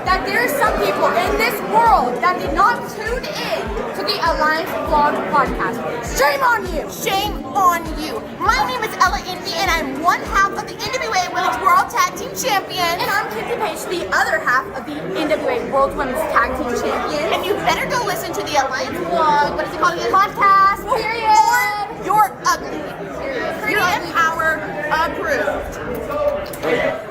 that there are some people in this world that did not tune in to the Alliance Vlog podcast. Shame on you! Shame on you. My name is Ella Envy, and I'm one half of the NWA Women's World Tag Team Champion. And I'm Kinsey Page, the other half of the NWA World Women's Tag Team Champion. And you better go listen to the Alliance Vlog, what is it called again? Podcast, period. Or you're ugly. Pretty and Power approved.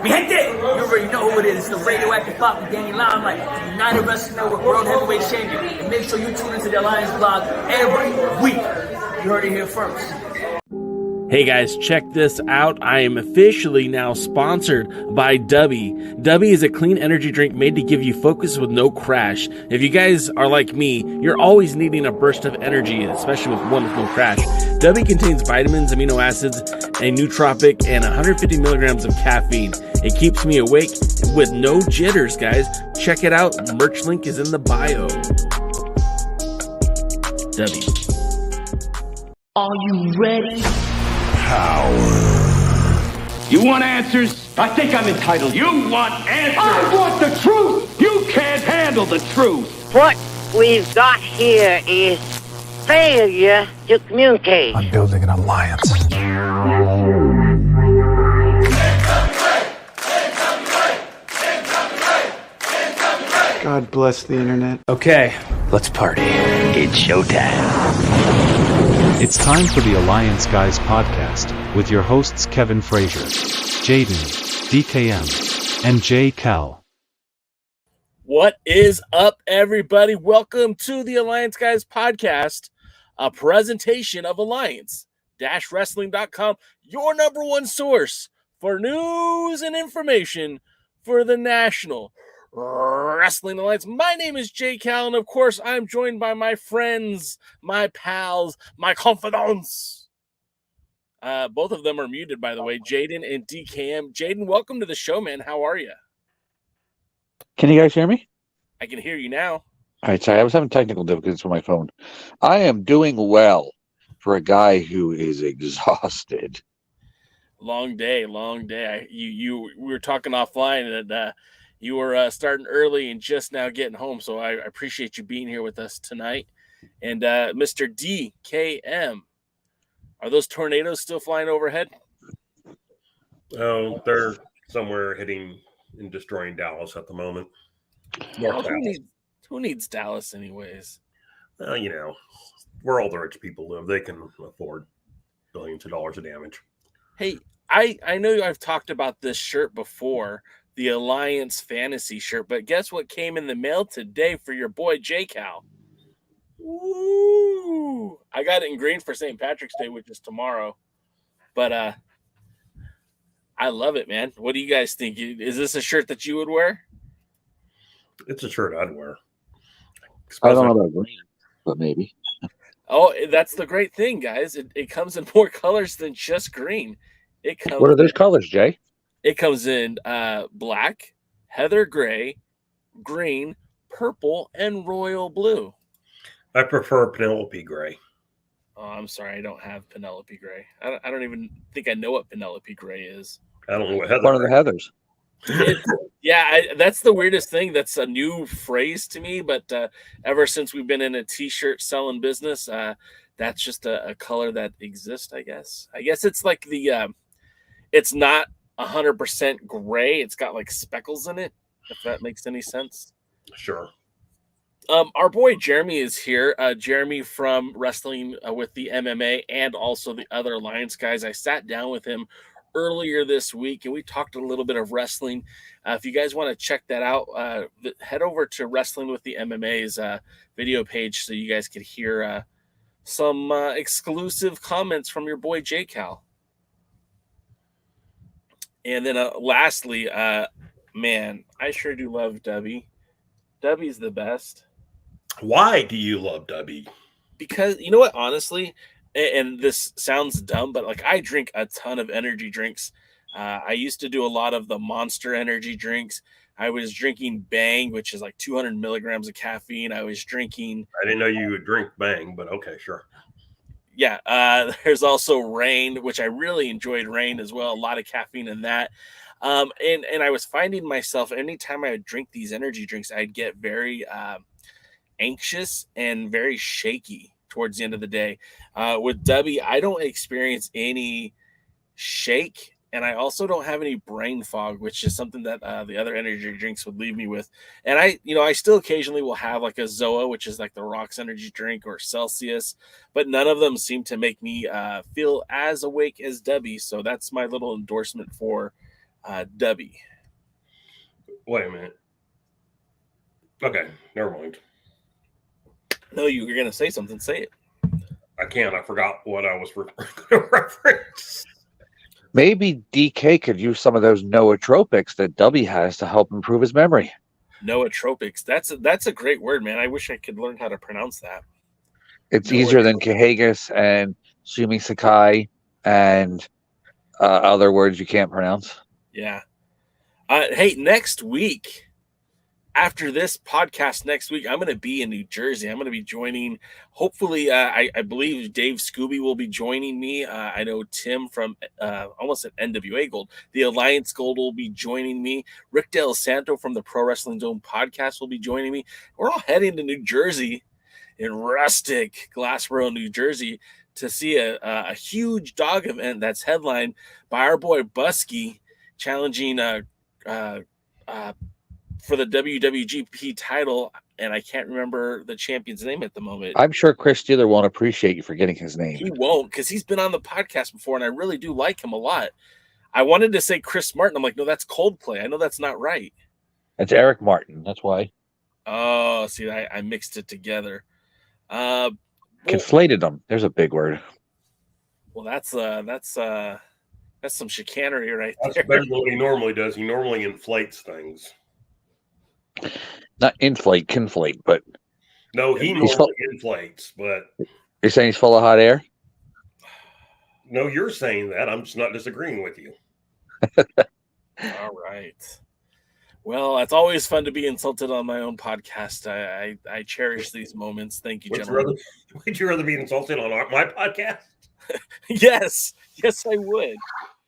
Mi gente, you already know who it is. It's the radioactive pop with Danny Limelight, the United Wrestling Network World Heavyweight Champion. And make sure you tune into the Alliance Vlog every week. You heard it here first. Hey guys, check this out. I am officially now sponsored by Dubby. Dubby is a clean energy drink made to give you focus with no crash. If you guys are like me, you're always needing a burst of energy, especially with one with no crash. Dubby contains vitamins, amino acids, a nootropic, and 150 milligrams of caffeine. It keeps me awake with no jitters, guys. Check it out. Merch link is in the bio. Dubby. Are you ready? Power. You want answers? I think I'm entitled. You want answers? I want the truth. You can't handle the truth. What we've got here is failure to communicate. I'm building an alliance. God bless the internet. Okay, let's party. It's showtime. It's time for the Alliance Guys podcast with your hosts Kevin Frazier, Jaden, DKM, and J. Cal. What is up, everybody? Welcome to the Alliance Guys podcast, a presentation of Alliance-Wrestling.com, your number one source for news and information for the National Wrestling Alliance. My name is J. Cal, and of course, I'm joined by my friends, my pals, my confidants. Both of them are muted, by the way, Jaden and DKM. Jaden, welcome to the show, man. How are you? Can you guys hear me? I can hear you now. All right, sorry, I was having technical difficulties with my phone. I am doing well for a guy who is exhausted. Long day. We were talking offline, and you were starting early and just now getting home, so I appreciate you being here with us tonight. And Mr. DKM, are those tornadoes still flying overhead? Oh, they're somewhere hitting and destroying Dallas at the moment. Who needs Dallas anyways? You know, where all the rich people live, they can afford billions of dollars of damage. Hey, I know I've talked about this shirt before, the Alliance Fantasy shirt, but guess what came in the mail today for your boy J. Cal? Ooh, I got it in green for St. Patrick's Day, which is tomorrow. But I love it, man. What do you guys think? Is this a shirt that you would wear? It's a shirt I'd wear. I don't know about green, but maybe. Oh, that's the great thing, guys. It comes in more colors than just green. What are those colors, Jay? It comes in black, heather gray, green, purple, and royal blue. I prefer Penelope Gray. Oh, I'm sorry. I don't have Penelope Gray. I don't even think I know what Penelope Gray is. I don't know what Heather. One of the Heathers. That's the weirdest thing. That's a new phrase to me, but ever since we've been in a T-shirt selling business, that's just a color that exists, I guess. I guess it's like it's not 100% gray. It's got like speckles in it, if that makes any sense. Sure. Our boy Jeremy is here. Jeremy from Wrestling with the MMA and also the other Alliance Guys. I sat down with him earlier this week and we talked a little bit of wrestling. If you guys want to check that out, head over to Wrestling with the MMA's video page so you guys could hear some exclusive comments from your boy J. Cal. And then lastly, man, I sure do love Dubby. Dubby's the best. Why do you love Dubby? Because, you know what, honestly, and this sounds dumb, but like I drink a ton of energy drinks. I used to do a lot of the Monster energy drinks. I was drinking Bang, which is like 200 milligrams of caffeine. I was drinking. I didn't know you would drink Bang, but okay, sure. Yeah. There's also Rain, which I really enjoyed Rain as well. A lot of caffeine in that. And I was finding myself anytime I would drink these energy drinks, I'd get very anxious and very shaky towards the end of the day. With Dubby, I don't experience any shake, and I also don't have any brain fog, which is something that the other energy drinks would leave me with. And I still occasionally will have like a Zoa, which is like the Rocks energy drink, or Celsius, but none of them seem to make me feel as awake as Dubby. So that's my little endorsement for Dubby. Wait a minute. Okay, never mind. No, you were going to say something. Say it. I can't. I forgot what I was going to reference. Maybe DK could use some of those nootropics that Dubby has to help improve his memory. Nootropics. That's a great word, man. I wish I could learn how to pronounce that. It's easier than Kahagas and Sumi Sakai and other words you can't pronounce. Yeah. Hey, next week, after this podcast next week, I'm going to be in New Jersey. I'm going to be joining, hopefully, I believe Dave Scooby will be joining me. I know Tim from almost at NWA Gold. The Alliance Gold will be joining me. Rick Del Santo from the Pro Wrestling Zone podcast will be joining me. We're all heading to New Jersey, in rustic Glassboro, New Jersey, to see a huge dog event that's headlined by our boy Busky, challenging for the WWGP title, and I can't remember the champion's name at the moment. I'm sure Chris Steeler won't appreciate you forgetting his name. He won't, because he's been on the podcast before, and I really do like him a lot. I wanted to say Chris Martin. I'm like, no, that's Coldplay. I know that's not right. It's Eric Martin. That's why. Oh, see, I mixed it together. Conflated them. There's a big word. Well, that's some chicanery right there. That's better than what he normally does. He normally inflates things. Not inflate, conflate, but no, he normally inflates. But you're saying he's full of hot air? No, you're saying that. I'm just not disagreeing with you. All right. Well, it's always fun to be insulted on my own podcast. I cherish these moments. Thank you, gentlemen. Would you rather be insulted on my podcast? Yes, I would.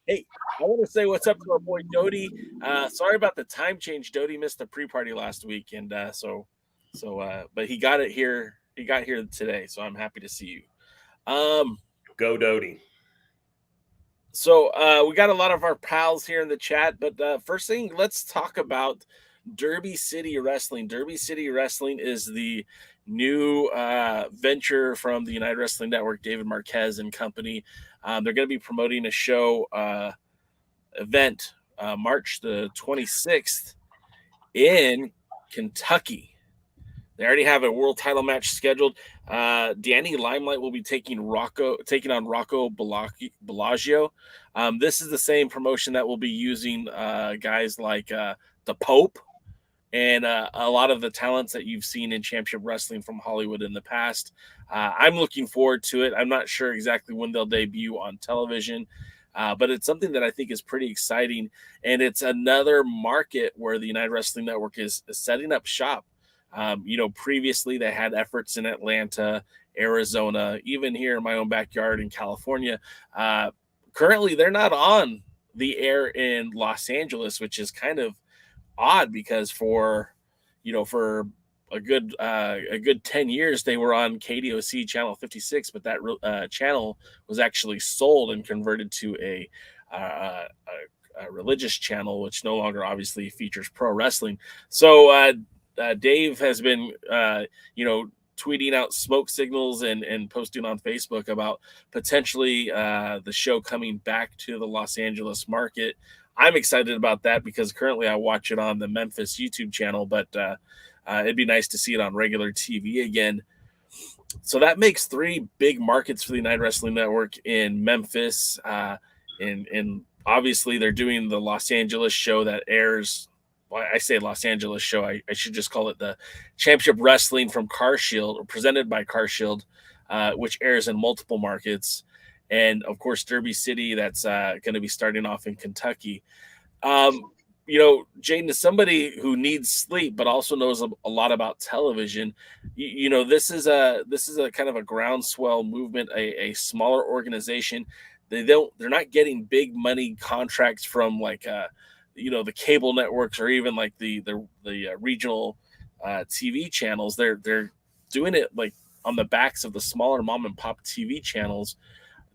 Hey, I want to say what's up to our boy Dodie. Sorry about the time change. Dodie missed the pre-party last week, and but he got it here. He got here today, so I'm happy to see you. Go Dodie. So we got a lot of our pals here in the chat, but first thing, let's talk about Derby City Wrestling. Derby City Wrestling is the new venture from the United Wrestling Network, David Marquez and company. They're going to be promoting a show event March the 26th in Kentucky. They already have a world title match scheduled. Danny Limelight will be taking on Rocco Bellagio. This is the same promotion that will be using guys like the Pope and a lot of the talents that you've seen in championship wrestling from Hollywood in the past. I'm looking forward to it. I'm not sure exactly when they'll debut on television, but it's something that I think is pretty exciting. And it's another market where the United Wrestling Network is setting up shop. Previously they had efforts in Atlanta, Arizona, even here in my own backyard in California. Currently, they're not on the air in Los Angeles, which is kind of odd because for a good 10 years they were on KDOC channel 56, but that channel was actually sold and converted to a religious channel, which no longer obviously features pro wrestling. So Dave has been tweeting out smoke signals and posting on Facebook about potentially the show coming back to the Los Angeles market. I'm excited about that because currently I watch it on the Memphis YouTube channel, but it'd be nice to see it on regular TV again. So that makes 3 big markets for the United Wrestling Network in Memphis. And obviously they're doing the Los Angeles show that airs. Well, I say Los Angeles show. I should just call it the Championship Wrestling from CarShield, or presented by CarShield, which airs in multiple markets. And, of course, Derby City, that's going to be starting off in Kentucky. Jaden, is somebody who needs sleep but also knows a lot about television. This is a kind of a groundswell movement, a smaller organization. They're not getting big money contracts from like the cable networks or even like the regional TV channels. They're doing it like on the backs of the smaller mom and pop TV channels.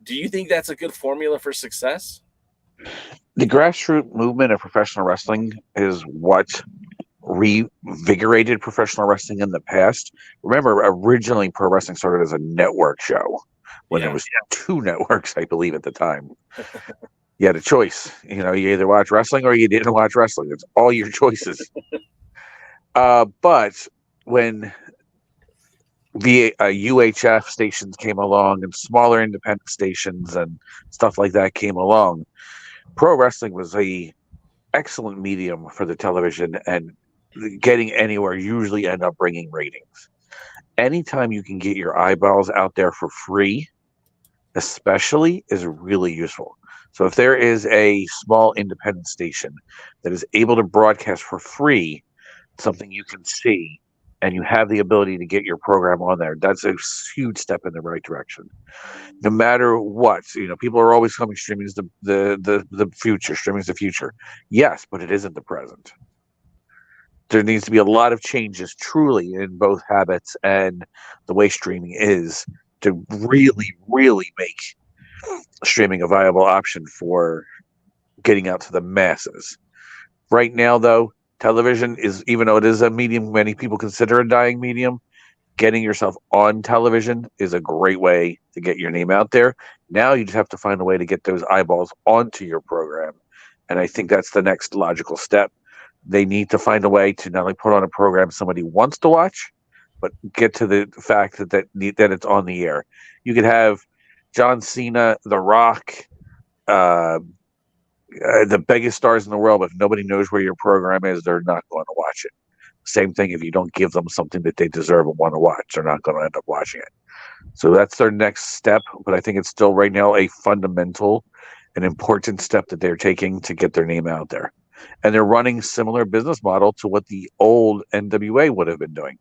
Do you think that's a good formula for success? The grassroots movement of professional wrestling is what revigorated professional wrestling in the past. Remember, originally pro wrestling started as a network show when there was 2 networks, I believe, at the time. You had a choice. You either watch wrestling or you didn't watch wrestling. It's all your choices. But when the UHF stations came along and smaller independent stations and stuff like that came along, pro wrestling was a excellent medium for the television, and getting anywhere usually end up bringing ratings. Anytime you can get your eyeballs out there for free, especially, is really useful. So if there is a small independent station that is able to broadcast for free something you can see, and you have the ability to get your program on there, that's a huge step in the right direction. No matter what, people are always coming, streaming is the future. Streaming is the future. Yes, but it isn't the present. There needs to be a lot of changes truly in both habits and the way streaming is to really, really make streaming a viable option for getting out to the masses. Right now, though, television is, even though it is a medium many people consider a dying medium, getting yourself on television is a great way to get your name out there. Now you just have to find a way to get those eyeballs onto your program. And I think that's the next logical step. They need to find a way to not only put on a program somebody wants to watch, but get to the fact that it's on the air. You could have John Cena, The Rock, the biggest stars in the world, but if nobody knows where your program is, they're not going to watch it. Same thing if you don't give them something that they deserve and want to watch, they're not going to end up watching it. So that's their next step, but I think it's still right now a fundamental and important step that they're taking to get their name out there. And they're running similar business model to what the old NWA would have been doing.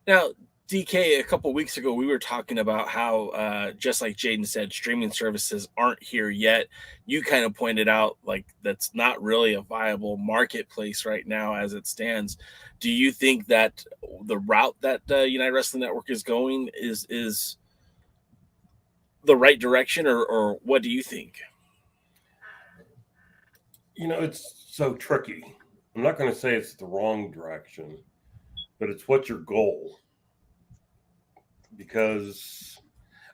Now, DK, a couple of weeks ago, we were talking about how, just like Jaden said, streaming services aren't here yet. You kind of pointed out like that's not really a viable marketplace right now as it stands. Do you think that the route that United Wrestling Network is going is the right direction, or what do you think? It's so tricky. I'm not going to say it's the wrong direction, but it's what's your goal? Because,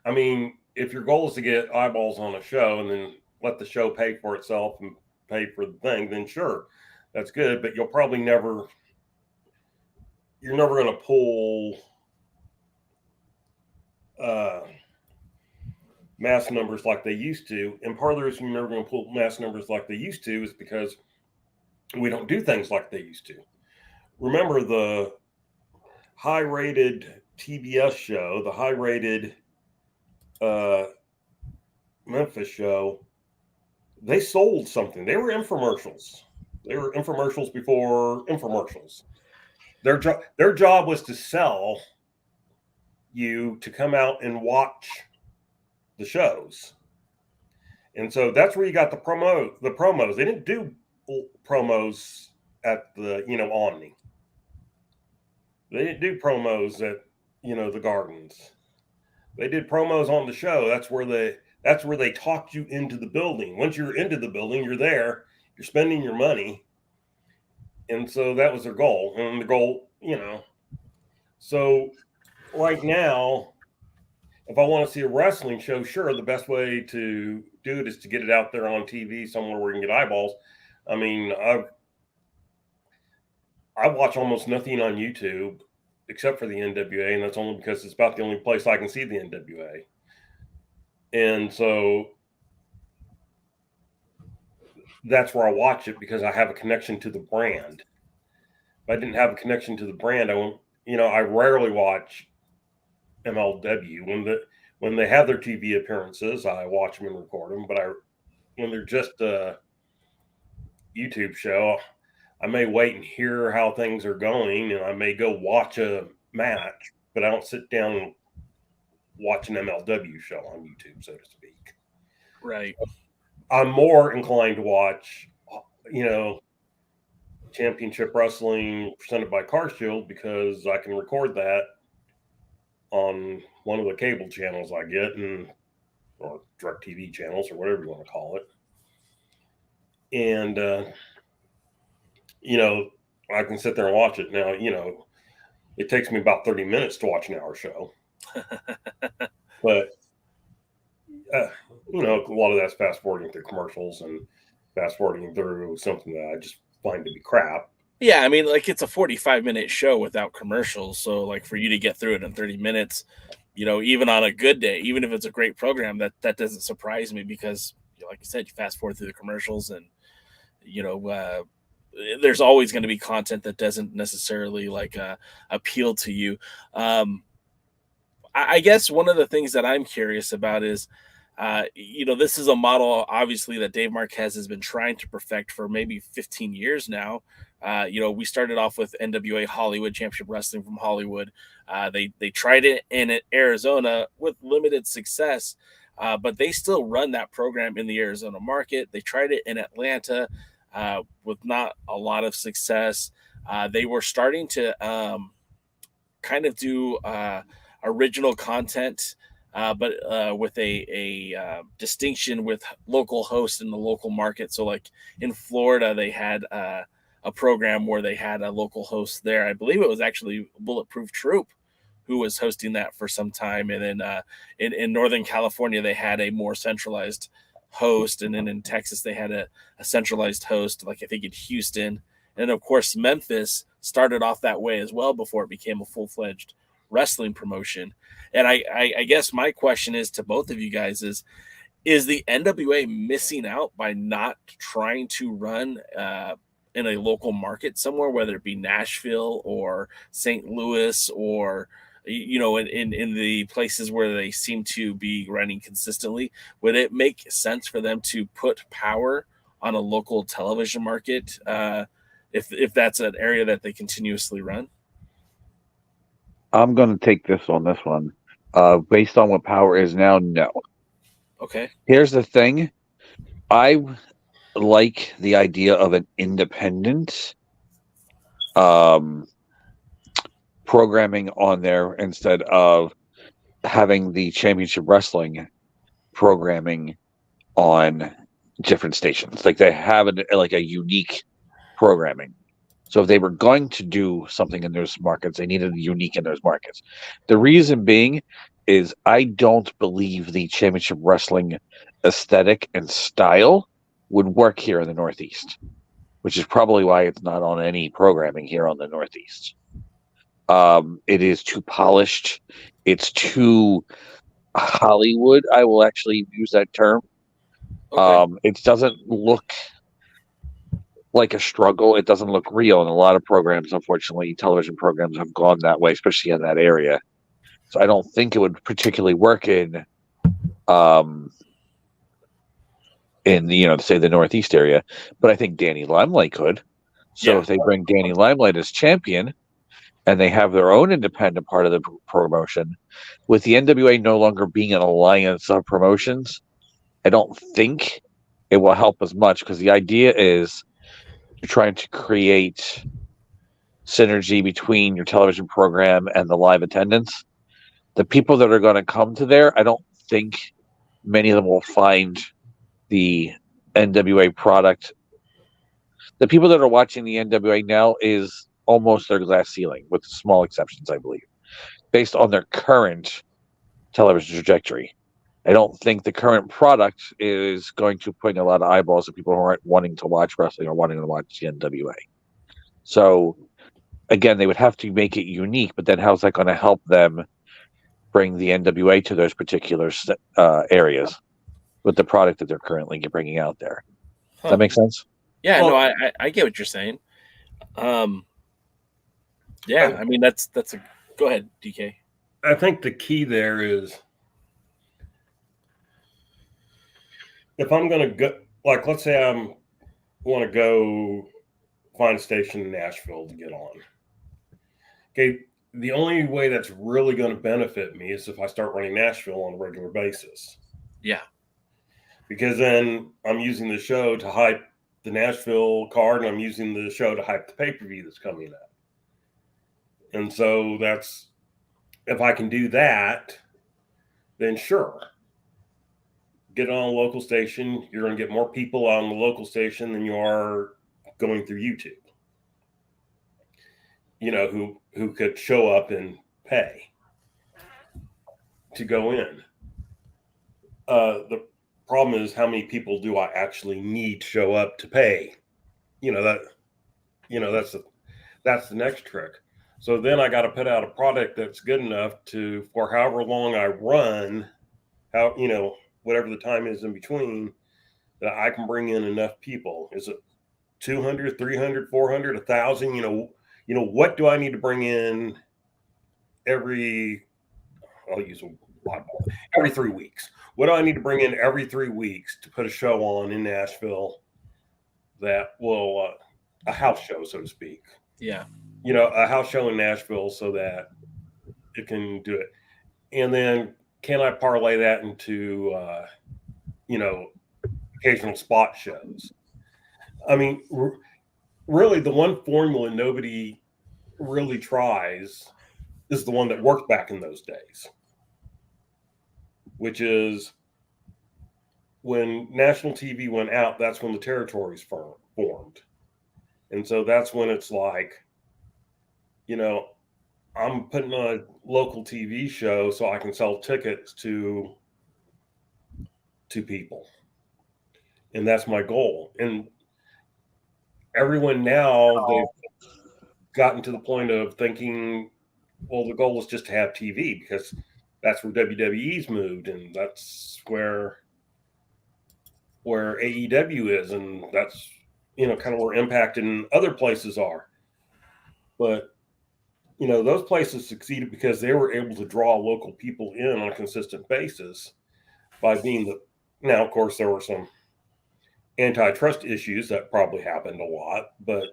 if your goal is to get eyeballs on a show and then let the show pay for itself and pay for the thing, then sure, that's good. But you're never going to pull mass numbers like they used to. And part of the reason you're never going to pull mass numbers like they used to is because we don't do things like they used to. Remember the high-rated TBS show, the high-rated Memphis show, they sold something. They were infomercials. They were infomercials before infomercials. Their job was to sell you to come out and watch the shows. And so that's where you got the promos. They didn't do promos at the, Omni. They didn't do promos at, the Gardens. They did promos on the show. That's where they talked you into the building. Once you're into the building, you're there, you're spending your money. And so that was their goal. And the goal, so right now, if I want to see a wrestling show, sure, the best way to do it is to get it out there on TV somewhere where you can get eyeballs. I watch almost nothing on YouTube except for the NWA, and that's only because it's about the only place I can see the NWA. And so that's where I watch it because I have a connection to the brand. If I didn't have a connection to the brand, I rarely watch MLW. When they have their TV appearances, I watch them and record them. But when they're just a YouTube show, I may wait and hear how things are going, and I may go watch a match, but I don't sit down and watch an MLW show on YouTube, so to speak. Right. I'm more inclined to watch Championship Wrestling presented by Car Shield because I can record that on one of the cable channels I get, or direct TV channels, or whatever you want to call it. And, I can sit there and watch it. Now, it takes me about 30 minutes to watch an hour show. But, a lot of that's fast forwarding through commercials and fast forwarding through something that I just find to be crap. Yeah, I mean, like, it's a 45-minute show without commercials. So, like, for you to get through it in 30 minutes, even on a good day, even if it's a great program, that doesn't surprise me because, like you said, you fast forward through the commercials and, there's always going to be content that doesn't necessarily appeal to you. I guess one of the things that I'm curious about is, this is a model obviously that Dave Marquez has been trying to perfect for maybe 15 years now. We started off with NWA Hollywood, Championship Wrestling from Hollywood. They tried it in Arizona with limited success, but they still run that program in the Arizona market. They tried it in Atlanta with not a lot of success. They were starting to kind of do original content, but with a distinction with local hosts in the local market. So like in Florida, they had a program where they had a local host there. I believe it was actually Bulletproof Troop who was hosting that for some time. And then in Northern California, they had a more centralized host. And then in Texas, they had a centralized host, like I think in Houston. And of course, Memphis started off that way as well before it became a full-fledged wrestling promotion. And I guess my question is to both of you guys is the NWA missing out by not trying to run in a local market somewhere, whether it be Nashville or St. Louis or, in the places where they seem to be running consistently? Would it make sense for them to put power on a local television market if that's an area that they continuously run? I'm going to take this on this one. Based on what power is now, no. Okay. Here's the thing. I like the idea of an independent programming on there instead of having the Championship Wrestling programming on different stations. Like they have a unique programming. So if they were going to do something in those markets, they needed a unique in those markets. The reason being is I don't believe the Championship Wrestling aesthetic and style would work here in the Northeast, which is probably why it's not on any programming here on the Northeast. It is too polished. It's too Hollywood. I will actually use that term. Okay. It doesn't look like a struggle. It doesn't look real. And a lot of programs, unfortunately, television programs have gone that way, especially in that area. So I don't think it would particularly work in say the Northeast area, but I think Danny Limelight could. So if they bring Danny Limelight as champion and they have their own independent part of the promotion, with the NWA no longer being an alliance of promotions, I don't think it will help as much because the idea is you're trying to create synergy between your television program and the live attendance. The people that are going to come to there, I don't think many of them will find the NWA product. The people that are watching the NWA now is almost their glass ceiling, with small exceptions, I believe, based on their current television trajectory. I don't think the current product is going to put a lot of eyeballs of people who aren't wanting to watch wrestling or wanting to watch the NWA. So, again, they would have to make it unique, but then how's that going to help them bring the NWA to those particular areas with the product that they're currently bringing out there? Does that make sense? Yeah, well, no, I get what you're saying. Yeah, I mean, that's a... Go ahead, DK. I think the key there is if I'm going to go, like, let's say I want to go find a station in Nashville to get on. Okay, the only way that's really going to benefit me is if I start running Nashville on a regular basis. Yeah. Because then I'm using the show to hype the Nashville card, and I'm using the show to hype the pay-per-view that's coming up. And so that's, if I can do that, then sure. Get on a local station. You're going to get more people on the local station than you are going through YouTube. You know, who could show up and pay to go in. The problem is, how many people do I actually need to show up to pay? That's the next trick. So then I got to put out a product that's good enough for however long I run, whatever the time is in between, that I can bring in enough people. Is it 200, 300, 400, 1,000? What do I need to bring in every 3 weeks? What do I need to bring in every 3 weeks to put a show on in Nashville that will, a house show, so to speak? Yeah. A house show in Nashville so that it can do it. And then can I parlay that into, occasional spot shows? I mean, really the one formula nobody really tries is the one that worked back in those days, which is when national TV went out, that's when the territories formed. And so that's when it's like, I'm putting on a local TV show so I can sell tickets to people. And that's my goal. And everyone now, they've gotten to the point of thinking, well, the goal is just to have TV, because that's where WWE's moved, and that's where AEW is, and that's kind of where Impact and other places are. But those places succeeded because they were able to draw local people in on a consistent basis by being now, of course, there were some antitrust issues that probably happened a lot, but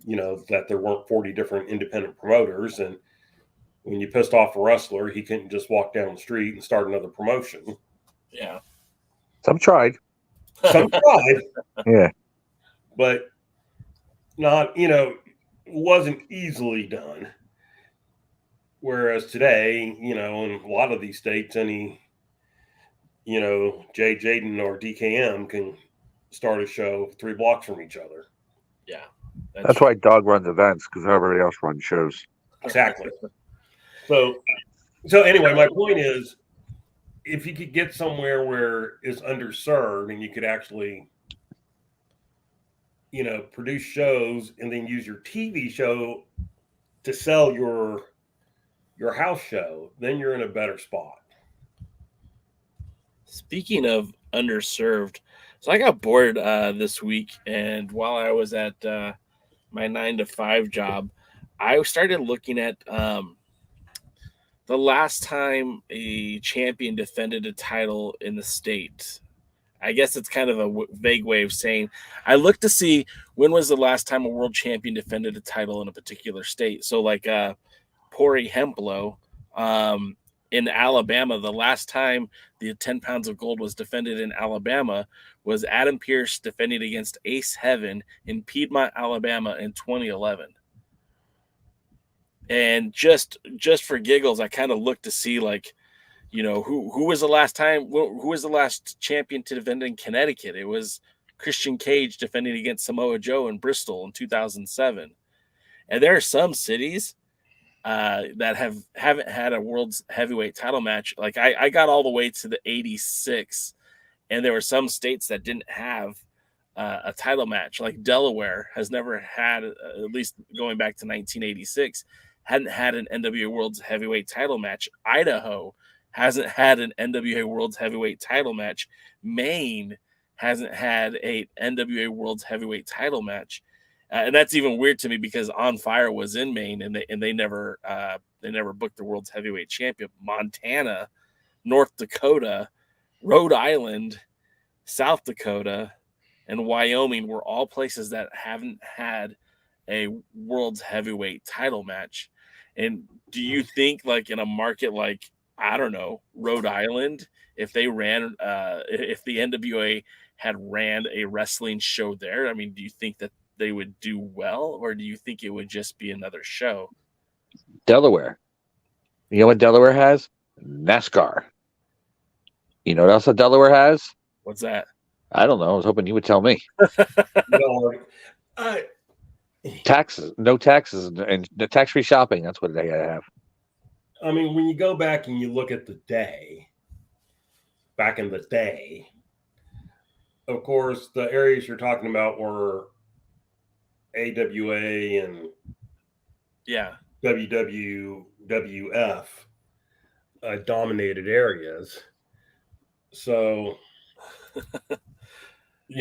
that there weren't 40 different independent promoters, and when you pissed off a wrestler, he couldn't just walk down the street and start another promotion. Yeah. Some tried. Yeah. But not, it wasn't easily done. Whereas today, in a lot of these states, any, Jay Jaden or DKM can start a show 3 blocks from each other. Yeah. That's why Dog runs events, because everybody else runs shows. Exactly. So anyway, my point is, if you could get somewhere where it's underserved and you could actually, produce shows and then use your TV show to sell your house show, then you're in a better spot. Speaking of underserved, so I got bored this week, and while I was at my 9-to-5 job, I started looking at the last time a champion defended a title in the state. I guess it's kind of a vague way of saying, I looked to see when was the last time a world champion defended a title in a particular state. So like Por ejemplo, in Alabama, the last time the 10 pounds of gold was defended in Alabama was Adam Pearce defending against Ace Heaven in Piedmont, Alabama in 2011. And just for giggles, I kind of looked to see, like, who was the last champion to defend in Connecticut? It was Christian Cage defending against Samoa Joe in Bristol in 2007. And there are some cities that haven't had a world's heavyweight title match. Like I got all the way to the 86, and there were some states that didn't have a title match. Like Delaware has never had, at least going back to 1986, hadn't had an NWA World's Heavyweight title match. Idaho hasn't had an NWA World's Heavyweight title match. Maine hasn't had a NWA World's Heavyweight title match. And that's even weird to me because On Fire was in Maine, and they never booked the World's Heavyweight champion. Montana, North Dakota, Rhode Island, South Dakota, and Wyoming were all places that haven't had a World's Heavyweight title match. And do you think, like, in a market like, I don't know, Rhode Island, if they ran, if the NWA had ran a wrestling show there? I mean, do you think that they would do well, or do you think it would just be another show? Delaware. You know what Delaware has? NASCAR. You know what else that Delaware has? What's that? I don't know. I was hoping you would tell me. Taxes. No taxes and the tax-free shopping. That's what they have. I mean, when you go back and you look at the day, back in the day, of course, the areas you're talking about were AWA and WWF dominated areas. So,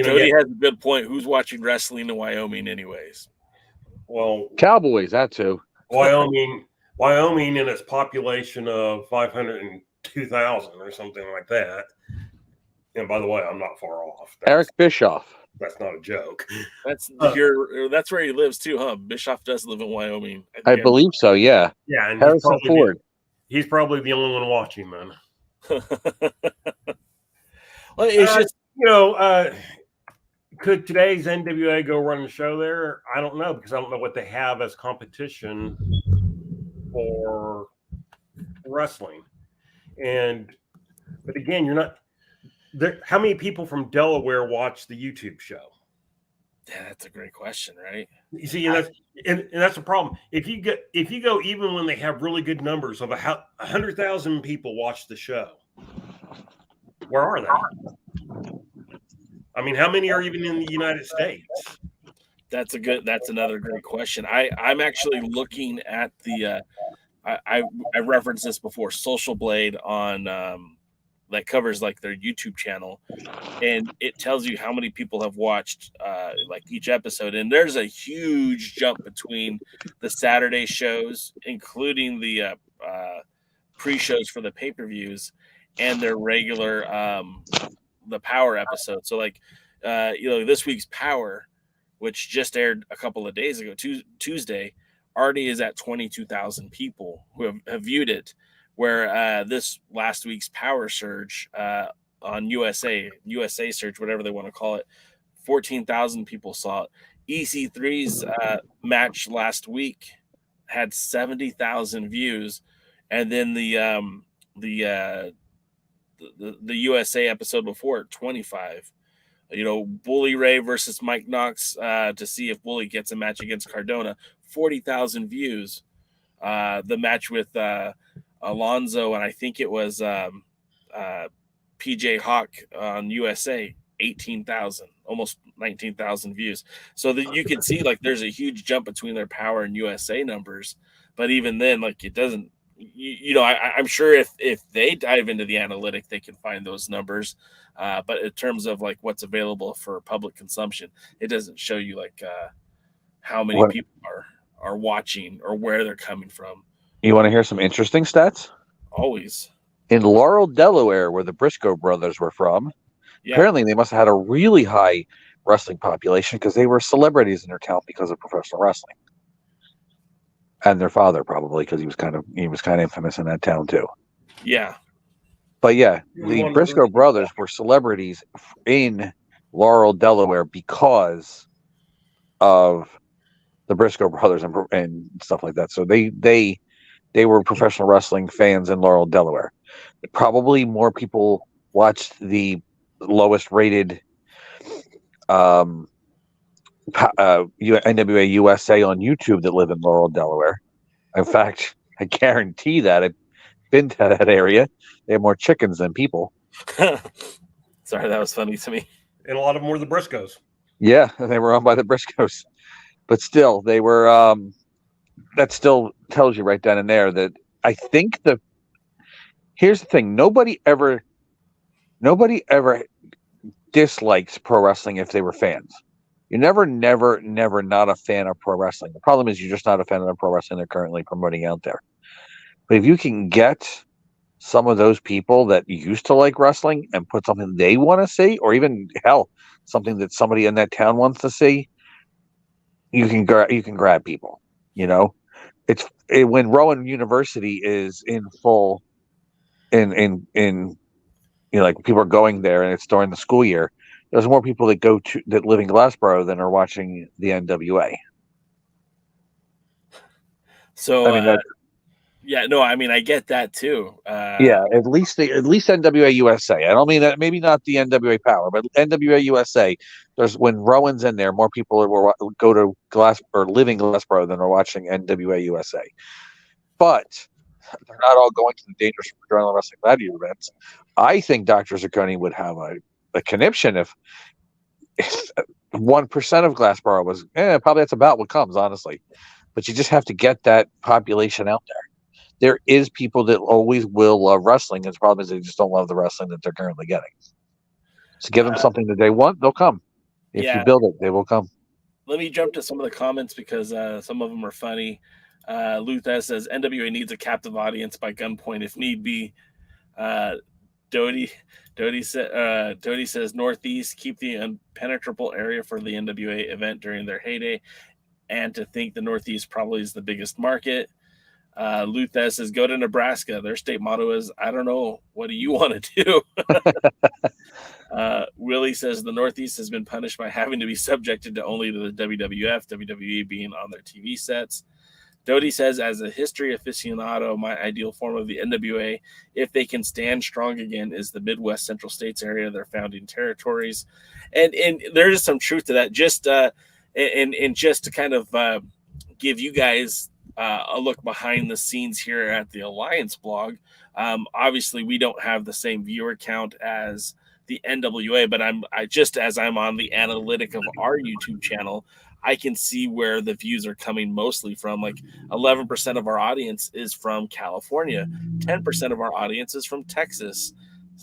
Cody has a good point. Who's watching wrestling in Wyoming, anyways? Well, Cowboys, that too. Wyoming in its population of 502,000 or something like that. And by the way, I'm not far off. Eric Bischoff. That's not a joke. That's where he lives too, huh? Bischoff does live in Wyoming. I believe so. Yeah. Yeah, and Harrison Ford. He's probably the only one watching, man. Well, it's just could today's NWA go run a show there? I don't know, because I don't know what they have as competition for wrestling. But again, you're not there. How many people from Delaware watch the YouTube show? Yeah, that's a great question, right? You see, and that's the problem. If you go even when they have really good numbers of 100,000 people watch the show, where are they? I mean, how many are even in the United States? That's another great question. I'm actually looking at the I referenced this before, Social Blade on that covers like their YouTube channel, and it tells you how many people have watched like each episode. And there's a huge jump between the Saturday shows, including the pre-shows for the pay-per-views, and their regular the Power episode. So like this week's Power, which just aired a couple of days ago, Tuesday, already is at 22,000 people who have viewed it, where this last week's Power Surge on USA Surge, whatever they want to call it, 14,000 people saw it. EC3's match last week had 70,000 views, and then the USA episode before, 25. Bully Ray versus Mike Knox to see if Bully gets a match against Cardona, 40,000 views. The match with Alonzo, and I think it was PJ Hawk on USA, 18,000, almost 19,000 views. So that you can see like there's a huge jump between their Power and USA numbers. But even then, like it doesn't. I'm sure if they dive into the analytic, they can find those numbers. But in terms of like what's available for public consumption, it doesn't show you like how many people are watching or where they're coming from. You want to hear some interesting stats? Always. In Laurel, Delaware, where the Briscoe brothers were from, apparently they must have had a really high wrestling population because they were celebrities in their town because of professional wrestling. And their father probably, because he was kind of infamous in that town too. Yeah. But yeah, the Briscoe brothers were celebrities in Laurel, Delaware because of the Briscoe brothers and stuff like that. So they were professional wrestling fans in Laurel, Delaware. Probably more people watched the lowest rated NWA USA on YouTube that live in Laurel, Delaware. In fact, I guarantee that I've been to that area. They have more chickens than people. Sorry, that was funny to me. And a lot of them were the Briscoes. Yeah, they were owned by the Briscoes. But still, they were that still tells you right down in there that I think here's the thing, nobody ever dislikes pro wrestling if they were fans. You're never not a fan of pro wrestling. The problem is you're just not a fan of the pro wrestling they're currently promoting out there. But if you can get some of those people that used to like wrestling and put something they want to see, or even hell, something that somebody in that town wants to see, you can grab people. When Rowan University is in full, like people are going there and it's during the school year, there's more people that live in Glassboro than are watching the NWA. So, I mean, yeah, no, I mean, I get that too. yeah, at least NWA USA. I don't mean that, maybe not the NWA Power, but NWA USA. There's when Rowan's in there, more people will go to live in Glassboro than are watching NWA USA. But they're not all going to the Dangerous Adrenaline Wrestling Gladiator events. I think Dr. Zacconi would have a conniption if 1% of Glassboro was, probably that's about what comes, honestly. But you just have to get that population out there. There is people that always will love wrestling. The problem is they just don't love the wrestling that they're currently getting. So give them something that they want, they'll come. If you build it, they will come. Let me jump to some of the comments because some of them are funny. Luthez says NWA needs a captive audience by gunpoint if need be. Doty says Northeast, keep the impenetrable area for the NWA event during their heyday, and to think the Northeast probably is the biggest market. Luthez says go to Nebraska. Their state motto is I don't know, what do you want to do? Willie says the Northeast has been punished by having to be subjected to only the WWF, WWE being on their TV sets. Doty says, as a history aficionado, my ideal form of the NWA, if they can stand strong again, is the Midwest Central States area, their founding territories. And there is some truth to that. Just and just to kind of give you guys a look behind the scenes here at the Alliance blog. Obviously, we don't have the same viewer count as the NWA, but as I'm on the analytic of our YouTube channel, I can see where the views are coming mostly from. Like 11% of our audience is from California, 10% of our audience is from Texas,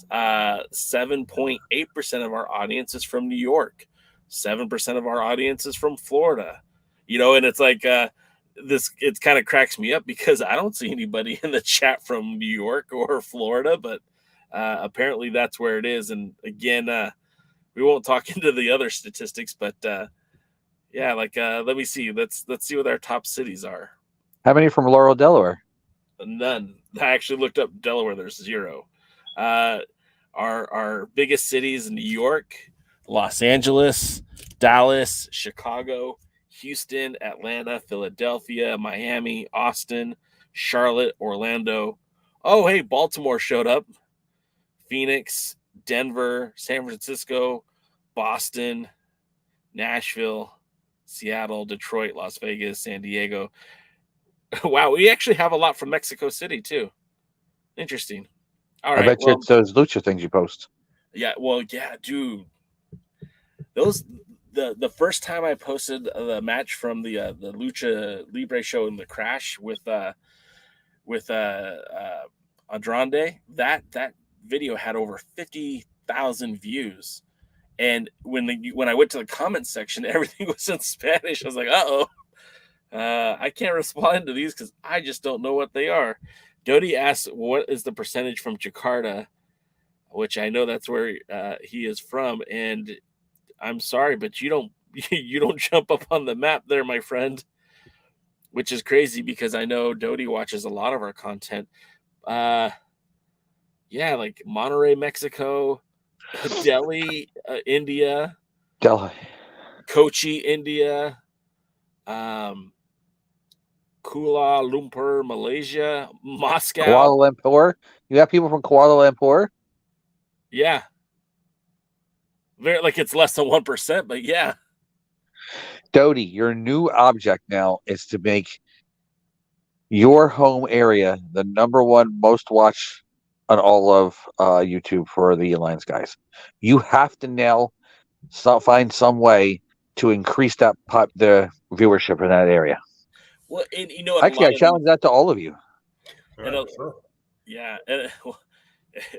7.8% of our audience is from New York, 7% of our audience is from Florida. And it's like it kind of cracks me up because I don't see anybody in the chat from New York or Florida, but apparently that's where it is. And again, we won't talk into the other statistics, but yeah, let me see. Let's see what our top cities are. How many from Laurel, Delaware? None. I actually looked up Delaware. There's 0. Our biggest cities: New York, Los Angeles, Dallas, Chicago, Houston, Atlanta, Philadelphia, Miami, Austin, Charlotte, Orlando. Oh, hey, Baltimore showed up. Phoenix, Denver, San Francisco, Boston, Nashville, Seattle, Detroit, Las Vegas, San Diego. Wow, we actually have a lot from Mexico City too. Interesting. All right. I bet you it's those lucha things you post. Yeah, well, yeah, dude. Those the first time I posted the match from the Lucha Libre show in the Crash with Andrade, that video had over 50,000 views. And when I went to the comments section, everything was in Spanish. I was like, I can't respond to these because I just don't know what they are. Doty asks, what is the percentage from Jakarta, which I know that's where he is from. And I'm sorry, but you don't jump up on the map there, my friend, which is crazy because I know Doty watches a lot of our content. Yeah, like Monterrey, Mexico, Delhi, India, Kochi, India, Kuala Lumpur, Malaysia, Moscow, Kuala Lumpur. You have people from Kuala Lumpur? Yeah, very it's less than 1%, but yeah. Doty, your new object now is to make your home area the #1 most watched on all of YouTube for the Alliance guys. You have to now find some way to increase the viewership in that area. Well, and actually, I challenge that to all of you. Yeah, and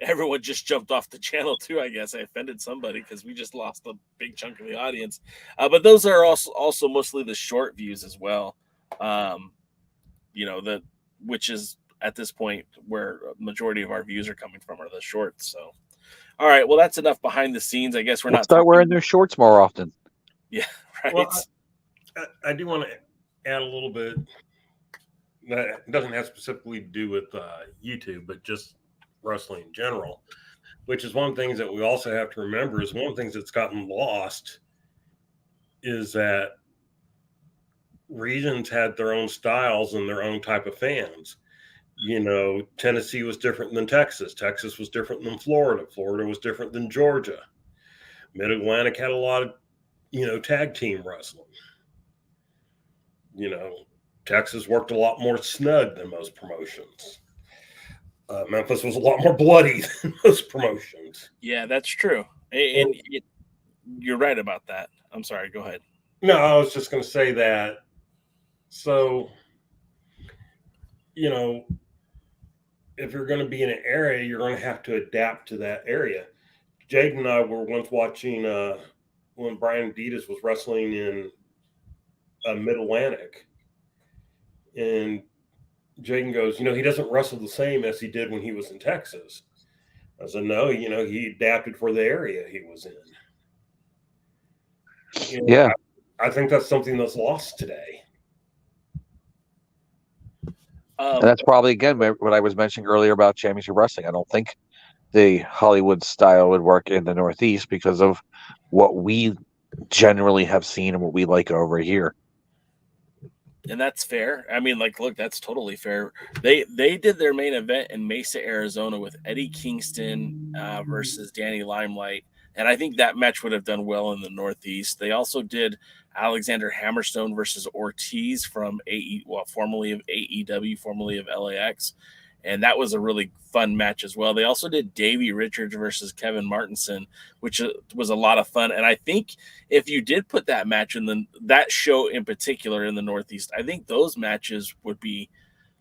everyone just jumped off the channel too. I guess I offended somebody because we just lost a big chunk of the audience. But those are also mostly the short views as well. Which is at this point where a majority of our views are coming from are the shorts. So, all right, well, that's enough behind the scenes. I guess we're not start wearing their shorts more often. Yeah, right. Well, I do want to add a little bit that doesn't have specifically to do with YouTube, but just wrestling in general. which is one of the things that we also have to remember is one of the things that's gotten lost is that regions had their own styles and their own type of fans. Tennessee was different than Texas. Texas was different than Florida. Florida was different than Georgia. Mid-Atlantic had a lot of, tag team wrestling. Texas worked a lot more snug than most promotions. Memphis was a lot more bloody than most promotions. Yeah, that's true. And you're right about that. I'm sorry. Go ahead. No, I was just going to say that. So, if you're going to be in an area, you're going to have to adapt to that area. Jade and I were once watching when Brian Adons was wrestling in Mid-Atlantic. And Jaden goes, he doesn't wrestle the same as he did when he was in Texas. I said, no, he adapted for the area he was in. Yeah. I think that's something that's lost today. And that's probably, again, what I was mentioning earlier about championship wrestling. I don't think the Hollywood style would work in the Northeast because of what we generally have seen and what we like over here. And that's fair. I mean, look, that's totally fair. They did their main event in Mesa, Arizona with Eddie Kingston versus Danny Limelight. And I think that match would have done well in the Northeast. They also did Alexander Hammerstone versus Ortiz from formerly of AEW, formerly of LAX. And that was a really fun match as well. They also did Davey Richards versus Kevin Martinson, which was a lot of fun. And I think if you did put that match in that show in particular in the Northeast, I think those matches would be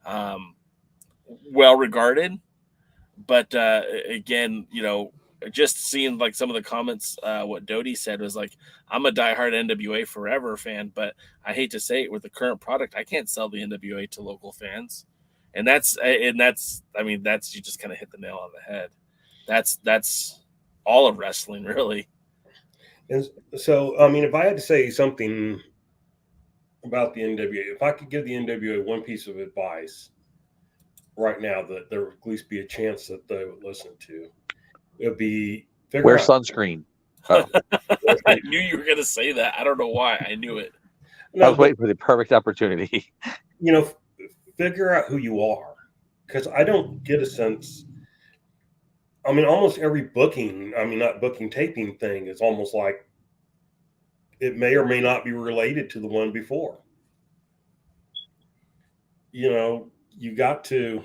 well regarded. But again, just seeing like some of the comments, what Dodie said was like, I'm a diehard NWA Forever fan, but I hate to say it, with the current product, I can't sell the NWA to local fans. And that's you just kind of hit the nail on the head. That's all of wrestling, really. And so, if I had to say something about the NWA, if I could give the NWA one piece of advice right now that there would at least be a chance that they would listen to, it would be wear sunscreen. I knew you were going to say that. I don't know why. I knew it. I was waiting for the perfect opportunity. Figure out who you are, because I don't get a sense. Almost every booking, not booking, taping thing is almost like it may or may not be related to the one before. You got to,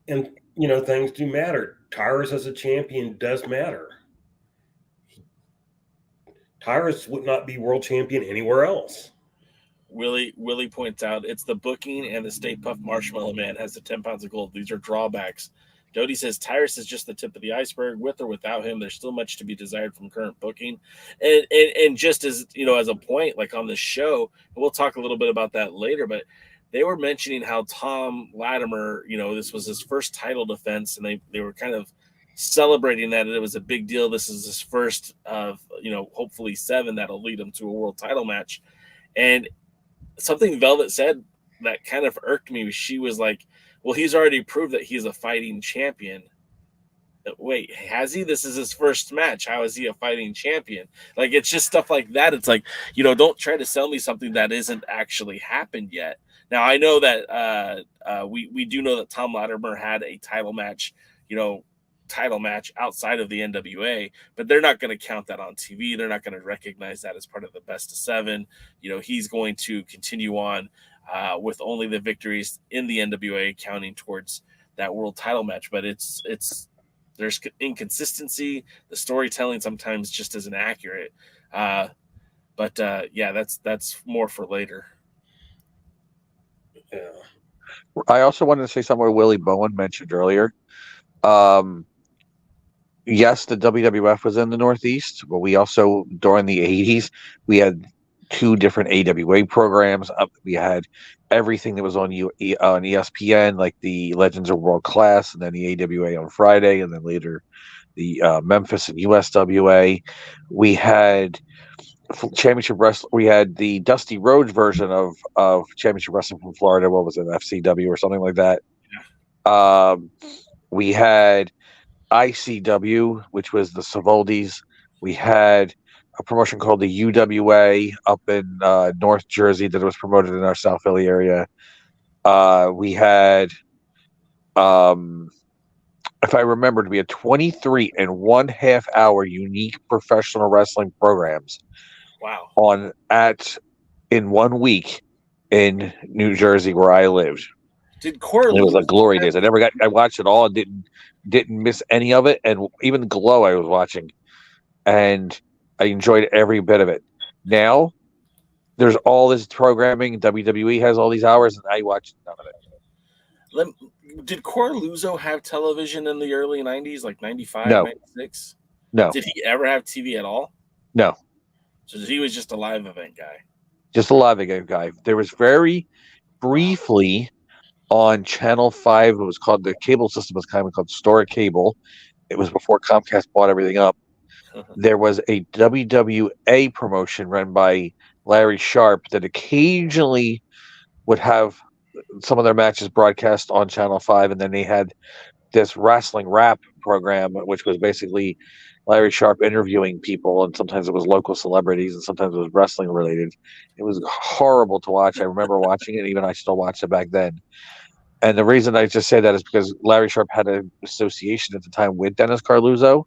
and things do matter. Tyrus as a champion does matter. Tyrus would not be world champion anywhere else. Willie points out it's the booking, and the Stay Puft Marshmallow Man has the 10 pounds of gold. These are drawbacks. Dodie says Tyrus is just the tip of the iceberg. With or without him, there's still much to be desired from current booking. And just as as a point, like on the show, and we'll talk a little bit about that later, but they were mentioning how Thom Latimer, this was his first title defense, and they were kind of celebrating that it was a big deal. This is his first of hopefully 7 that'll lead him to a world title match. And something Velvet said that kind of irked me. She was like, well, he's already proved that he's a fighting champion. Wait, has he? This is his first match. How is he a fighting champion? Like, it's just stuff like that. It's like, don't try to sell me something that isn't actually happened yet. Now, I know that we do know that Thom Latimer had a title match outside of the NWA, but they're not going to count that on TV. They're not going to recognize that as part of the best of 7. He's going to continue on with only the victories in the NWA counting towards that world title match. But there's inconsistency. The storytelling sometimes just isn't accurate. But that's more for later. Yeah. I also wanted to say something what Willie Bowen mentioned earlier. Yes, the WWF was in the Northeast, but we also, during the 80s, we had 2 different AWA programs. We had everything that was on ESPN, like the Legends of World Class, and then the AWA on Friday, and then later the Memphis and USWA. We had Championship Wrestling. We had the Dusty Rhodes version of Championship Wrestling from Florida. What was it, FCW or something like that? Yeah. We had ICW, which was the Savoldis. We had a promotion called the UWA up in North Jersey that was promoted in our South Philly area. We had, if I remember, to be a 23 and 1/2 hour unique professional wrestling programs. Wow. In 1 week in New Jersey where I lived. Did Corey? It was like glory days. I watched it all. Didn't miss any of it, and even Glow I was watching, and I enjoyed every bit of it. Now there's all this programming. WWE has all these hours, and I watch none of it. Did Corluzo have television in the early 90s, like 95, No. 96? No. Did he ever have TV at all? No. So he was just a live event guy. Just a live event guy. There was very briefly on Channel 5. It was called, the cable system was kind of called Stora Cable. It was before Comcast bought everything up. There was a WWA promotion run by Larry Sharp that occasionally would have some of their matches broadcast on Channel 5, and then they had this wrestling rap program, which was basically Larry Sharp interviewing people, and sometimes it was local celebrities, and sometimes it was wrestling related. It was horrible to watch. I remember watching it, even I still watched it back then. And the reason I just say that is because Larry Sharp had an association at the time with Dennis Carluzzo.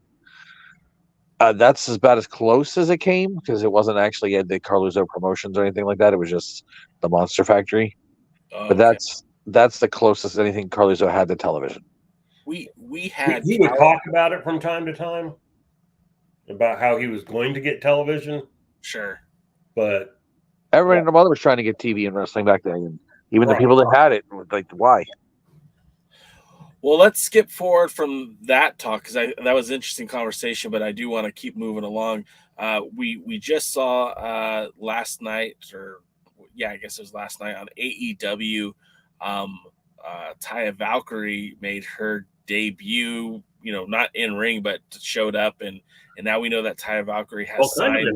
That's about as close as it came, because it wasn't actually at the Carluzzo Promotions or anything like that. It was just the Monster Factory. But that's the closest anything Carluzzo had to television. We had he would talk about it from time to time, about how he was going to get television. Sure. But everybody and their mother was trying to get TV and wrestling back then. And even the people that had it were like, why? Well, let's skip forward from that talk, because that was an interesting conversation, but I do want to keep moving along. We just saw last night, I guess it was last night on AEW. Taya Valkyrie made her debut, not in ring, but showed up, and now we know that Taya Valkyrie has signed.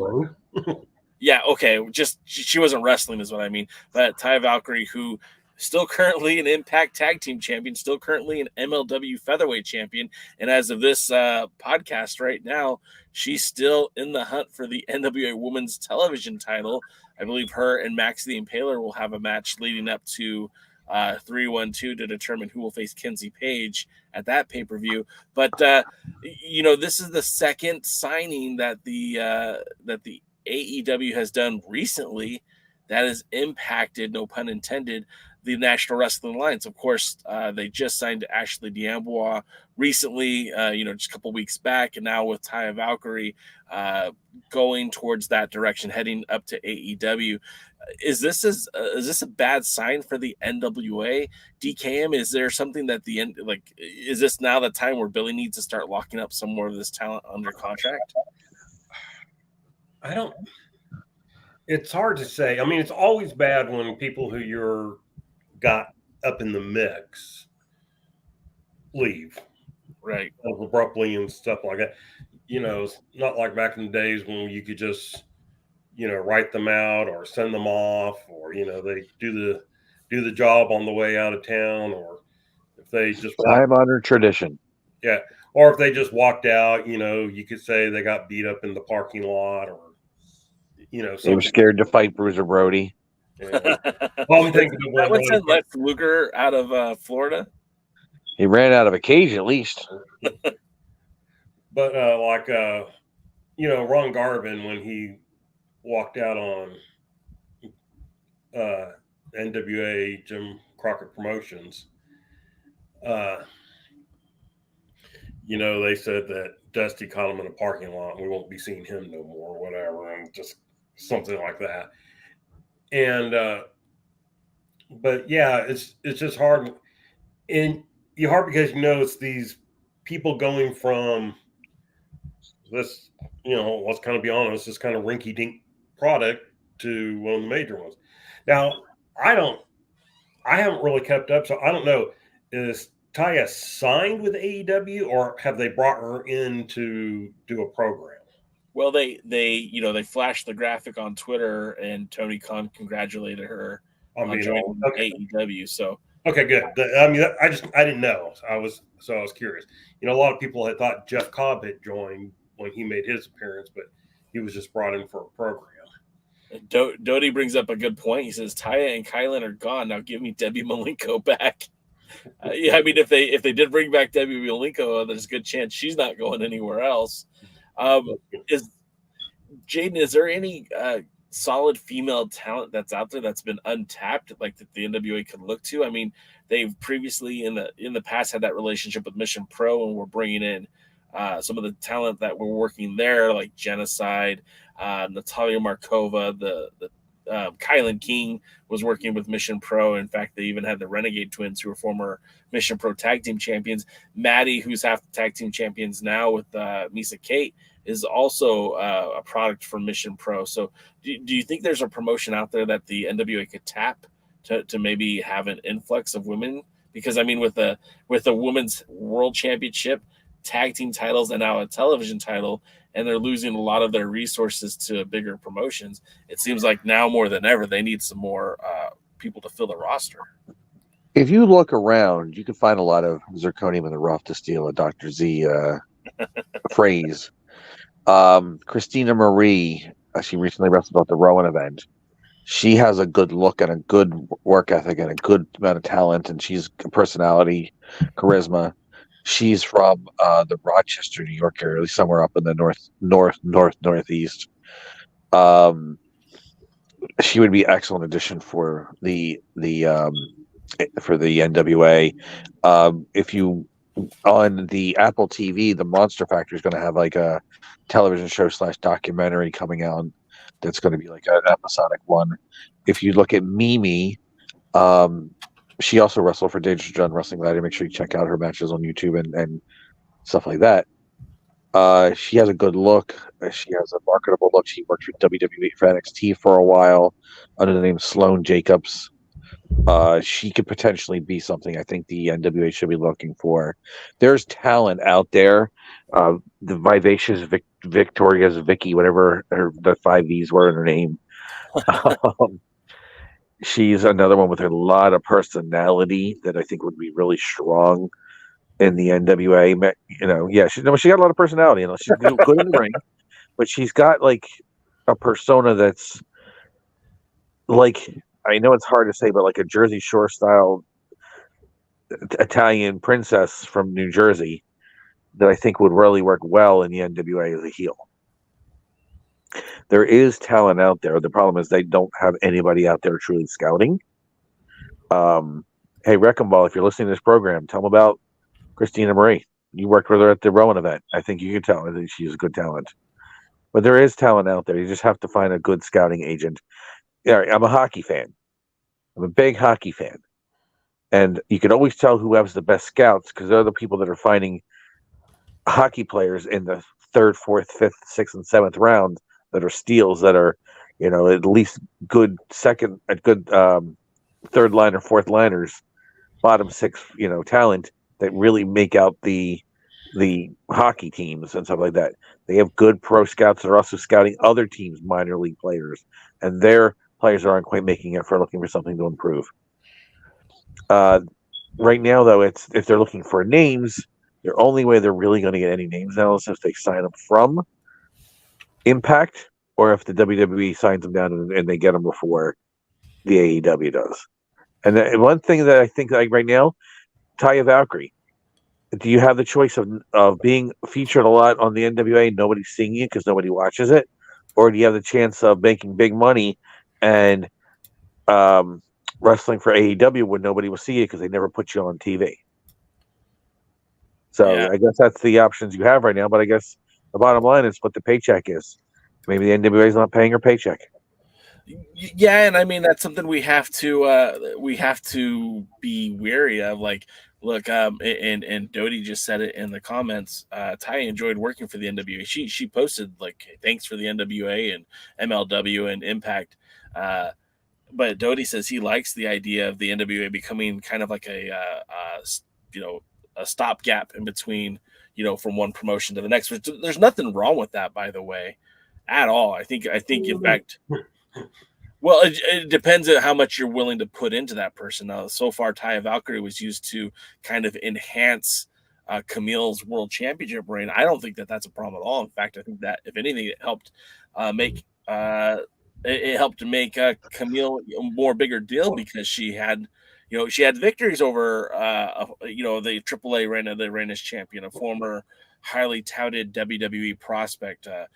Yeah, okay, just she wasn't wrestling is what I mean. But Taya Valkyrie, who still currently an Impact Tag Team Champion, still currently an MLW Featherweight Champion, and as of this podcast right now, she's still in the hunt for the NWA Women's Television title. I believe her and Max the Impaler will have a match leading up to 312 to determine who will face Kenzie Page at that pay-per-view. But this is the second signing that the AEW has done recently that has impacted, no pun intended, the National Wrestling Alliance. Of course, they just signed Ashley D'Amboise recently, just a couple weeks back, and now with Taya Valkyrie going towards that direction, heading up to AEW. Is this a bad sign for the NWA? DKM, is there something that is this now the time where Billy needs to start locking up some more of this talent under contract? It's hard to say. I mean, it's always bad when people who you're got up in the mix leave. Right. Abruptly and stuff like that. It's not like back in the days when you could just, write them out or send them off, or, they do the job on the way out of town, or if they just time-honored tradition. Yeah. Or if they just walked out, you could say they got beat up in the parking lot, or they were scared to fight Bruiser Brody. Yeah. Well, I'm thinking that one sent Lex Luger out of Florida. He ran out of a cage at least. But Ron Garvin, when he walked out on NWA Jim Crockett Promotions, they said that Dusty caught him in a parking lot and we won't be seeing him no more, or whatever, and just something like that. And but yeah, it's just hard, and you're hard because it's these people going from this, let's kind of be honest, this kind of rinky-dink product to one of the major ones. Now, I haven't really kept up, so I don't know. Is Taya signed with AEW, or have they brought her in to do a program? Well, they flashed the graphic on Twitter, and Tony Khan congratulated her on joining AEW. So Okay, good. I mean, I didn't know. I was curious. You know, a lot of people had thought Jeff Cobb had joined when he made his appearance, but he was just brought in for a program. Doty brings up a good point. He says Taya and Kylan are gone. Now give me Debbie Malenko back. Yeah, I mean, if they did bring back Debbie Malenko, there's a good chance she's not going anywhere else. Is Jaden? Is there any solid female talent that's out there that's been untapped, like that the NWA could look to? I mean, they've previously in the past had that relationship with Mission Pro, and we're bringing in some of the talent that were working there, like Genocide, Natalia Markova, the Kylan King was working with Mission Pro. In fact, they even had the Renegade Twins, who were former Mission Pro tag team champions. Maddie, who's half the tag team champions now with Misa Kate, is also a product from Mission Pro. So do you think there's a promotion out there that the NWA could tap to maybe have an influx of women? Because I mean, with the women's world championship, tag team titles, and now a television title, and they're losing a lot of their resources to bigger promotions, it seems like now more than ever they need some more people to fill the roster. If you look around, you can find a lot of zirconium in the rough, to steal a Dr. Z phrase. Christina Marie, she recently wrestled at the Rowan event. She has a good look and a good work ethic and a good amount of talent, and she's a personality, charisma. She's from the Rochester, New York area, at least somewhere up in the northeast. She would be excellent addition for the NWA. If you on the Apple TV, the Monster Factory is going to have like a television show / documentary coming out that's going to be like an episodic one. If you look at Mimi, she also wrestled for Dangerous John Wrestling Gladiator. Make sure you check out her matches on YouTube and stuff like that. She has a good look. She has a marketable look. She worked with WWE for NXT for a while under the name Sloane Jacobs. She could potentially be something I think the NWA should be looking for. There's talent out there. The Vivacious Victoria's Vicky, whatever the 5 V's were in her name. She's another one with a lot of personality that I think would be really strong in the NWA. You know, yeah, she got a lot of personality. You know, she's good in the ring, but she's got like a persona that's like, I know it's hard to say, but like a Jersey Shore style Italian princess from New Jersey that I think would really work well in the NWA as a heel. There is talent out there. The problem is they don't have anybody out there truly scouting. Hey, Wrecking Ball, if you're listening to this program, tell them about Christina Marie. You worked with her at the Rowan event. I think you can tell. I think she's a good talent. But there is talent out there. You just have to find a good scouting agent. Yeah, I'm a hockey fan. I'm a big hockey fan. And you can always tell who has the best scouts because they're the people that are finding hockey players in the 3rd, 4th, 5th, 6th, and 7th round that are steals, that are, you know, at least good third liner, 4th liners, bottom 6, you know, talent that really make out the hockey teams and stuff like that. They have good pro scouts that are also scouting other teams' minor league players, and their players aren't quite making it for looking for something to improve. Right now, though, it's if they're looking for names, the only way they're really going to get any names now is if they sign them from Impact, or if the WWE signs them down and they get them before the AEW does. And one thing that I think, like right now, Taya Valkyrie, do you have the choice of being featured a lot on the NWA, nobody's seeing you because nobody watches it, or do you have the chance of making big money and wrestling for AEW when nobody will see you because they never put you on TV? So yeah. I guess that's the options you have right now. But I guess the bottom line is what the paycheck is. Maybe the NWA is not paying her paycheck. Yeah, and I mean that's something we have to be wary of. Like, look, and Doty just said it in the comments. Ty enjoyed working for the NWA. She posted like thanks for the NWA and MLW and Impact. But Doty says he likes the idea of the NWA becoming kind of like a stopgap in between, from one promotion to the next. There's nothing wrong with that, by the way, at all. I think in fact, Well, it depends on how much you're willing to put into that person. Now, so far, Taya Valkyrie was used to kind of enhance Kamille's world championship reign. I don't think that that's a problem at all. In fact, I think that if anything, it helped make Kamille a more bigger deal because she had victories over the AAA ran as champion, a former highly touted WWE prospect, a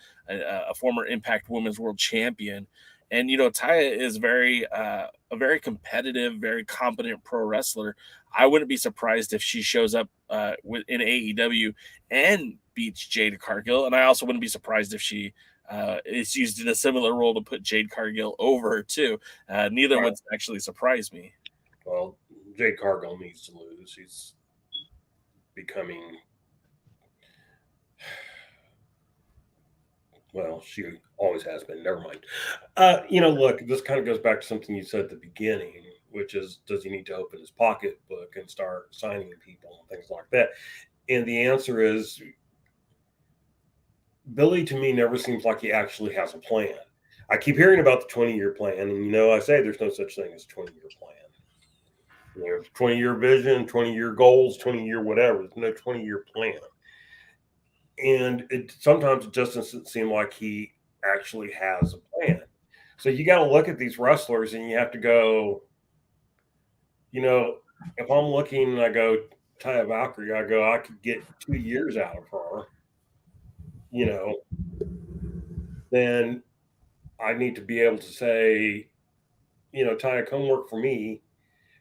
former Impact Women's World Champion. And Taya is a very competitive, very competent pro wrestler. I wouldn't be surprised if she shows up in AEW and beats Jade Cargill, and I also wouldn't be surprised if she is used in a similar role to put Jade Cargill over too. Neither would actually surprise me. Well, Jade Cargill needs to lose. She's becoming. Well, she always has been. Never mind. Look, this kind of goes back to something you said at the beginning, which is, does he need to open his pocketbook and start signing people and things like that? And the answer is, Billy, to me, never seems like he actually has a plan. I keep hearing about the 20-year plan, and, I say there's no such thing as a 20-year plan. There's 20-year vision, 20-year goals, 20-year whatever. There's no 20-year plan. And sometimes it just doesn't seem like he actually has a plan. So you got to look at these wrestlers and you have to go, if I'm looking and I go, Taya Valkyrie, I could get 2 years out of her, then I need to be able to say, Taya, come work for me.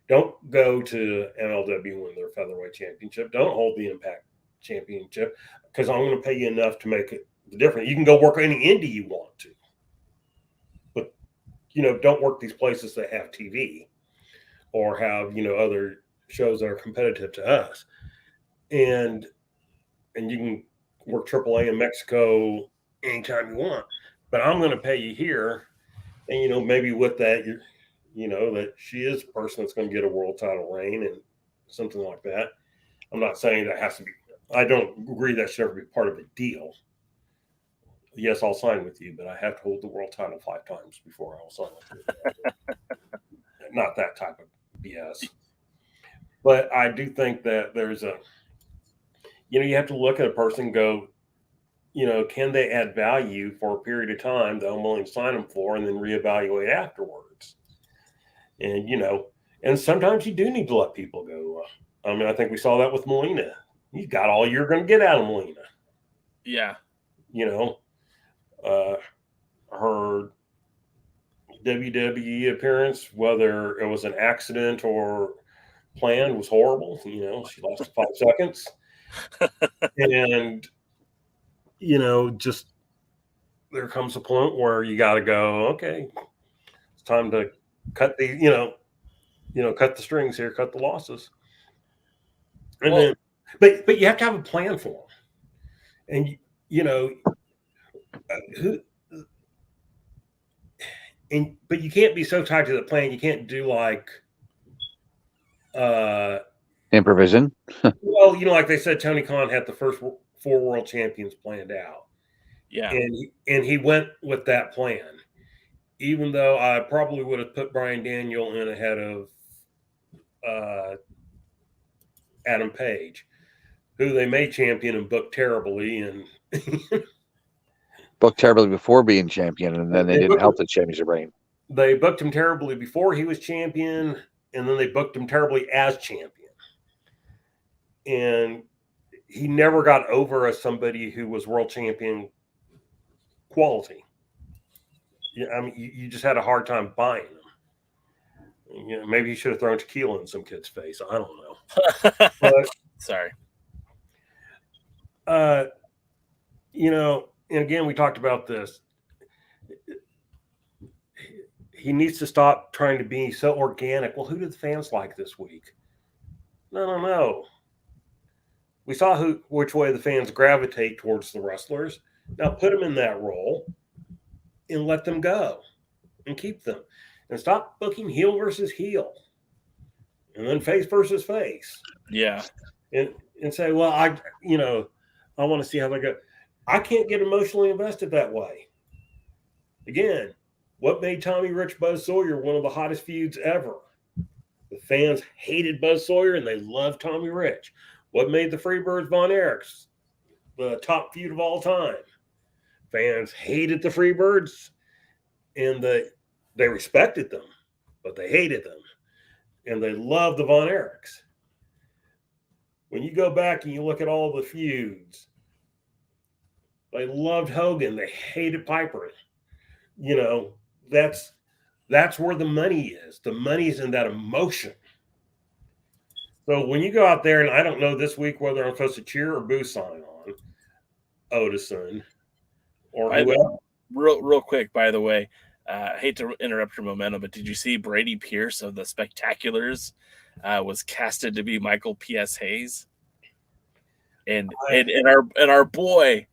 Don't go to MLW win their featherweight championship. Don't hold the Impact championship, because I'm going to pay you enough to make it the difference. You can go work any indie you want to, but don't work these places that have TV or have other shows that are competitive to us, and you can work AAA in Mexico anytime you want. But I'm going to pay you here, and maybe with that that she is a person that's going to get a world title reign and something like that. I'm not saying that has to be. I don't agree that should ever be part of a deal. Yes, I'll sign with you, but I have to hold the world title 5 times before I will sign with you. Not that type of BS. But I do think that there's you have to look at a person and go, can they add value for a period of time that I'm willing to sign them for, and then reevaluate afterwards? And, and sometimes you do need to let people go. I think we saw that with Melina. You got all you're going to get out of Melina. Yeah. Her WWE appearance, whether it was an accident or planned, was horrible. She lasted 5 seconds. And, just there comes a point where you got to go, okay, it's time to cut the, cut the strings here, cut the losses. And then, but you have to have a plan for them. And, but you can't be so tied to the plan. You can't do like, improvisation. Well, like they said, Tony Khan had the first 4 world champions planned out. Yeah. And he went with that plan, even though I probably would have put Bryan Daniel in ahead of Adam Page, who they made champion and booked terribly, and booked terribly before being champion, and then they didn't help the championship reign. They booked him terribly before he was champion, and then they booked him terribly as champion. And he never got over as somebody who was world champion quality. You just had a hard time buying him. Maybe you should have thrown tequila in some kid's face. I don't know. But, sorry. And again, we talked about this. He needs to stop trying to be so organic. Well, who did the fans like this week? No. We saw which way the fans gravitate towards the wrestlers. Now put them in that role and let them go and keep them. And stop booking heel versus heel. And then face versus face. Yeah. And say, well, I want to see how they go. I can't get emotionally invested that way. Again, What made Tommy Rich Buzz Sawyer one of the hottest feuds ever? The fans hated Buzz Sawyer and they loved Tommy Rich. What made the Freebirds Von Erichs the top feud of all time? Fans hated the Freebirds and they respected them, but they hated them. And they loved the Von Erichs. When you go back and you look at all the feuds, they loved Hogan. They hated Piper. You know, that's where the money is. The money's in that emotion. So when you go out there, and I don't know this week whether I'm supposed to cheer or boo sign on Odison or whoever. Real quick, by the way, I hate to interrupt your momentum, but did you see Brady Pierce of the Spectaculars was casted to be Michael P.S. Hayes? And our boy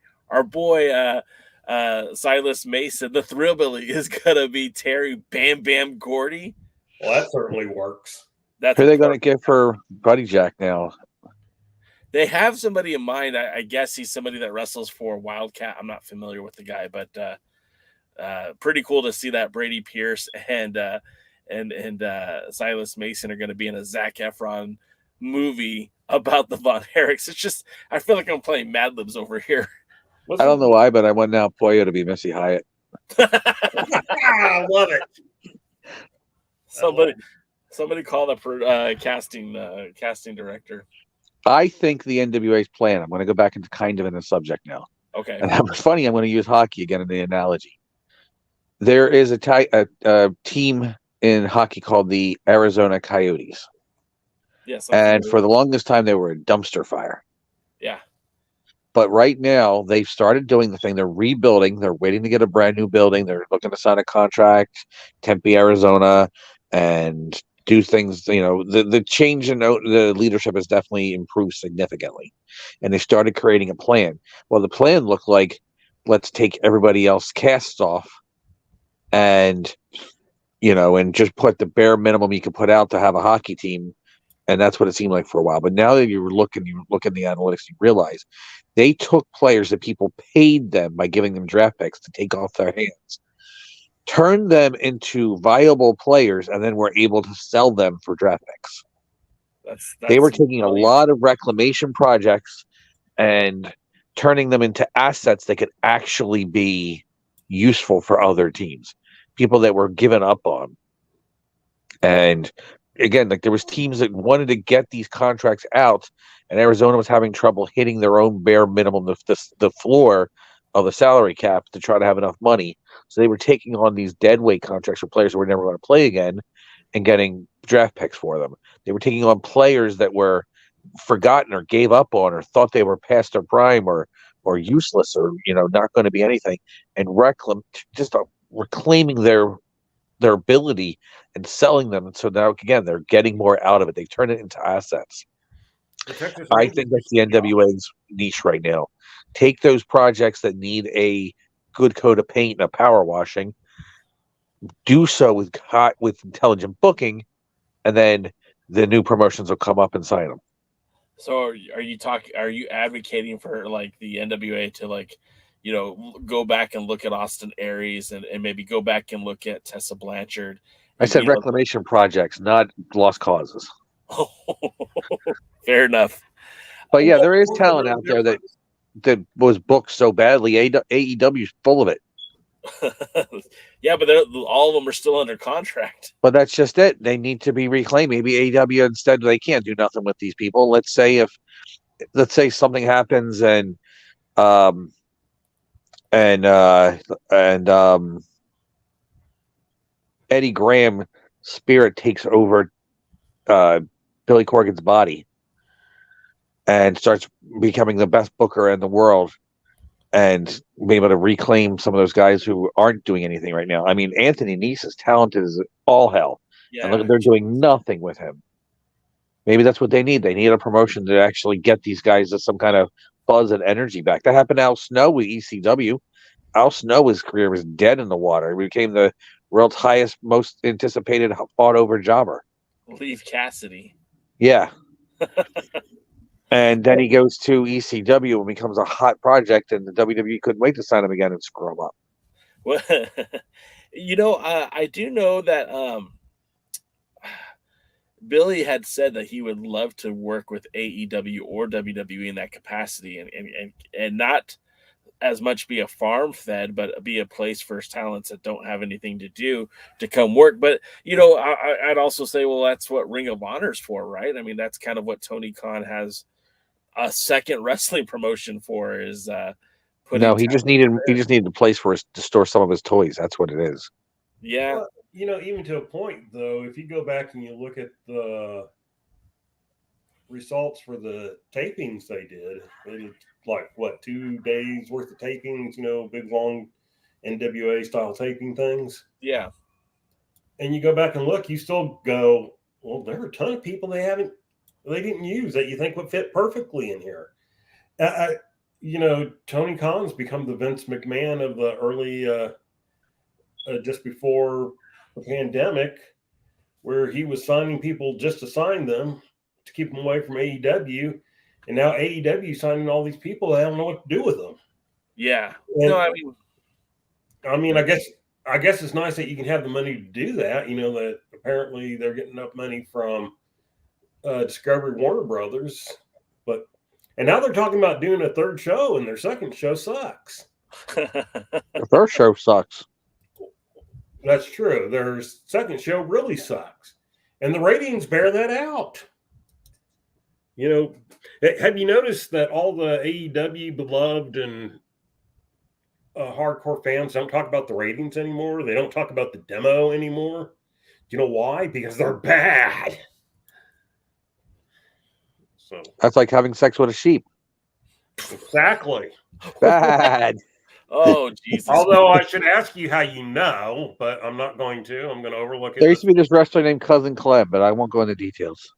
Silas Mason, the Thrillbilly, is gonna be Terry Bam Bam Gordy. Well, that certainly works. Who are they going to get for Buddy Jack now? They have somebody in mind. I guess he's somebody that wrestles for Wildcat. I'm not familiar with the guy, but pretty cool to see that Brady Pierce and Silas Mason are going to be in a Zac Efron movie about the Von Erichs. It's just, I feel like I'm playing Mad Libs over here. I don't know why, but I want now Poyo to be Missy Hyatt. I love it. Somebody call the casting director. I think the NWA's plan. I'm going to go back into kind of in the subject now. Okay. And that was funny. I'm going to use hockey again in the analogy. There is a team in hockey called the Arizona Coyotes. Yes. And for the longest time, they were a dumpster fire. Yeah. But right now, they've started doing the thing. They're rebuilding. They're waiting to get a brand new building. They're looking to sign a contract, Tempe, Arizona, and do things. You know, the change in the leadership has definitely improved significantly. And they started creating a plan. Well, the plan looked like, let's take everybody else casts off and, you know, and just put the bare minimum you can put out to have a hockey team. And that's what it seemed like for a while. But now that you look at the analytics, you realize they took players that people paid them by giving them draft picks to take off their hands, turned them into viable players, and then were able to sell them for draft picks. They were taking a lot of reclamation projects and turning them into assets that could actually be useful for other teams, people that were given up on. And again, like there was teams that wanted to get these contracts out, and Arizona was having trouble hitting their own bare minimum, the floor of the salary cap to try to have enough money. So they were taking on these deadweight contracts for players who were never going to play again and getting draft picks for them. They were taking on players that were forgotten or gave up on or thought they were past their prime or useless or, you know, not going to be anything, and reclaiming their ability and selling them. And so now, again, they're getting more out of it. They turn it into assets. I think that's the NWA's niche right now. Take those projects that need a good coat of paint and a power washing, do so with intelligent booking, and then the new promotions will come up and sign them. So are you advocating for like the NWA to, like, you know, go back and look at Austin Aries and maybe go back and look at Tessa Blanchard? I said reclamation projects, not lost causes. Fair enough. But yeah, there is talent out there that was booked so badly. AEW is full of it. Yeah, but all of them are still under contract. But that's just it. They need to be reclaimed. Maybe AEW instead, they can't do nothing with these people. Let's say something happens and Eddie Graham spirit takes over Billy Corgan's body and starts becoming the best booker in the world and be able to reclaim some of those guys who aren't doing anything right now. I mean, Anthony Nese is talented as all hell. Yeah. And look, they're doing nothing with him. Maybe that's what they need. They need a promotion to actually get these guys some kind of buzz and energy back. That happened to Al Snow with ECW. Al Snow, his career was dead in the water. He became the world's highest, most anticipated fought over jobber. Leave Cassidy. Yeah. And then he goes to ECW and becomes a hot project, and the WWE couldn't wait to sign him again and screw him up. Well, I do know that Billy had said that he would love to work with AEW or WWE in that capacity, and not as much be a farm fed, but be a place for talents that don't have anything to do to come work. But I'd also say, well, that's what Ring of Honor's for, right? I mean, that's kind of what Tony Khan has a second wrestling promotion for, is No, he just needed a place for us to store some of his toys. That's what it is. Yeah. Well, even to a point, though, if you go back and you look at the results for the tapings they did 2 days worth of tapings, big long NWA style taping things. Yeah. And you go back and look, you still go, well, there are a ton of people they didn't use that you think would fit perfectly in here. Tony Khan's become the Vince McMahon of the early, just before the pandemic, where he was signing people just to sign them to keep them away from AEW. And now AEW signing all these people, they don't know what to do with them. Yeah. And, no, I guess it's nice that you can have the money to do that. That apparently they're getting enough money from Discovery Warner Brothers, and now they're talking about doing a third show, and their second show sucks. The first show sucks. That's true. Their second show really sucks, and the ratings bear that out. Have you noticed that all the AEW beloved and hardcore fans don't talk about the ratings anymore? They don't talk about the demo anymore. Do you know why? Because they're bad. So that's like having sex with a sheep. Exactly. Bad. Oh, Jesus. Although I should ask you how you know, but I'm not going to. I'm going to overlook it. There used to be this wrestler named Cousin Clem, but I won't go into details.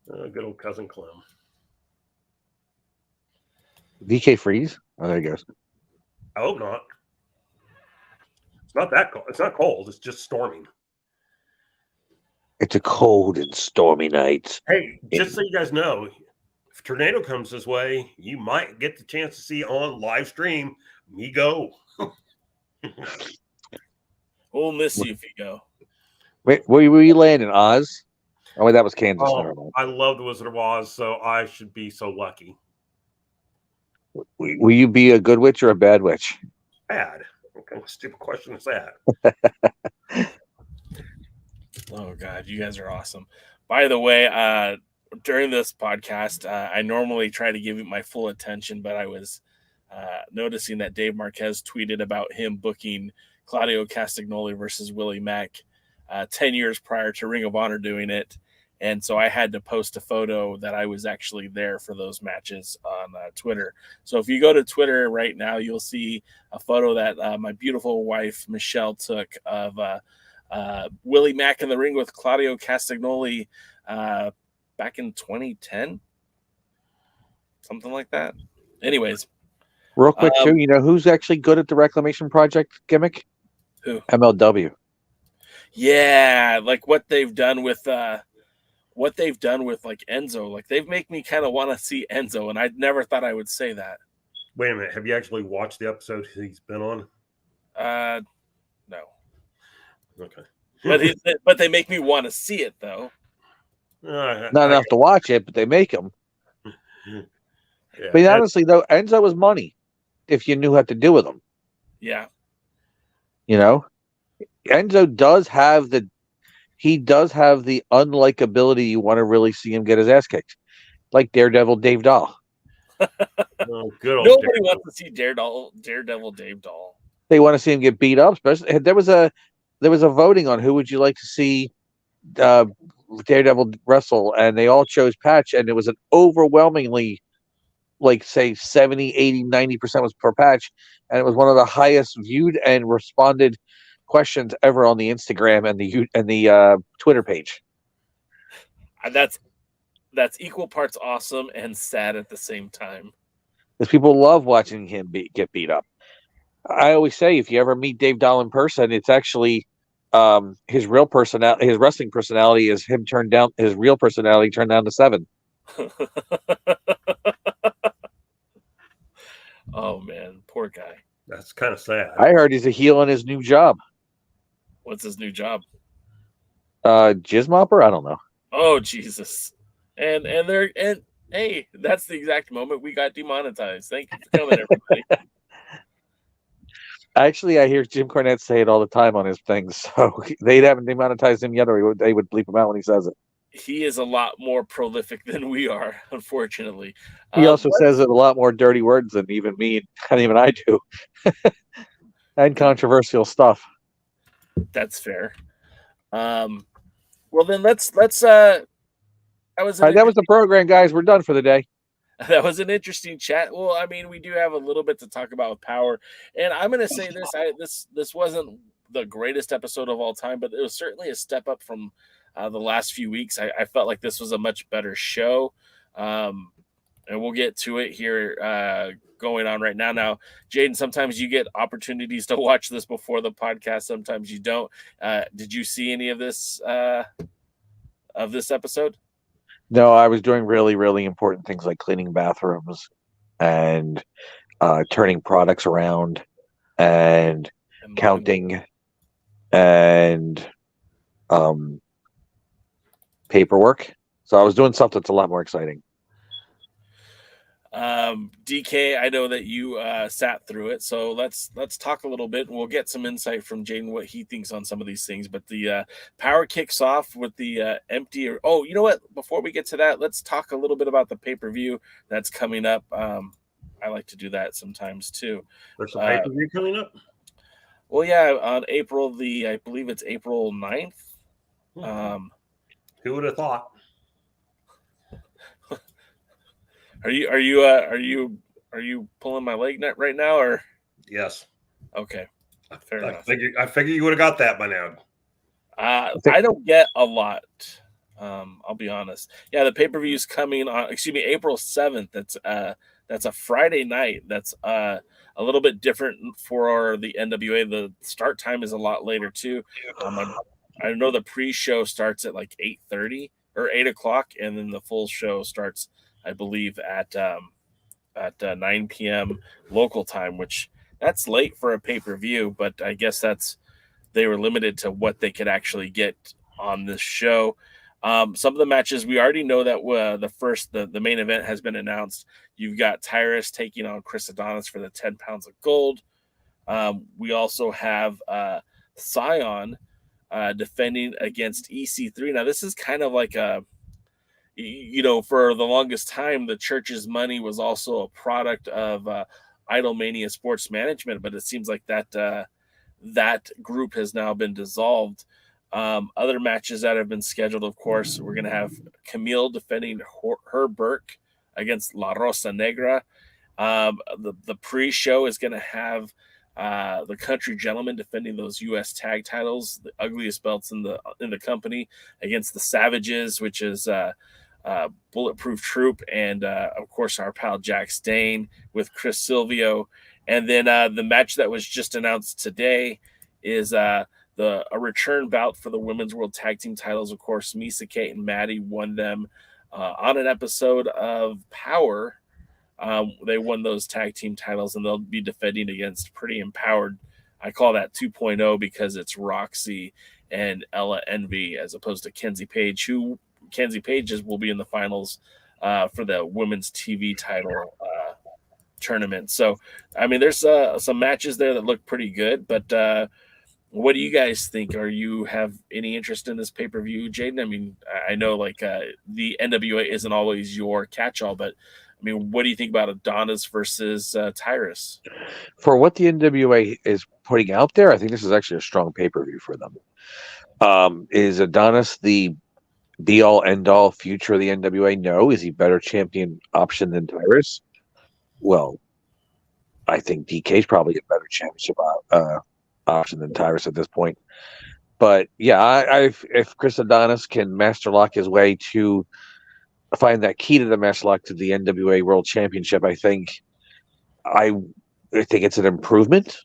Good old Cousin Clem. VK Freeze? Oh, there he goes. I hope not. It's not that cold. It's not cold. It's just storming. It's a cold and stormy night. Hey, just so you guys know, if a tornado comes this way, you might get the chance to see on live stream me go. We'll miss you if you go. Wait, where were you landing? Oz? Oh, wait, that was Kansas. Oh, I love the Wizard of Oz, so I should be so lucky. Will you be a good witch or a bad witch? Bad. What kind of stupid question is that? Oh, God, you guys are awesome. By the way, during this podcast, I normally try to give it my full attention, but I was noticing that Dave Marquez tweeted about him booking Claudio Castagnoli versus Willie Mack 10 years prior to Ring of Honor doing it. And so I had to post a photo that I was actually there for those matches on Twitter. So if you go to Twitter right now, you'll see a photo that my beautiful wife, Michelle, took of Willie Mack in the ring with Claudio Castagnoli back in 2010. Something like that. Anyways. Real quick, too, you know who's actually good at the Reclamation Project gimmick? Who? MLW. Yeah, like what they've done with like Enzo. Like they've make me kind of want to see Enzo, and I never thought I would say that. Wait a minute, have you actually watched the episode he's been on? No. Okay. But they make me want to see it though. Not enough to watch it, but they make them. Yeah, but honestly, though, Enzo was money if you knew what to do with him. Yeah. You know, Enzo does have the unlikability you want to really see him get his ass kicked, like Daredevil Dave Dahl. Oh, good old Nobody wants to see Daredevil Dave Dahl. They want to see him get beat up. Especially there was a voting on who would you like to see Daredevil wrestle, and they all chose Patch, and it was an overwhelmingly, like, say 70, 80, 90% was per Patch, and it was one of the highest viewed and responded questions ever on the Instagram and the Twitter page. That's equal parts awesome and sad at the same time. Because people love watching him get beat up. I always say, if you ever meet Dave Dahl in person, it's actually his real personality. His wrestling personality is him turned down. His real personality turned down to 7. Oh man, poor guy. That's kind of sad. I heard he's a heel in his new job. What's his new job? Jizz mopper? I don't know. Oh Jesus! And hey, that's the exact moment we got demonetized. Thank you for coming, everybody. Actually, I hear Jim Cornette say it all the time on his things, so they haven't demonetized him yet, or they would bleep him out when he says it. He is a lot more prolific than we are, unfortunately. He also says it a lot more dirty words than even me and even I do, and controversial stuff. That's fair. Well, then let's. That was the program, guys. We're done for the day. That was an interesting chat. Well, I mean, we do have a little bit to talk about with Power, and I'm going to say this: this wasn't the greatest episode of all time, but it was certainly a step up from the last few weeks. I felt like this was a much better show, and we'll get to it here going on right now. Now, Jaden, sometimes you get opportunities to watch this before the podcast. Sometimes you don't. Did you see any of this episode? No, I was doing really, really important things like cleaning bathrooms and turning products around and counting and paperwork. So I was doing stuff that's a lot more exciting. DK, I know that you sat through it, so let's talk a little bit, and we'll get some insight from Jaden what he thinks on some of these things. But the Power kicks off with the empty. Oh, you know what? Before we get to that, let's talk a little bit about the pay-per-view that's coming up. I like to do that sometimes too. There's a pay-per-view coming up. Well, yeah, on I believe it's April 9th. Who would have thought? Are you pulling my leg net right now, or? Yes. Okay. Fair enough. I figure you would have got that by now. I don't get a lot. I'll be honest. Yeah, the pay-per-view is coming on. April 7th. That's a Friday night. That's a little bit different for the NWA. The start time is a lot later too. I know the pre-show starts at like 8:30 or 8 o'clock, and then the full show starts, I believe, at 9 p.m. local time, which that's late for a pay-per-view, but I guess they were limited to what they could actually get on this show. Some of the matches, we already know that the main event has been announced. You've got Tyrus taking on Chris Adonis for the 10 pounds of gold. We also have Cyon defending against EC3. Now, this is kind of like for the longest time, the church's money was also a product of Idolmania Sports Management, but it seems like that group has now been dissolved. Other matches that have been scheduled, of course, we're going to have Kamille defending her Burke against La Rosa Negra. The pre-show is going to have the Country Gentlemen defending those U.S. tag titles, the ugliest belts in the company, against the Savages, which is Bulletproof Troop, and of course our pal Jack Stane with Chris Silvio. And then the match that was just announced today is a return bout for the Women's World Tag Team titles. Of course, Misa Kate and Maddie won them on an episode of Power. They won those tag team titles, and they'll be defending against Pretty Empowered. I call that 2.0 because it's Roxy and Ella Envy as opposed to Kenzie Page, who Kenzie Page will be in the finals for the women's TV title tournament. So, I mean, there's some matches there that look pretty good, but what do you guys think? You have any interest in this pay-per-view, Jaden? I mean, I know the NWA isn't always your catch-all, but I mean, what do you think about Adonis versus Tyrus? For what the NWA is putting out there, I think this is actually a strong pay-per-view for them. Is Adonis the be-all, end-all future of the NWA? No. Is he better champion option than Tyrus? Well, I think DK's probably a better championship option than Tyrus at this point. But yeah, if Chris Adonis can master lock his way to find that key to the master lock to the NWA World Championship, I think it's an improvement.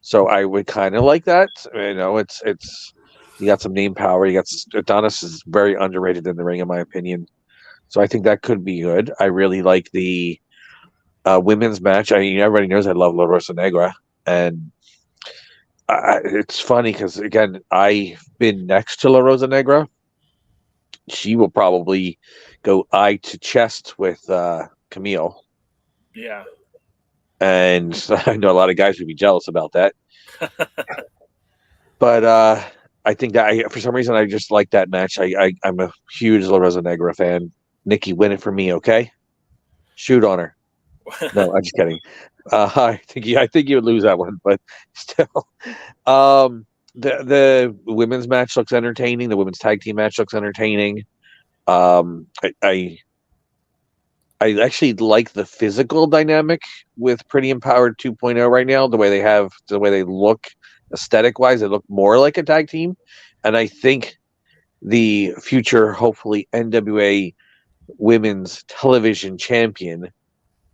So I would kind of like that. It's you got some name power. Adonis is very underrated in the ring, in my opinion. So I think that could be good. I really like the women's match. I mean, everybody knows I love La Rosa Negra, and it's funny because again, I've been next to La Rosa Negra. She will probably go eye to chest with Kamille. Yeah. And I know a lot of guys would be jealous about that. But I think that for some reason I just like that match. I'm a huge La Rosa Negra fan. Nikki, win it for me, okay? Shoot on her. No, I'm just kidding. I think you would lose that one, but still. The women's match looks entertaining. The women's tag team match looks entertaining. I actually like the physical dynamic with Pretty Empowered 2.0 right now. The way they look aesthetic wise, they look more like a tag team. And I think the future, hopefully, NWA Women's Television Champion,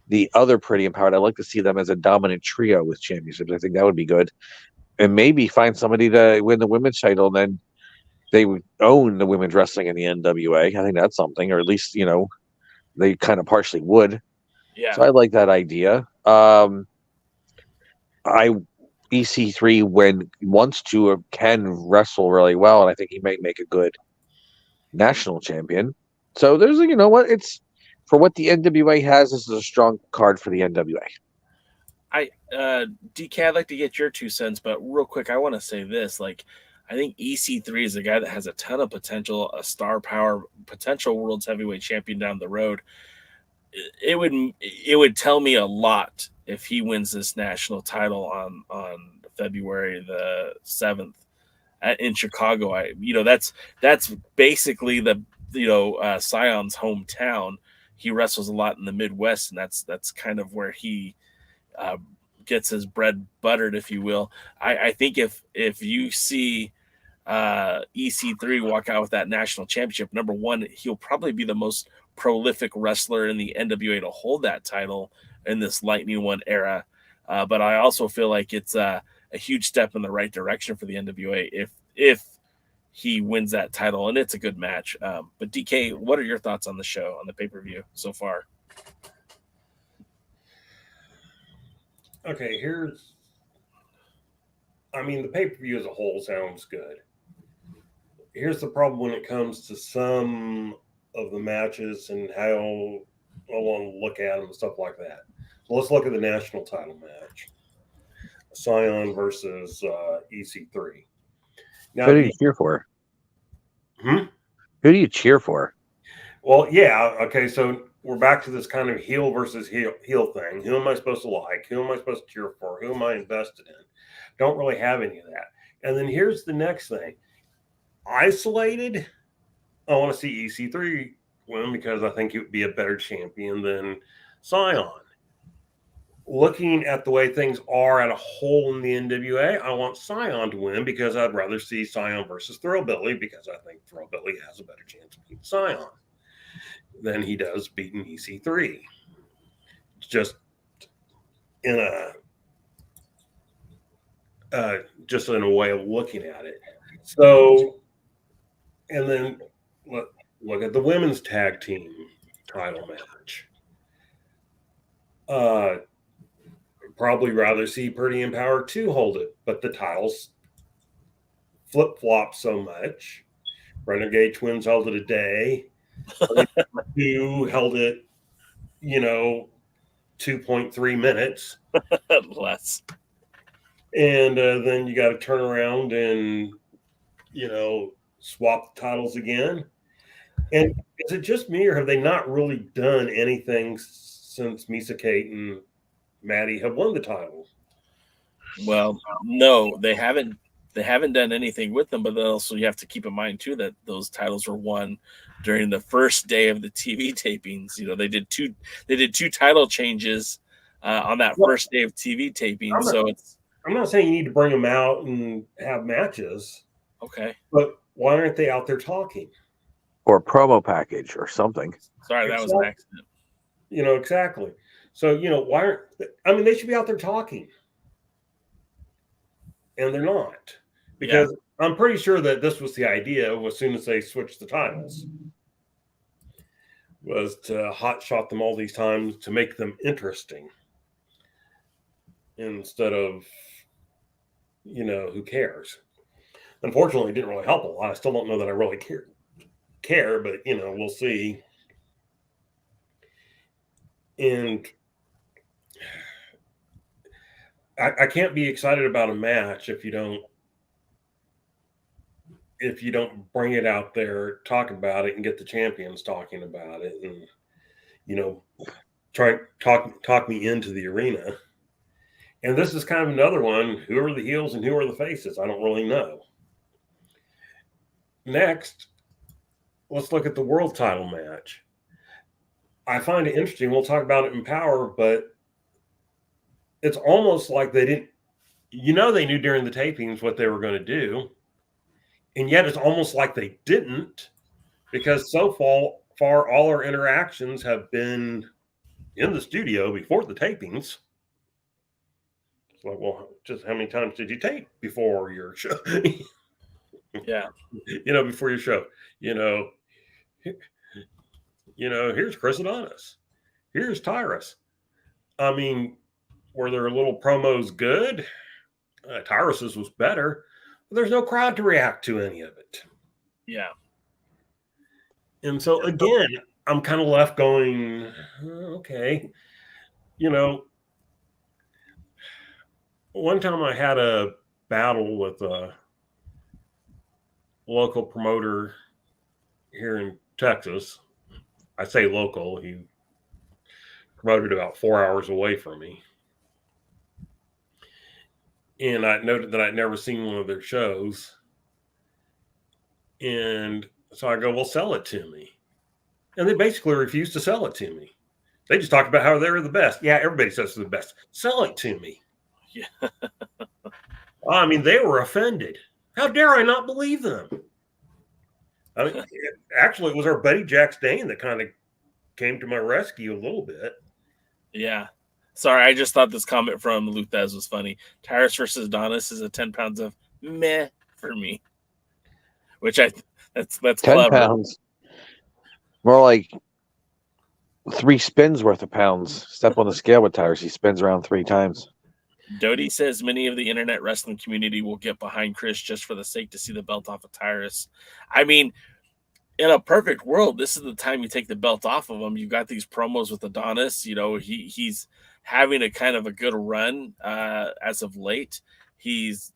the other Pretty Empowered, I'd like to see them as a dominant trio with championships. I think that would be good. And maybe find somebody to win the women's title, and then they would own the women's wrestling in the NWA. I think that's something, or at least, they kind of partially would. Yeah. So I like that idea. EC3, when wants to, can wrestle really well, and I think he might make a good national champion. So there's, it's for what the NWA has. This is a strong card for the NWA. DK, I'd like to get your 2 cents, but real quick, I want to say this. I think EC3 is a guy that has a ton of potential, a star power, potential world's heavyweight champion down the road. It would tell me a lot if he wins this national title on February the 7th in Chicago. That's basically the Cyon's hometown. He wrestles a lot in the Midwest, and that's kind of where he gets his bread buttered, if you will. I think if you see EC3 walk out with that national championship, number one, he'll probably be the most prolific wrestler in the NWA to hold that title in this Lightning One era. But I also feel like it's a huge step in the right direction for the NWA if he wins that title, and it's a good match. But DK, what are your thoughts on the show, on the pay-per-view so far? Okay, the pay-per-view as a whole sounds good. Here's the problem when it comes to some of the matches and how I want to look at them and stuff like that. So let's look at the national title match. Cyon versus EC3. Now, who do you cheer for? Who do you cheer for? Well, yeah, okay, so we're back to this kind of heel versus heel thing. Who am I supposed to like? Who am I supposed to cheer for? Who am I invested in? Don't really have any of that. And then here's the next thing. Isolated, I want to see EC3 win because I think it would be a better champion than Cyon. Looking at the way things are at a whole in the NWA, I want Cyon to win because I'd rather see Cyon versus Thrillbilly because I think Thrillbilly has a better chance of beating Cyon than he does beating EC3. Just in a way of looking at it. So, and then look at the women's tag team title match. Probably rather see Pretty Empowered 2 hold it, but the titles flip-flop so much. Renegade Twins held it a day. 2 held it, 2.3 minutes. Less. And then you got to turn around and, swap the titles again. And is it just me, or have they not really done anything since Misa Kate and Maddie have won the title? Well, no, they haven't. They haven't done anything with them, but then also you have to keep in mind too that those titles were won during the first day of the TV tapings. They did two title changes on that first day of TV taping. I'm not saying you need to bring them out and have matches. Okay. But why aren't they out there talking? Or a promo package or something. Sorry, that was an accident. Exactly. So, why aren't they should be out there talking. And they're not. Because I'm pretty sure that this was the idea as soon as they switched the titles. was to hotshot them all these times to make them interesting instead of, who cares? Unfortunately, it didn't really help a lot. I still don't know that I really care, but, we'll see. And I can't be excited about a match if you don't bring it out there, talk about it, and get the champions talking about it, and try talk me into the arena. And this is kind of another one. Who are the heels and who are the faces? I don't really know. Next, let's look at the world title match. I find it interesting. We'll talk about it in Power, but it's almost like they didn't, they knew during the tapings what they were going to do. And yet it's almost like they didn't, because so far all our interactions have been in the studio before the tapings. It's like, well, just how many times did you tape before your show? Yeah. Before your show, here's Chris Adonis. Here's Tyrus. I mean, were their little promos good? Tyrus's was better. But there's no crowd to react to any of it. Yeah. And so, again, I'm kind of left going, okay. One time I had a battle with a local promoter here in Texas. I say local. He promoted about 4 hours away from me. And I noted that I'd never seen one of their shows. And so I go, well, sell it to me. And they basically refused to sell it to me. They just talked about how they were the best. Yeah, everybody says they're the best. Sell it to me. Yeah. I mean, they were offended. How dare I not believe them? I mean, actually, it was our buddy Jack Stain that kind of came to my rescue a little bit. Yeah. Sorry, I just thought this comment from Luthez was funny. Tyrus versus Adonis is a 10 pounds of meh for me. Which that's 10 clever. Pounds. More like 3 spins worth of pounds. Step on the scale with Tyrus. He spins around 3 times. Dodie says many of the internet wrestling community will get behind Chris just for the sake to see the belt off of Tyrus. I mean, in a perfect world, this is the time you take the belt off of him. You've got these promos with Adonis. He's having a kind of a good run as of late. He's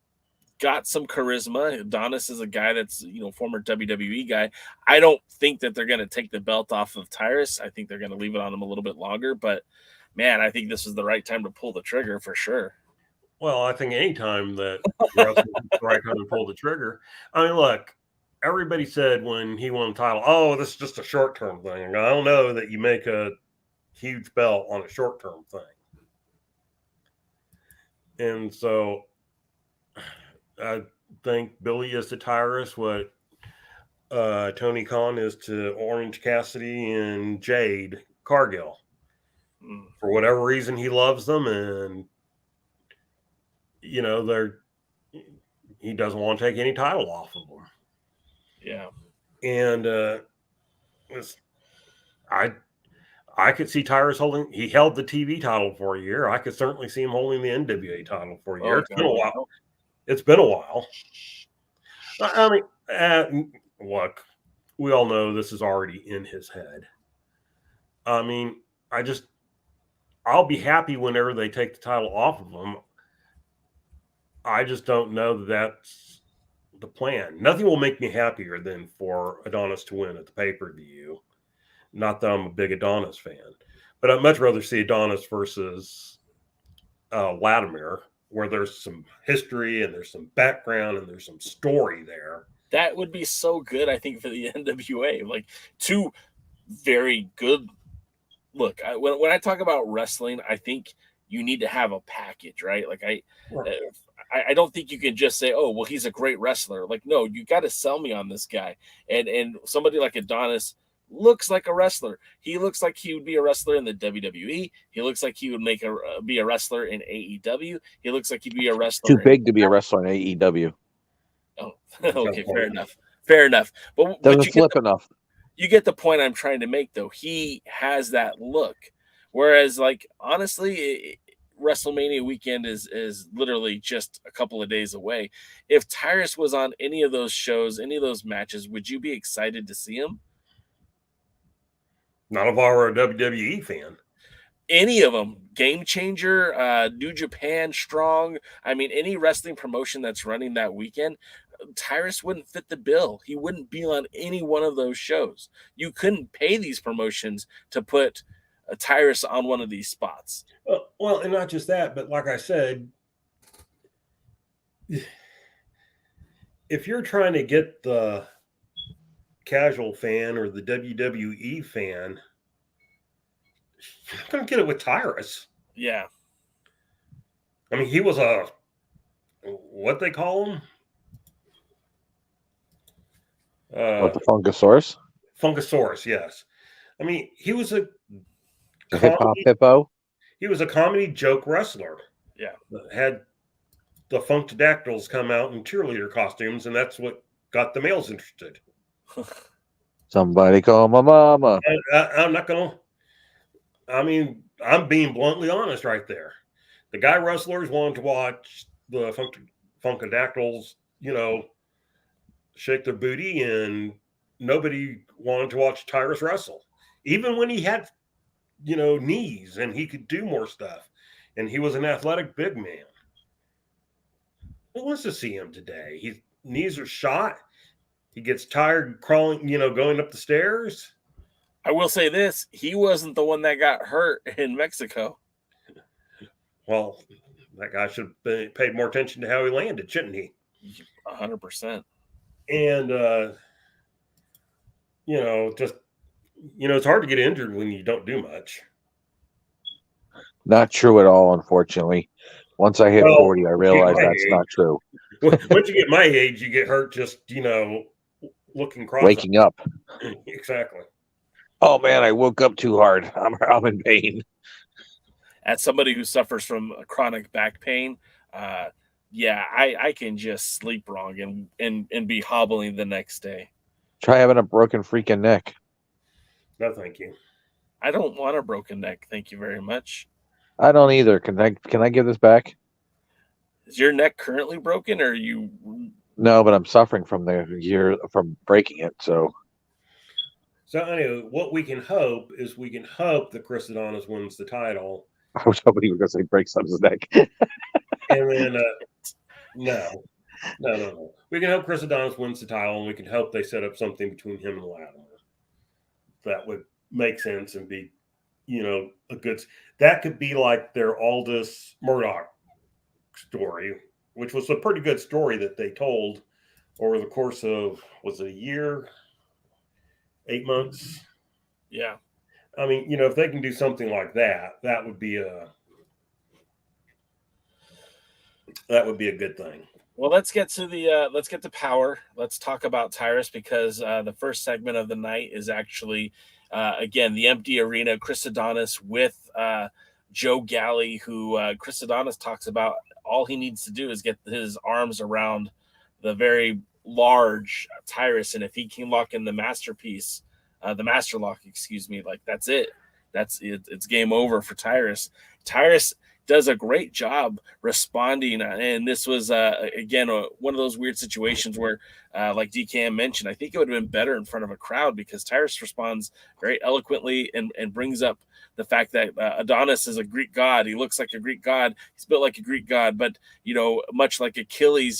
got some charisma. Adonis is a guy that's, former WWE guy. I don't think that they're going to take the belt off of Tyrus. I think they're going to leave it on him a little bit longer. But, man, I think this is the right time to pull the trigger for sure. Well, I think any time that it's the right time to pull the trigger. I mean, look, everybody said when he won the title, oh, this is just a short-term thing. I don't know that you make a huge belt on a short-term thing. And so I think Billy is to Tyrus what Tony Khan is to Orange Cassidy and Jade Cargill. For whatever reason, he loves them, and he doesn't want to take any title off of them. Yeah, and I could see Tyrus holding. He held the TV title for a year. I could certainly see him holding the NWA title for a year. It's been a while. It's been a while. I mean, look, we all know this is already in his head. I mean, I'll be happy whenever they take the title off of him. I just don't know that that's the plan. Nothing will make me happier than for Adonis to win at the pay-per-view. Not that I'm a big Adonis fan, but I'd much rather see Adonis versus Latimer, where there's some history and there's some background and there's some story there. That would be so good, I think, for the NWA. Like, 2 very good. Look, when I talk about wrestling, I think you need to have a package, right? Like, I don't think you can just say, oh, well, he's a great wrestler. Like, no, you got to sell me on this guy. And somebody like Adonis looks like a wrestler. He looks like he would be a wrestler in the WWE. He looks like he would be a wrestler in AEW. He looks like he'd be a wrestler. Too big to be a wrestler in AEW. Oh, okay, fair enough. But doesn't flip enough. You get the point I'm trying to make, though. He has that look. Whereas, like, honestly, WrestleMania weekend is literally just a couple of days away. If Tyrus was on any of those shows, any of those matches, would you be excited to see him? Not if I were a WWE fan. Any of them, Game Changer, New Japan, Strong. I mean, any wrestling promotion that's running that weekend, Tyrus wouldn't fit the bill. He wouldn't be on any one of those shows. You couldn't pay these promotions to put a Tyrus on one of these spots. Well, and not just that, but like I said, if you're trying to get the casual fan or the WWE fan, you're not going to get it with Tyrus. Yeah. I mean, he was a, what they call him? What, the Funkasaurus? Funkasaurus, yes. I mean, he was a hip hop hippo. He was a comedy joke wrestler. Yeah. Had the Funkadactyls come out in cheerleader costumes, and that's what got the males interested. Somebody call my mama. I'm not going to. I mean, I'm being bluntly honest right there. The guy wrestlers wanted to watch the Funkadactyls, shake their booty, and nobody wanted to watch Tyrus wrestle. Even when he had, knees and he could do more stuff, and he was an athletic big man. Who wants to see him today? His knees are shot. He gets tired crawling, going up the stairs. I will say this, he wasn't the one that got hurt in Mexico. Well, that guy should have paid more attention to how he landed, shouldn't he? 100%. And, it's hard to get injured when you don't do much. Not true at all, unfortunately. Once I hit 40, I realized that's not true. Once you get my age, you get hurt just, looking cross. Waking up. Exactly. Oh, man, I woke up too hard. I'm in pain. As somebody who suffers from chronic back pain, I can just sleep wrong and be hobbling the next day. Try having a broken freaking neck. No, thank you. I don't want a broken neck. Thank you very much. I don't either. Can I give this back? Is your neck currently broken, or are you? No, but I'm suffering from breaking it. So anyway, what we can hope is that Chris Adonis wins the title. I was hoping he was going to say breaks up his neck. And then, no. We can hope Chris Adonis wins the title, and we can hope they set up something between him and Latimer. That would make sense and be, a good. That could be like their Aldous Murdoch story, which was a pretty good story that they told over the course of, was it a year, 8 months? Yeah. I mean, if they can do something like that, that would be a good thing. Well, let's get to Power. Let's talk about Tyrus, because the first segment of the night is actually again the empty arena. Chris Adonis with Joe Galley, who Chris Adonis talks about. All he needs to do is get his arms around the very large Tyrus, and if he can lock in the masterpiece. The master lock, like that's it. That's it. It's game over for Tyrus. Tyrus does a great job responding, and this was again one of those weird situations where, like DKM mentioned, I think it would have been better in front of a crowd, because Tyrus responds very eloquently and brings up the fact that Adonis is a Greek god. He looks like a Greek god. He's built like a Greek god, but much like Achilles,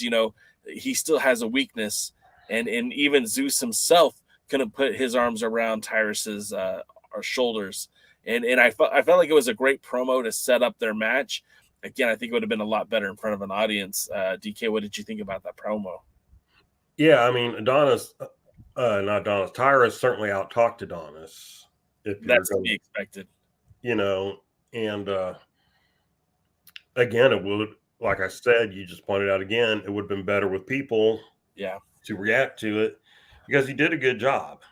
he still has a weakness, and even Zeus himself couldn't put his arms around Tyrus's shoulders. And I felt like it was a great promo to set up their match. Again, I think it would have been a lot better in front of an audience. DK, what did you think about that promo? Yeah, I mean, Tyrus certainly out-talked Adonis. That's to be expected. And again, it would, like I said, you just pointed out again, it would have been better with people to react to it, because he did a good job.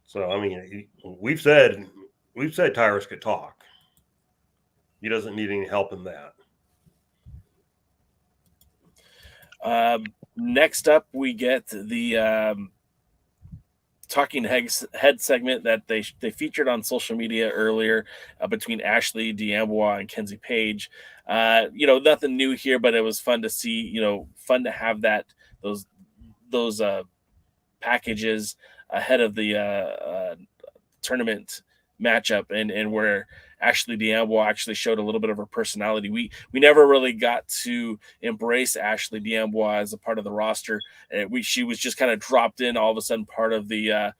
So, I mean, we've said Tyrus could talk. He doesn't need any help in that. Next up, we get the talking head segment that they featured on social media earlier between Ashley D'Amboise and Kenzie Page. Nothing new here, but it was fun to see. Fun to have those packages ahead of the tournament matchup, and where Ashley D'Amboise actually showed a little bit of her personality. We never really got to embrace Ashley D'Amboise as a part of the roster. She was just kind of dropped in all of a sudden, part of the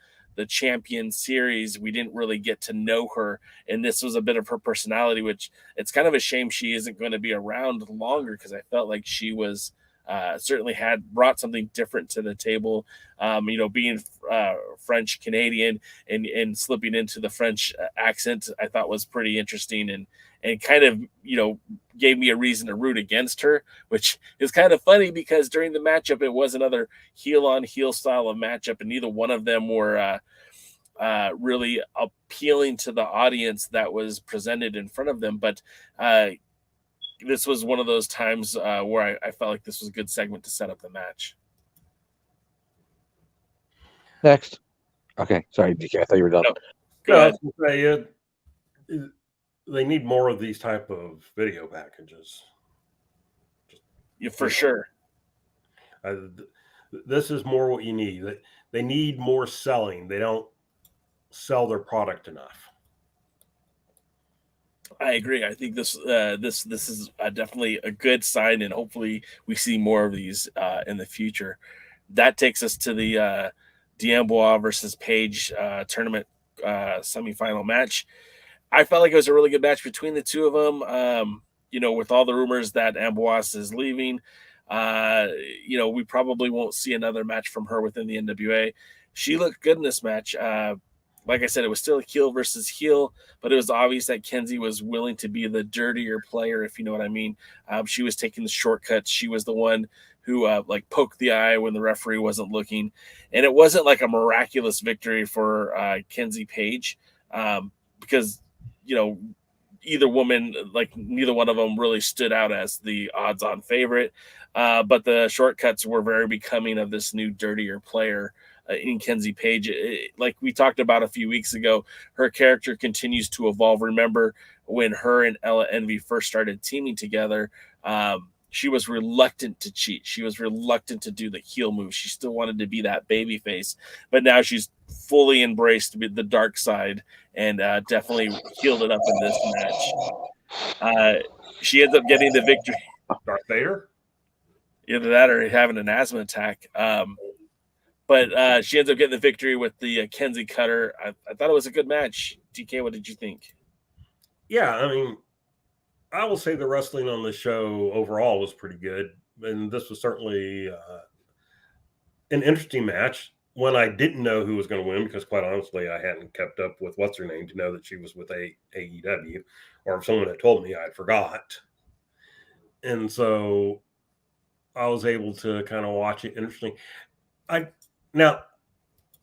champion series. We didn't really get to know her, and this was a bit of her personality, which it's kind of a shame she isn't going to be around longer, because I felt like she was certainly had brought something different to the table. Being French Canadian and slipping into the French accent, I thought was pretty interesting, and kind of gave me a reason to root against her, which is kind of funny because during the matchup it was another heel on heel style of matchup, and neither one of them were really appealing to the audience that was presented in front of them. But this was one of those times where I felt like this was a good segment to set up the match. Next. Okay, sorry, DK, I thought you were done. No, go ahead. They need more of these type of video packages. Yeah, for sure. This is more what you need. They need more selling. They don't sell their product enough. I agree. I think this is definitely a good sign, and hopefully we see more of these in the future. That takes us to the D'Amboise versus Page tournament semifinal match. I felt like it was a really good match between the two of them. With all the rumors that Amboise is leaving, we probably won't see another match from her within the NWA. She looked good in this match. Like I said, it was still heel versus heel, but it was obvious that Kenzie was willing to be the dirtier player, if you know what I mean. She was taking the shortcuts. She was the one who poked the eye when the referee wasn't looking. And it wasn't like a miraculous victory for Kenzie Page, because, neither one of them really stood out as the odds-on favorite. But the shortcuts were very becoming of this new dirtier player in Kenzie Page. Like we talked about a few weeks ago, her character continues to evolve. Remember when her and Ella Envy first started teaming together, she was reluctant to cheat. She was reluctant to do the heel move. She still wanted to be that baby face, but now she's fully embraced the dark side and definitely healed it up in this match. She ends up getting the victory. Darth Vader? Either that or having an asthma attack. But she ends up getting the victory with the Kenzie Cutter. I thought it was a good match. DK, what did you think? Yeah, I mean, I will say the wrestling on the show overall was pretty good. And this was certainly an interesting match. One I didn't know who was going to win, because quite honestly, I hadn't kept up with what's her name to know that she was with AEW, or if someone had told me, I'd forgot. And so I was able to kind of watch it. Interesting. Now,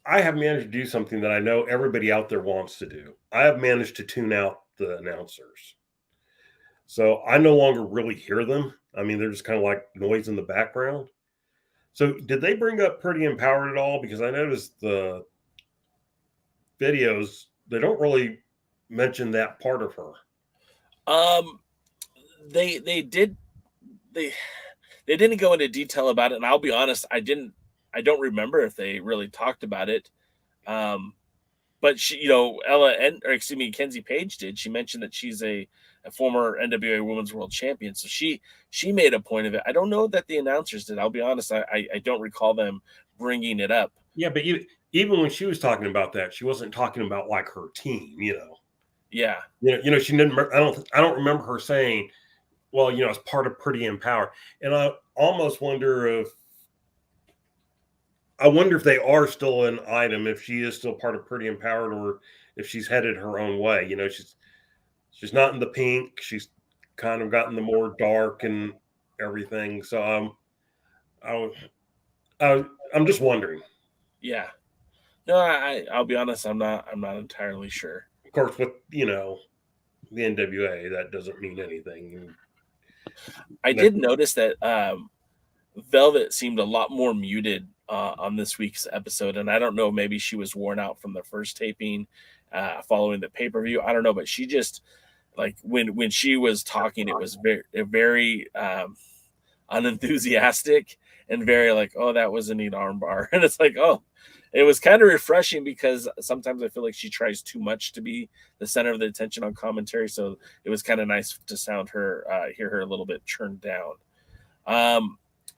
I have managed to do something that I know everybody out there wants to do. I have managed to tune out the announcers. So I no longer really hear them. I mean, they're just kind of like noise in the background. So did they bring up Pretty Empowered at all? Because I noticed the videos, they don't really mention that part of her. They didn't go into detail about it, and I'll be honest, I don't remember if they really talked about it. But she, Kenzie Page did. She mentioned that she's a former NWA Women's World Champion. So she made a point of it. I don't know that the announcers did. I'll be honest. I don't recall them bringing it up. Yeah, but even when she was talking about that, she wasn't talking about like her team, Yeah. She didn't. I don't remember her saying, well, it's part of Pretty Empowered. And I almost wonder if they are still an item, if she is still part of Pretty Empowered, or if she's headed her own way. She's not in the pink. She's kind of gotten the more dark and everything. So I'm just wondering. Yeah. No, I'll be honest. I'm not entirely sure. Of course, with the NWA, that doesn't mean anything. I did notice that Velvet seemed a lot more muted on this week's episode, and I don't know, maybe she was worn out from the first taping following the pay-per-view. I don't know, but she just like when she was talking, it was very unenthusiastic and very like, oh, that was a neat armbar. And it's like, oh, it was kind of refreshing because sometimes I feel like she tries too much to be the center of the attention on commentary. So it was kind of nice to hear her a little bit turned down.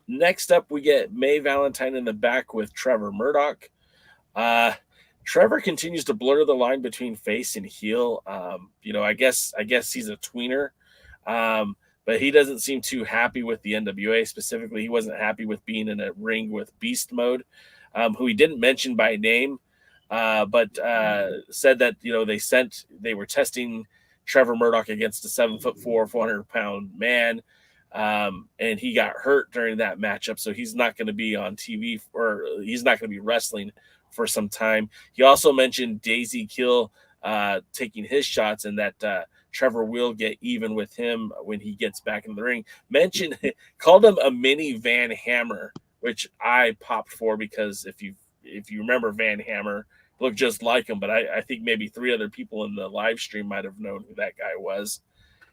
Next up, we get May Valentine in the back with Trevor Murdoch. Trevor continues to blur the line between face and heel. I guess he's a tweener. But he doesn't seem too happy with the NWA. Specifically, he wasn't happy with being in a ring with Beast Mode, who he didn't mention by name, but said that they were testing Trevor Murdoch against a 7'4", 400-pound man, and he got hurt during that matchup, so he's not going to be on TV or he's not going to be wrestling for some time. He also mentioned Daisy Kill taking his shots, and that Trevor will get even with him when he gets back in the ring. Called him a mini Van Hammer, which I popped for because if you remember Van Hammer, looked just like him, but I think maybe 3 other people in the live stream might have known who that guy was.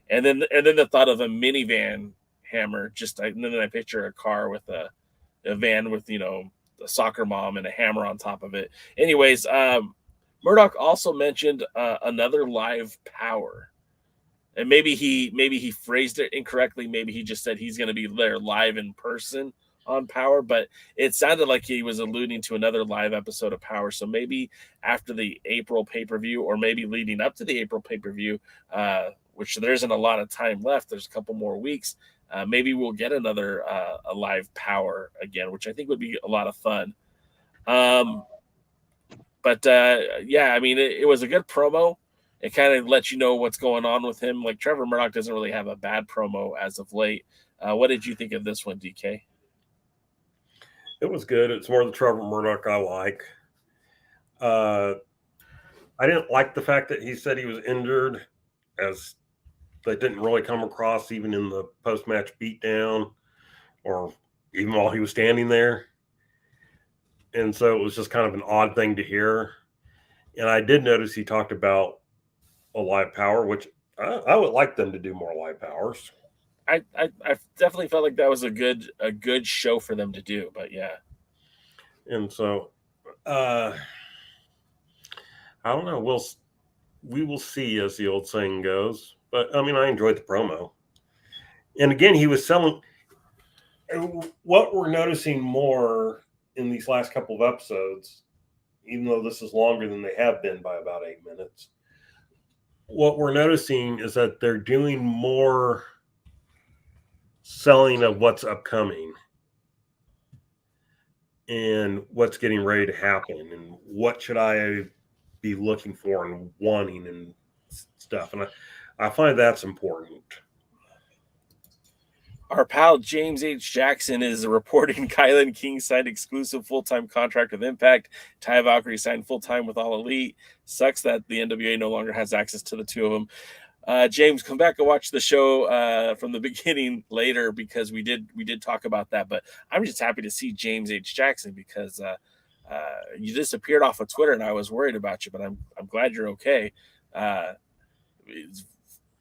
And then the thought of a minivan Hammer, and then I picture a car with a van with a soccer mom and a hammer on top of it. Anyways, Murdoch also mentioned another live power. And maybe he phrased it incorrectly. Maybe he just said he's going to be there live in person on Power, but it sounded like he was alluding to another live episode of Power. So maybe after the April pay-per-view, or maybe leading up to the April pay-per-view, which there isn't a lot of time left. There's a couple more weeks. Maybe we'll get another a live Power again, which I think would be a lot of fun. But it was a good promo. It kind of lets you know what's going on with him. Like Trevor Murdoch doesn't really have a bad promo as of late. What did you think of this one, DK? It was good. It's more the Trevor Murdoch I like. I didn't like the fact that he said he was injured, as that didn't really come across even in the post-match beatdown or even while he was standing there. And so it was just kind of an odd thing to hear. And I did notice he talked about a live power, which I would like them to do more live powers. I definitely felt like that was a good show for them to do, but yeah. And so I don't know. We will see, as the old saying goes. But I mean, I enjoyed the promo. And again, he was selling. What we're noticing more in these last couple of episodes, even though this is longer than they have been by about 8 minutes, what we're noticing is that they're doing more selling of what's upcoming and what's getting ready to happen and what should I be looking for and wanting and stuff. And I find that's important. Our pal James H. Jackson is reporting Kylan King signed exclusive full-time contract with Impact. Taya Valkyrie signed full-time with All Elite. Sucks that the NWA no longer has access to the two of them. James, come back and watch the show from the beginning later, because we did talk about that. But I'm just happy to see James H. Jackson, because you disappeared off of Twitter and I was worried about you, but I'm glad you're okay.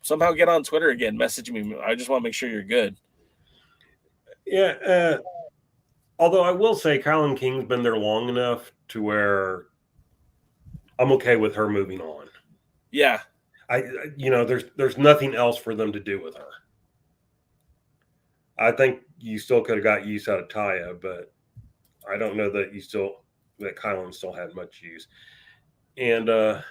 Somehow get on Twitter again. Message me. I just want to make sure you're good. Yeah. Although I will say Kylan King's been there long enough to where I'm okay with her moving on. Yeah. There's nothing else for them to do with her. I think you still could have got use out of Taya, but I don't know that that Kylan still had much use. And I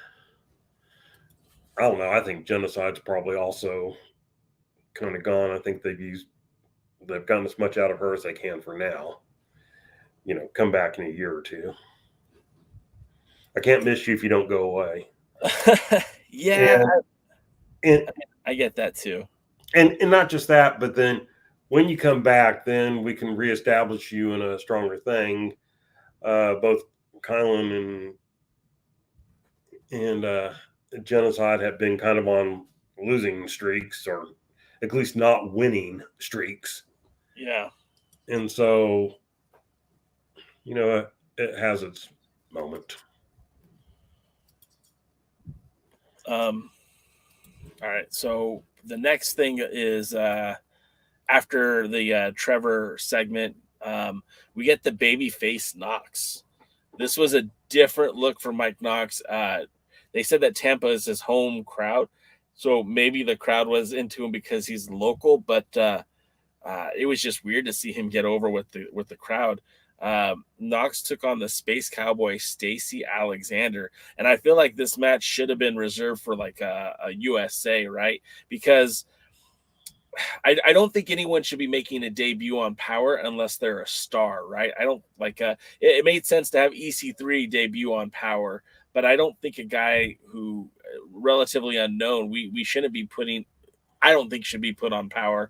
don't know. I think Genocide's probably also kind of gone. I think they've gotten as much out of her as they can for now. Come back in a year or two. I can't miss you if you don't go away. Yeah. And I get that too. And not just that, but then when you come back, then we can reestablish you in a stronger thing. Both Kylan and Genocide have been kind of on losing streaks, or at least not winning streaks. Yeah. And so you know, it has its moment. All right. So the next thing is after the Trevor segment, we get the babyface Knox. This was a different look for Mike Knox. They said that Tampa is his home crowd, so maybe the crowd was into him because he's local. But it was just weird to see him get over with the crowd. Knox took on the Space Cowboy Stacy Alexander, and I feel like this match should have been reserved for like a USA, right? Because I don't think anyone should be making a debut on Power unless they're a star, right? I don't like it made sense to have EC3 debut on Power, but I don't think a guy who relatively unknown we shouldn't be putting. I don't think should be put on Power,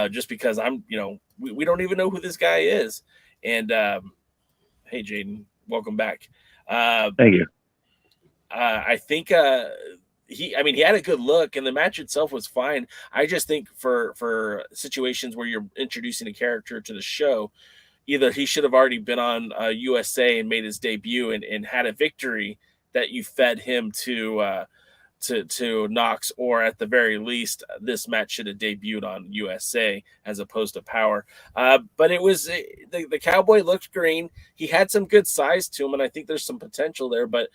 just because we don't even know who this guy is. And hey, Jaden, welcome back. Thank you. I think he had a good look, and the match itself was fine. I just think for situations where you're introducing a character to the show, either he should have already been on USA and made his debut and had a victory that you fed him to Knox, or at the very least, this match should have debuted on USA as opposed to Power. But it was the Cowboy looked green. He had some good size to him, and I think there's some potential there. But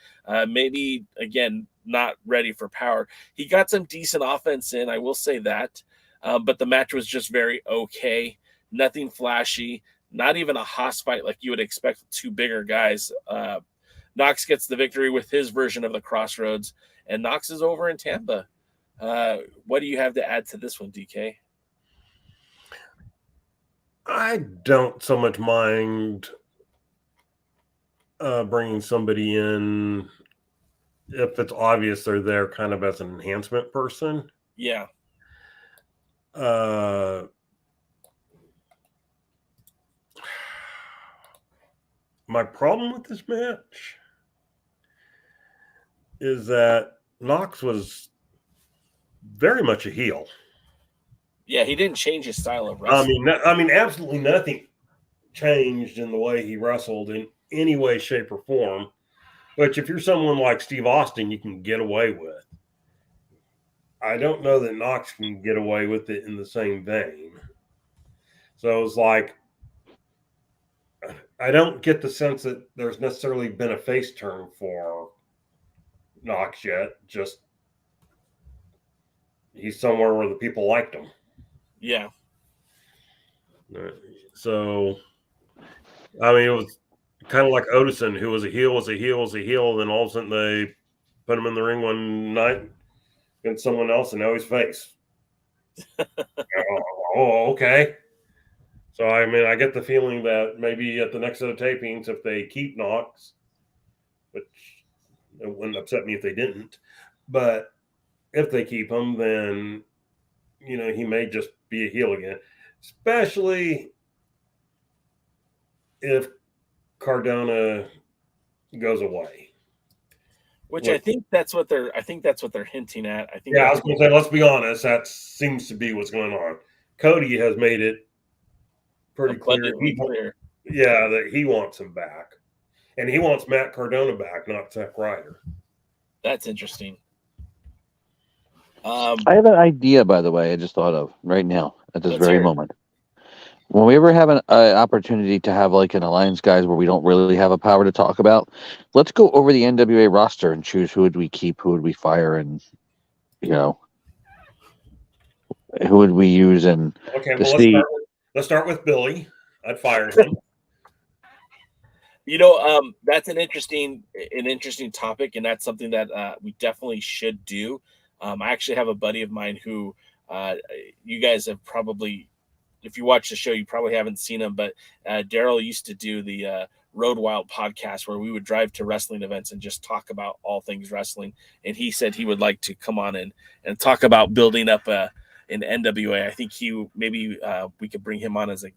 maybe again, not ready for Power. He got some decent offense in, I will say that. But the match was just very okay. Nothing flashy. Not even a hoss fight like you would expect with two bigger guys. Knox gets the victory with his version of the Crossroads, and Knox is over in Tampa. What do you have to add to this one, DK? I don't so much mind bringing somebody in if it's obvious they're there kind of as an enhancement person. Yeah. My problem with this match is that Knox was very much a heel. Yeah, he didn't change his style of wrestling. I mean, absolutely nothing changed in the way he wrestled in any way, shape, or form. Which, if you're someone like Steve Austin, you can get away with. I don't know that Knox can get away with it in the same vein. So it's like, I don't get the sense that there's necessarily been a face turn for Knox yet. Just he's somewhere where the people liked him. Yeah. So, I mean, it was kind of like Odison, who was a heel, then all of a sudden they put him in the ring one night against someone else, and now he's face. Oh, okay. So, I mean, I get the feeling that maybe at the next set of tapings, if they keep Knox, which it wouldn't upset me if they didn't, but if they keep him, then, he may just be a heel again, especially if Cardona goes away. Which I think that's what they're hinting at. I think. Yeah, I was going to say, let's be honest. That seems to be what's going on. Cody has made it pretty clear. Yeah, that he wants him back, and he wants Matt Cardona back, not Zack Ryder. That's interesting. I have an idea, by the way, I just thought of right now at this very moment. When we ever have an opportunity to have like an Alliance guys where we don't really have a Power to talk about, let's go over the NWA roster and choose who would we keep, who would we fire, and who would we use. And okay, well, let's start with Billy. I'd fire him. That's an interesting topic, and that's something that we definitely should do. I actually have a buddy of mine who you guys have probably, if you watch the show, you probably haven't seen him, but Daryl used to do the Road Wild podcast where we would drive to wrestling events and just talk about all things wrestling. And he said he would like to come on and talk about building up an NWA. I think we could bring him on as a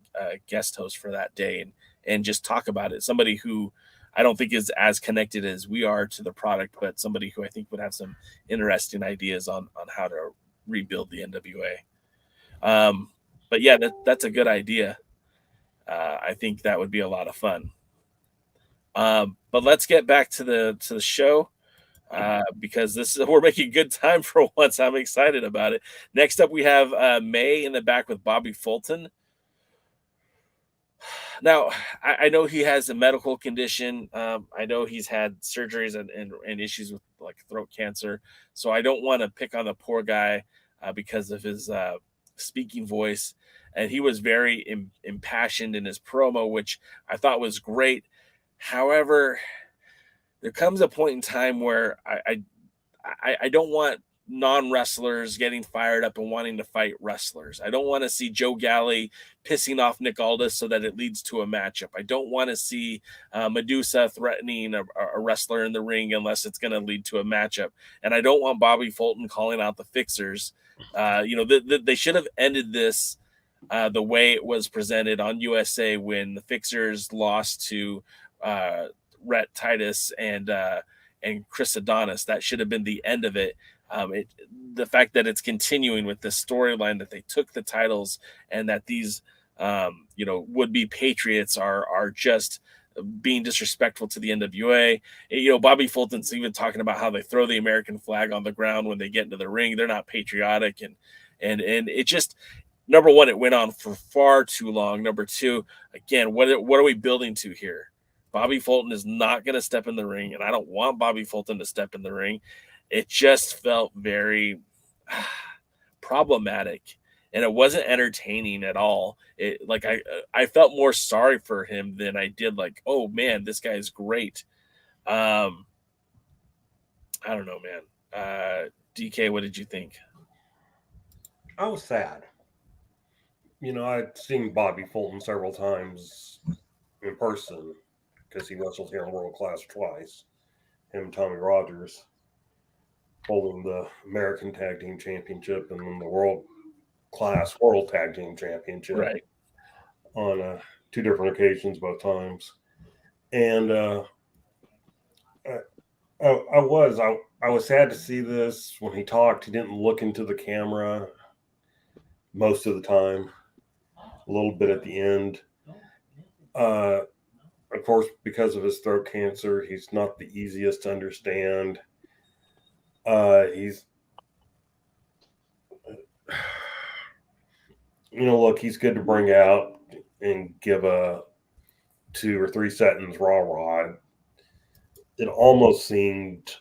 guest host for that day and just talk about it. Somebody who I don't think is as connected as we are to the product, but somebody who I think would have some interesting ideas on how to rebuild the NWA. But yeah, that's a good idea. I think that would be a lot of fun. But let's get back to the show. Because we're making good time for once. I'm excited about it. Next up, we have May in the back with Bobby Fulton. Now, I know he has a medical condition. I know he's had surgeries and issues with like throat cancer. So I don't want to pick on the poor guy because of his speaking voice. And he was very impassioned in his promo, which I thought was great. However, there comes a point in time where I don't want non-wrestlers getting fired up and wanting to fight wrestlers. I don't want to see Joe Galley pissing off Nick Aldis so that it leads to a matchup. I don't want to see Medusa threatening a wrestler in the ring unless it's going to lead to a matchup. And I don't want Bobby Fulton calling out the Fixers. They should have ended this the way it was presented on USA when the Fixers lost to Rhett Titus and Chris Adonis. That should have been the end of it. The fact that it's continuing with this storyline that they took the titles and that these would-be patriots are just being disrespectful to the NWA. Bobby Fulton's even talking about how they throw the American flag on the ground when they get into the ring. They're not patriotic, and it just, number one, it went on for far too long. Number two, again, what are we building to here? Bobby Fulton is not going to step in the ring, and I don't want Bobby Fulton to step in the ring. It just felt very problematic, and it wasn't entertaining at all. I felt more sorry for him than I did like, oh man, this guy is great. I don't know, man. DK, what did you think? I was sad. I'd seen Bobby Fulton several times in person because he wrestled here in World Class twice. Him and Tommy Rogers holding the American Tag Team Championship and then the World Class World Tag Team Championship, right, on 2 different occasions, both times. And I was sad to see this. When he talked, he didn't look into the camera most of the time. A little bit at the end. Of course, because of his throat cancer, he's not the easiest to understand. He's good to bring out and give a 2 or 3 sentence rah-rah. It almost seemed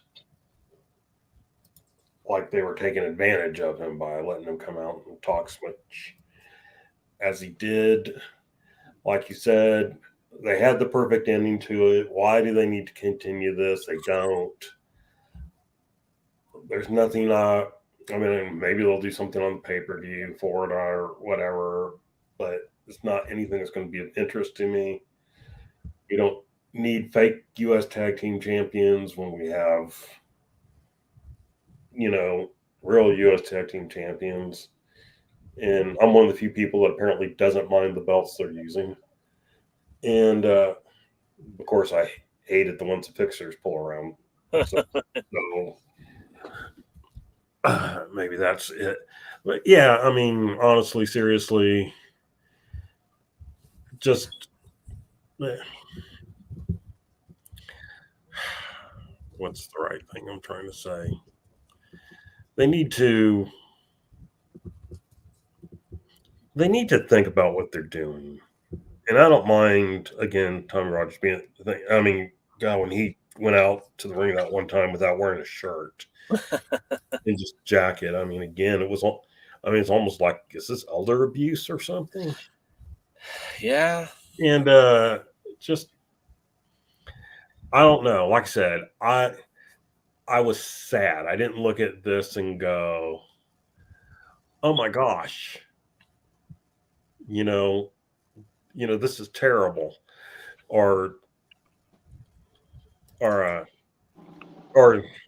like they were taking advantage of him by letting him come out and talk as much as he did. Like you said, they had the perfect ending to it. Why do they need to continue this? They don't. There's nothing. Maybe they'll do something on the pay-per-view for it or whatever, but it's not anything that's going to be of interest to me. We don't need fake U.S. Tag Team Champions when we have, real U.S. Tag Team Champions. And I'm one of the few people that apparently doesn't mind the belts they're using. And, of course, I hated the ones the Fixers pull around. So maybe that's it. But, yeah, honestly, seriously, just what's the right thing I'm trying to say? They need to think about what they're doing. And I don't mind, again, Tommy Rogers being the thing. God, when he went out to the ring that one time without wearing a shirt and just jacket, again, it was, it's almost like, is this elder abuse or something? Yeah. And just, I don't know. Like I said, I was sad. I didn't look at this and go, oh my gosh, this is terrible, or what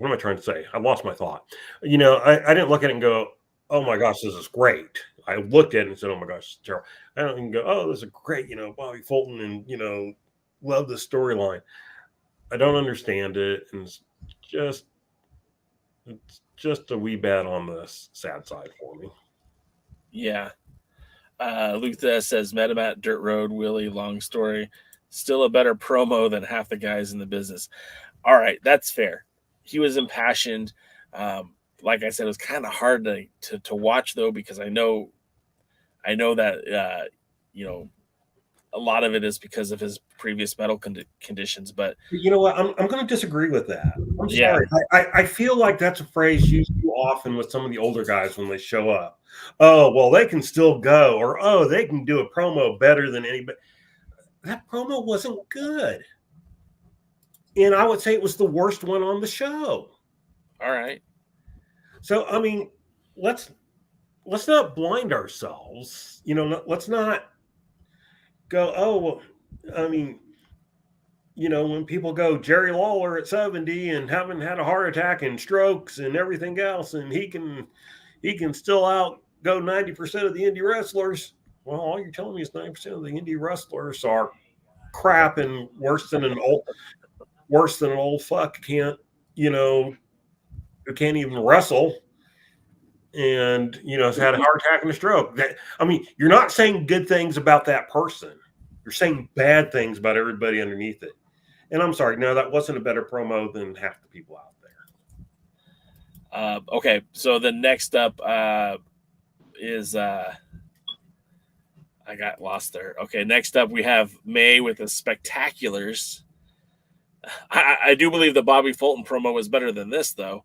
am I trying to say? I lost my thought. I didn't look at it and go, oh my gosh, this is great. I looked at it and said, oh my gosh, it's terrible. I don't even go, oh, this is great. Bobby Fulton and, love this storyline. I don't understand it. And it's just a wee bit on the sad side for me. Yeah. Luther says, met him at Dirt Road, Willie, long story. Still a better promo than half the guys in the business. All right, that's fair. He was impassioned. Like I said, it was kind of hard to watch though, because I know that a lot of it is because of his previous medical conditions. But you know what? I'm going to disagree with that. I'm Yeah. sorry. I feel like that's a phrase used too often with some of the older guys when they show up. Oh, well, they can still go, or oh, they can do a promo better than anybody. That promo wasn't good, and I would say it was the worst one on the show. All right. So I mean, let's not blind ourselves. Let's not go, oh, well, I mean, when people go Jerry Lawler at 70 and haven't had a heart attack and strokes and everything else, and he can still out go 90% of the indie wrestlers. Well, all you're telling me is 90% of the indie wrestlers are crap and worse than an old fuck who can't even wrestle. And has had a heart attack and a stroke. You're not saying good things about that person. You're saying bad things about everybody underneath it. And I'm sorry, no, that wasn't a better promo than half the people out there. Okay, so the next up is I got lost there. Okay, next up we have May with the Spectaculars. I do believe the Bobby Fulton promo was better than this, though.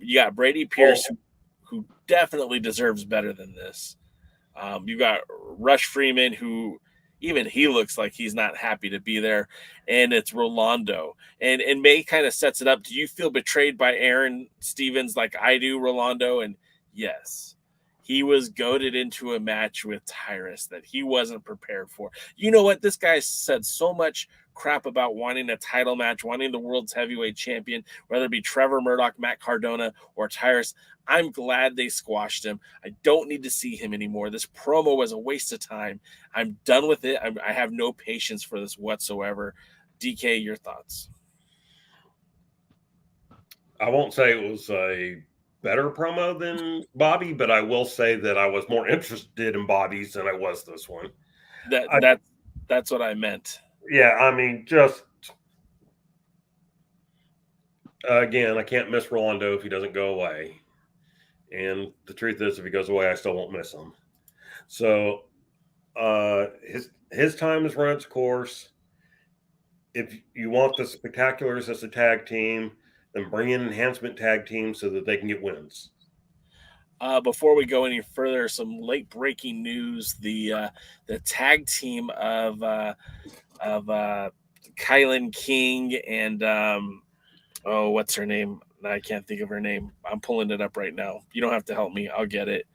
You got Brady Pierce, who definitely deserves better than this. You got Rush Freeman, who even he looks like he's not happy to be there, and it's Rolando. And May kind of sets it up. Do you feel betrayed by Aaron Stevens like I do, Rolando? And yes, he was goaded into a match with Tyrus that he wasn't prepared for. You know what? This guy said so much crap about wanting a title match, wanting the world's heavyweight champion, whether it be Trevor Murdoch, Matt Cardona, or Tyrus. I'm glad they squashed him. I don't need to see him anymore. This promo was a waste of time. I'm done with it. I have no patience for this whatsoever. DK, your thoughts? I won't say it was a better promo than Bobby, but I will say that I was more interested in Bobby's than I was this one. That's what I meant. Yeah, just again, I can't miss Rolando if he doesn't go away. And the truth is, if he goes away, I still won't miss him. So his time has run its course. If you want the Spectaculars as a tag team, then bring in enhancement tag teams so that they can get wins. Before we go any further, some late breaking news: the tag team of Kylan King and what's her name? I can't think of her name. I'm pulling it up right now. You don't have to help me. I'll get it.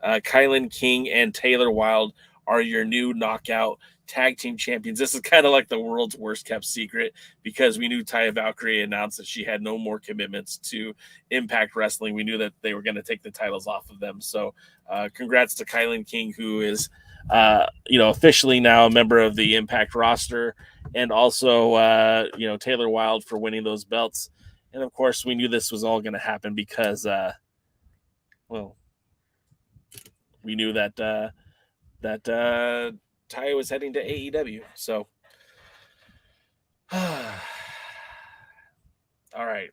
Kylan King and Taylor Wilde are your new Knockout tag team champions. This is kind of like the world's worst kept secret, because we knew Taya Valkyrie announced that she had no more commitments to Impact Wrestling. We knew that they were going to take the titles off of them. So congrats to Kylan King, who is officially now a member of the Impact roster, and also Taylor Wilde for winning those belts. And of course, we knew this was all going to happen because, we knew that Taya was heading to AEW. So, all right.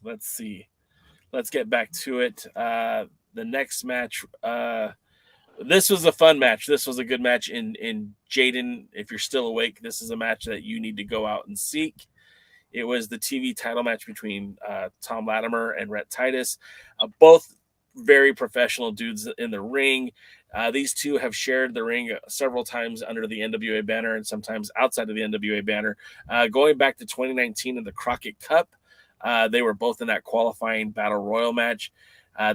Let's see. Let's get back to it. The next match. This was a fun match. This was a good match. In Jaden, if you're still awake, this is a match that you need to go out and seek. It was the TV title match between Thom Latimer and Rhett Titus. Both very professional dudes in the ring. These two have shared the ring several times under the NWA banner and sometimes outside of the NWA banner. Going back to 2019 in the Crockett Cup, they were both in that qualifying Battle Royal match.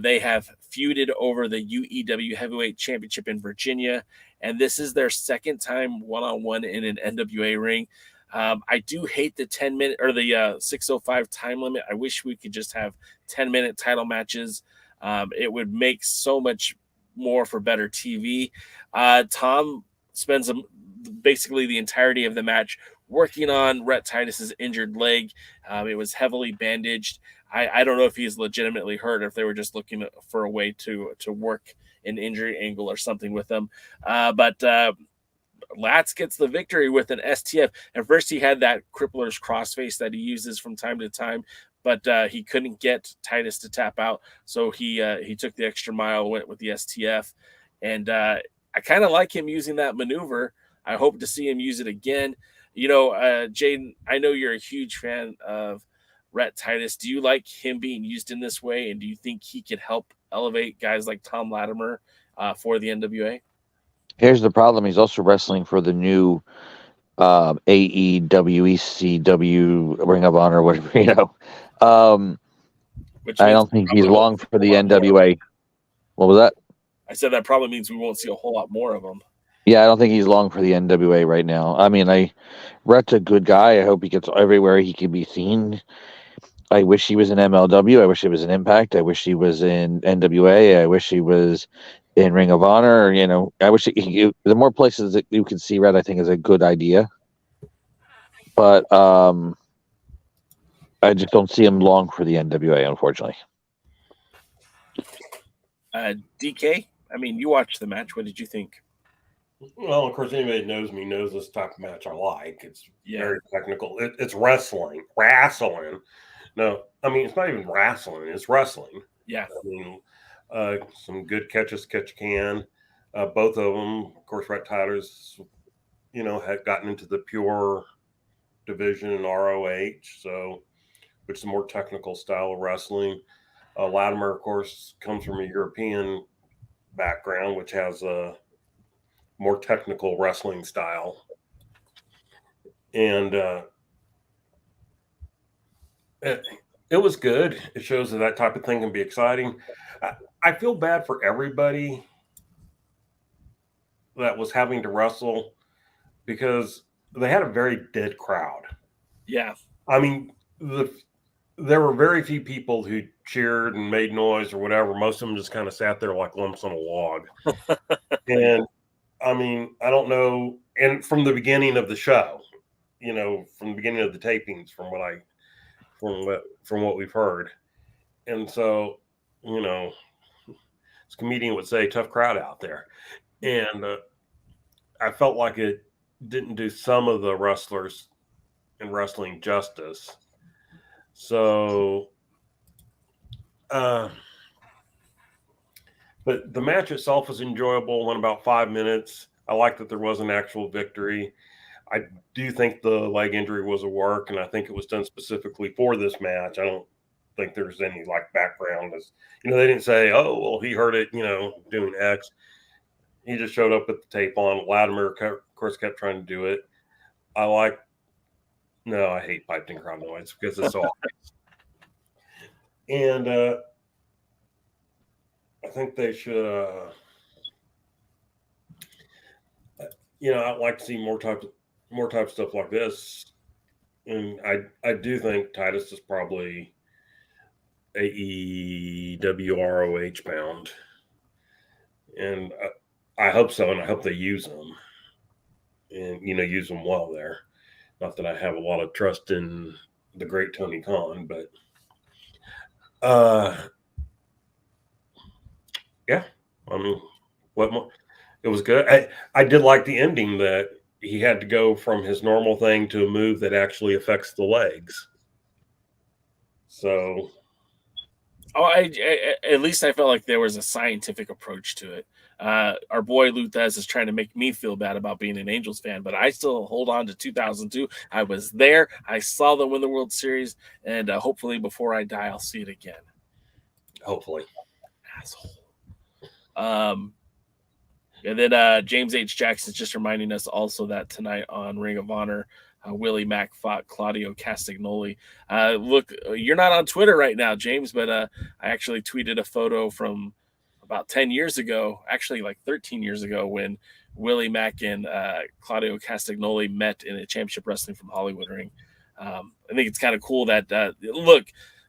They have feuded over the UEW Heavyweight Championship in Virginia, and this is their second time one-on-one in an NWA ring. I do hate the 10-minute or the 6:05 time limit. I wish we could just have 10-minute title matches. It would make so much more for better TV. Tom spends basically the entirety of the match working on Rhett Titus's injured leg. It was heavily bandaged. I don't know if he's legitimately hurt or if they were just looking for a way to work an injury angle or something with him. But Lats gets the victory with an STF. At first, he had that crippler's crossface that he uses from time to time, but he couldn't get Titus to tap out, so he took the extra mile, went with the STF, and I kind of like him using that maneuver. I hope to see him use it again. You know, Jaden, I know you're a huge fan of Rhett Titus. Do you like him being used in this way, and do you think he could help elevate guys like Thom Latimer for the NWA? Here's the problem. He's also wrestling for the new AEWECW Ring of Honor, whatever, you know. I don't think he's long for the NWA. What was that? I said that probably means we won't see a whole lot more of him. Yeah, I don't think he's long for the NWA right now. I mean, Rhett's a good guy. I hope he gets everywhere he can be seen. I wish he was in MLW. I wish he was in Impact. I wish he was in NWA. I wish he was in Ring of Honor. You know, I wish the more places that you can see Rhett, I think, is a good idea. But I just don't see him long for the NWA, unfortunately. DK, I mean, you watched the match. What did you think? Well, of course, anybody that knows me knows this type of match I like. It's very technical. It's wrestling. No, I mean, it's not even wrestling. It's wrestling. Yeah. I mean, some good catches, catch can. Both of them, of course, Rhett Titus, you know, had gotten into the pure division in ROH, so which is a more technical style of wrestling. Latimer, of course, comes from a European background, which has a more technical wrestling style. And it was good. It shows that type of thing can be exciting. I feel bad for everybody that was having to wrestle because they had a very dead crowd. Yeah. I mean, there were very few people who cheered and made noise or whatever. Most of them just kind of sat there like lumps on a log. And I mean, I don't know. And from the beginning of the show, you know, from the beginning of the tapings, from what we've heard. And so, you know, this comedian would say, tough crowd out there. And I felt like it didn't do some of the wrestlers in wrestling justice. So, but the match itself was enjoyable. Went about 5 minutes. I like that there was an actual victory. I do think the leg injury was a work, and I think it was done specifically for this match. I don't think there's any like background, as you know. They didn't say, "Oh, well, he heard it," you know, doing X. He just showed up with the tape on. Latimer, of course, kept trying to do it. I hate piped in crowd noise because it's all. And I think they should, you know, I'd like to see more type of stuff like this. And I do think Titus is probably AEWROH bound. And I hope so, and I hope they use them. And, you know, use them well there. Not that I have a lot of trust in the great Tony Khan, but yeah, I mean, what more? It was good. I did like the ending that he had to go from his normal thing to a move that actually affects the legs. So, at least I felt like there was a scientific approach to it. Our boy Luthez is trying to make me feel bad about being an Angels fan, but I still hold on to 2002. I was there. I saw them win the World Series, and hopefully before I die, I'll see it again. Hopefully. Asshole. And then James H. Jackson is just reminding us also that tonight on Ring of Honor, Willie Mack fought Claudio Castagnoli. Look, you're not on Twitter right now, James, but I actually tweeted a photo from about 10 years ago, actually like 13 years ago, when Willie Mack and Claudio Castagnoli met in a championship wrestling from Hollywood ring. I think it's kind of cool that, look,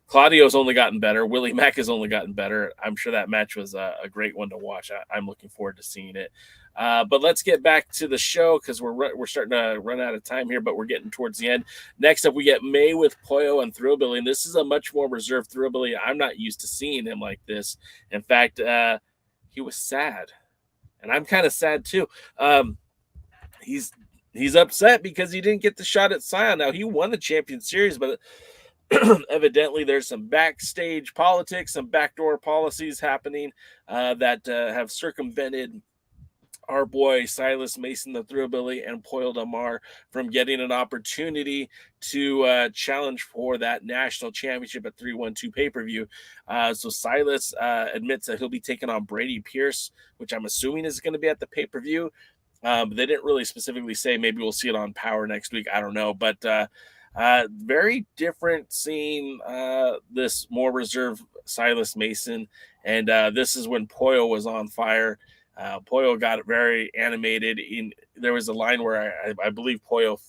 Claudio's only gotten better. Willie Mack has only gotten better. I'm sure that match was a great one to watch. I'm looking forward to seeing it. But let's get back to the show because we're starting to run out of time here, but we're getting towards the end. Next up, we get May with Pollo and Thrillbilly, and this is a much more reserved Thrillbilly. I'm not used to seeing him like this. In fact, he was sad, and I'm kind of sad too. he's upset because he didn't get the shot at Cyon. Now, he won the Champion Series, but evidently there's some backstage politics, some backdoor policies happening that have circumvented our boy Silas Mason, the Thrillbilly, and Poyle Damar from getting an opportunity to challenge for that national championship at 312 pay-per-view. So Silas admits that he'll be taking on Brady Pierce, which I'm assuming is going to be at the pay-per-view. They didn't really specifically say. Maybe we'll see it on Power next week. I don't know. But very different seeing this more reserved Silas Mason. And this is when Poyle was on fire. Poyle got very animated. There was a line where I believe Poyle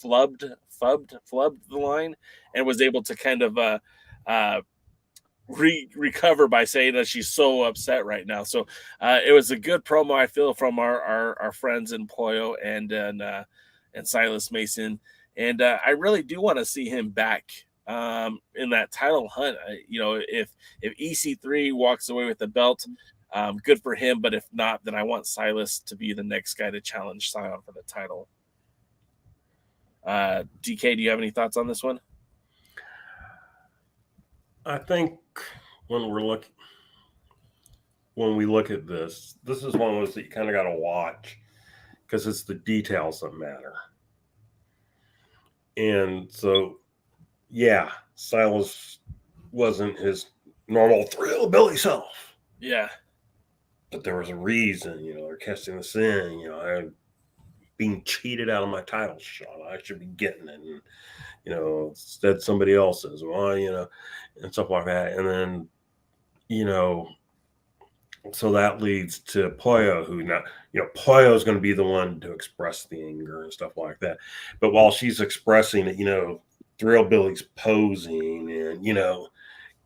flubbed the line and was able to kind of recover by saying that she's so upset right now. So it was a good promo, I feel, from our friends in Poyle and Silas Mason. And I really do want to see him back in that title hunt. If EC3 walks away with the belt, good for him. But if not, then I want Silas to be the next guy to challenge Cyon for the title. DK, do you have any thoughts on this one? I think when we look at this is one of those that you kind of got to watch because it's the details that matter. And so, yeah, Silas wasn't his normal Thrillbilly self. Yeah. But there was a reason, they're casting this in, I'm being cheated out of my title shot. I should be getting it. And, instead somebody else is, and stuff like that. And then, so that leads to Poyo, who now, Poyo is going to be the one to express the anger and stuff like that. But while she's expressing it, Thrillbilly's posing and,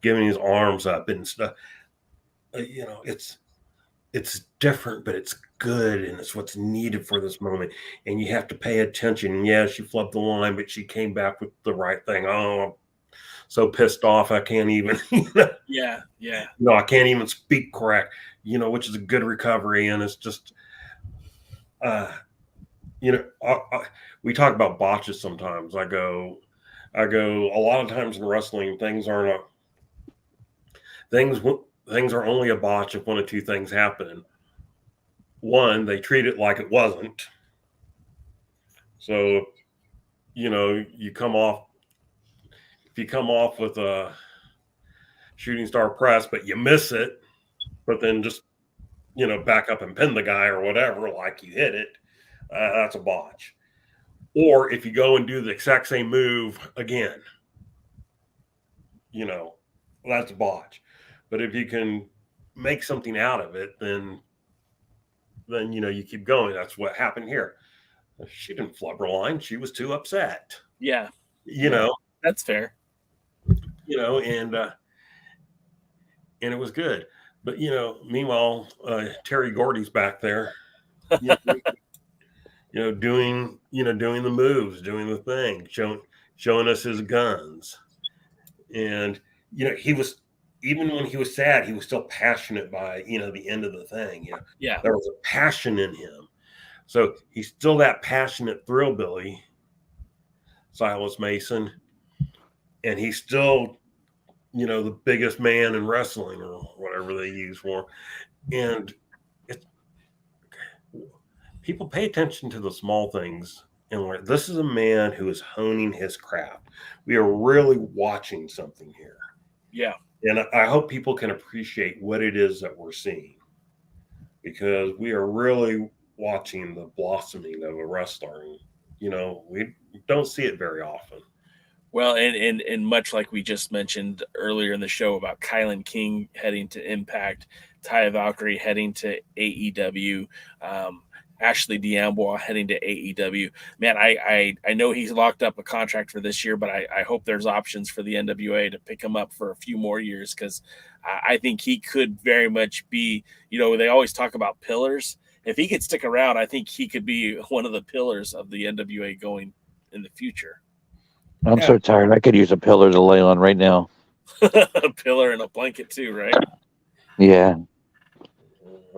giving his arms up and stuff, it's different, but it's good, and it's what's needed for this moment. And you have to pay attention. Yeah, she flubbed the line, but she came back with the right thing. Oh, I'm so pissed off I can't even. Yeah. I can't even speak correct. Which is a good recovery, and it's just, we talk about botches sometimes. I go. A lot of times in wrestling, things are only a botch if one of two things happen. One, they treat it like it wasn't. So, you come off with a shooting star press, but you miss it, but then just, back up and pin the guy or whatever, like you hit it, that's a botch. Or if you go and do the exact same move again, that's a botch. But if you can make something out of it, then you keep going. That's what happened here. She didn't flub her line. She was too upset. Yeah. That's fair. And it was good. But meanwhile, Terry Gordy's back there, doing the moves, doing the thing, showing us his guns. And he was, even when he was sad, he was still passionate by, the end of the thing. Yeah. There was a passion in him. So he's still that passionate Thrillbilly, Silas Mason. And he's still, the biggest man in wrestling or whatever they use for him. And people pay attention to the small things. And this is a man who is honing his craft. We are really watching something here. Yeah. And I hope people can appreciate what it is that we're seeing, because we are really watching the blossoming of a wrestler. We don't see it very often. Well, and much like we just mentioned earlier in the show about Kylan King heading to Impact, Taya Valkyrie heading to AEW, Ashley D'Amboise heading to AEW. Man, I know he's locked up a contract for this year, but I hope there's options for the NWA to pick him up for a few more years, because I think he could very much be, they always talk about pillars. If he could stick around, I think he could be one of the pillars of the NWA going in the future. I'm so tired. I could use a pillar to lay on right now. A pillar and a blanket too, right? Yeah.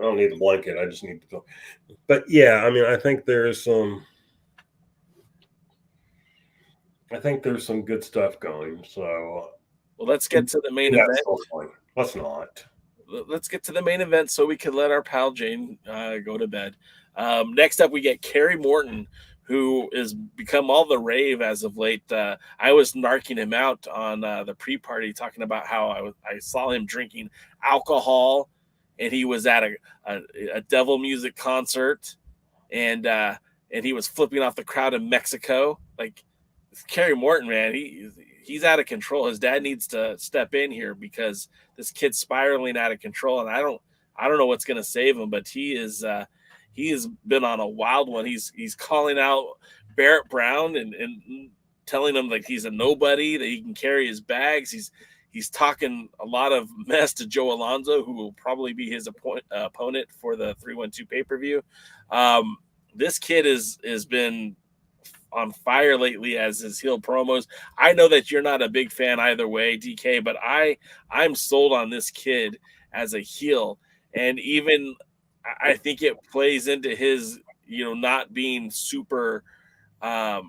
I don't need the blanket. I just need to. But yeah, I mean, I think there's some good stuff going. So, well, let's get to the main event. Let's not. Let's get to the main event so we can let our pal Jane go to bed. Next up, we get Kerry Morton, who has become all the rave as of late. I was narking him out on the pre-party, talking about how I saw him drinking alcohol, and he was at a devil music concert, and he was flipping off the crowd in Mexico. Like, Kerry Morton, man, he's out of control. His dad needs to step in here because this kid's spiraling out of control, and I don't know what's going to save him, but he has been on a wild one. He's calling out Barrett Brown and telling him like he's a nobody, that he can carry his bags. He's talking a lot of mess to Joe Alonzo, who will probably be his opponent for the 312 pay-per-view. This kid has been on fire lately as his heel promos. I know that you're not a big fan either way, DK, but I'm sold on this kid as a heel. And even I think it plays into his, not being super that's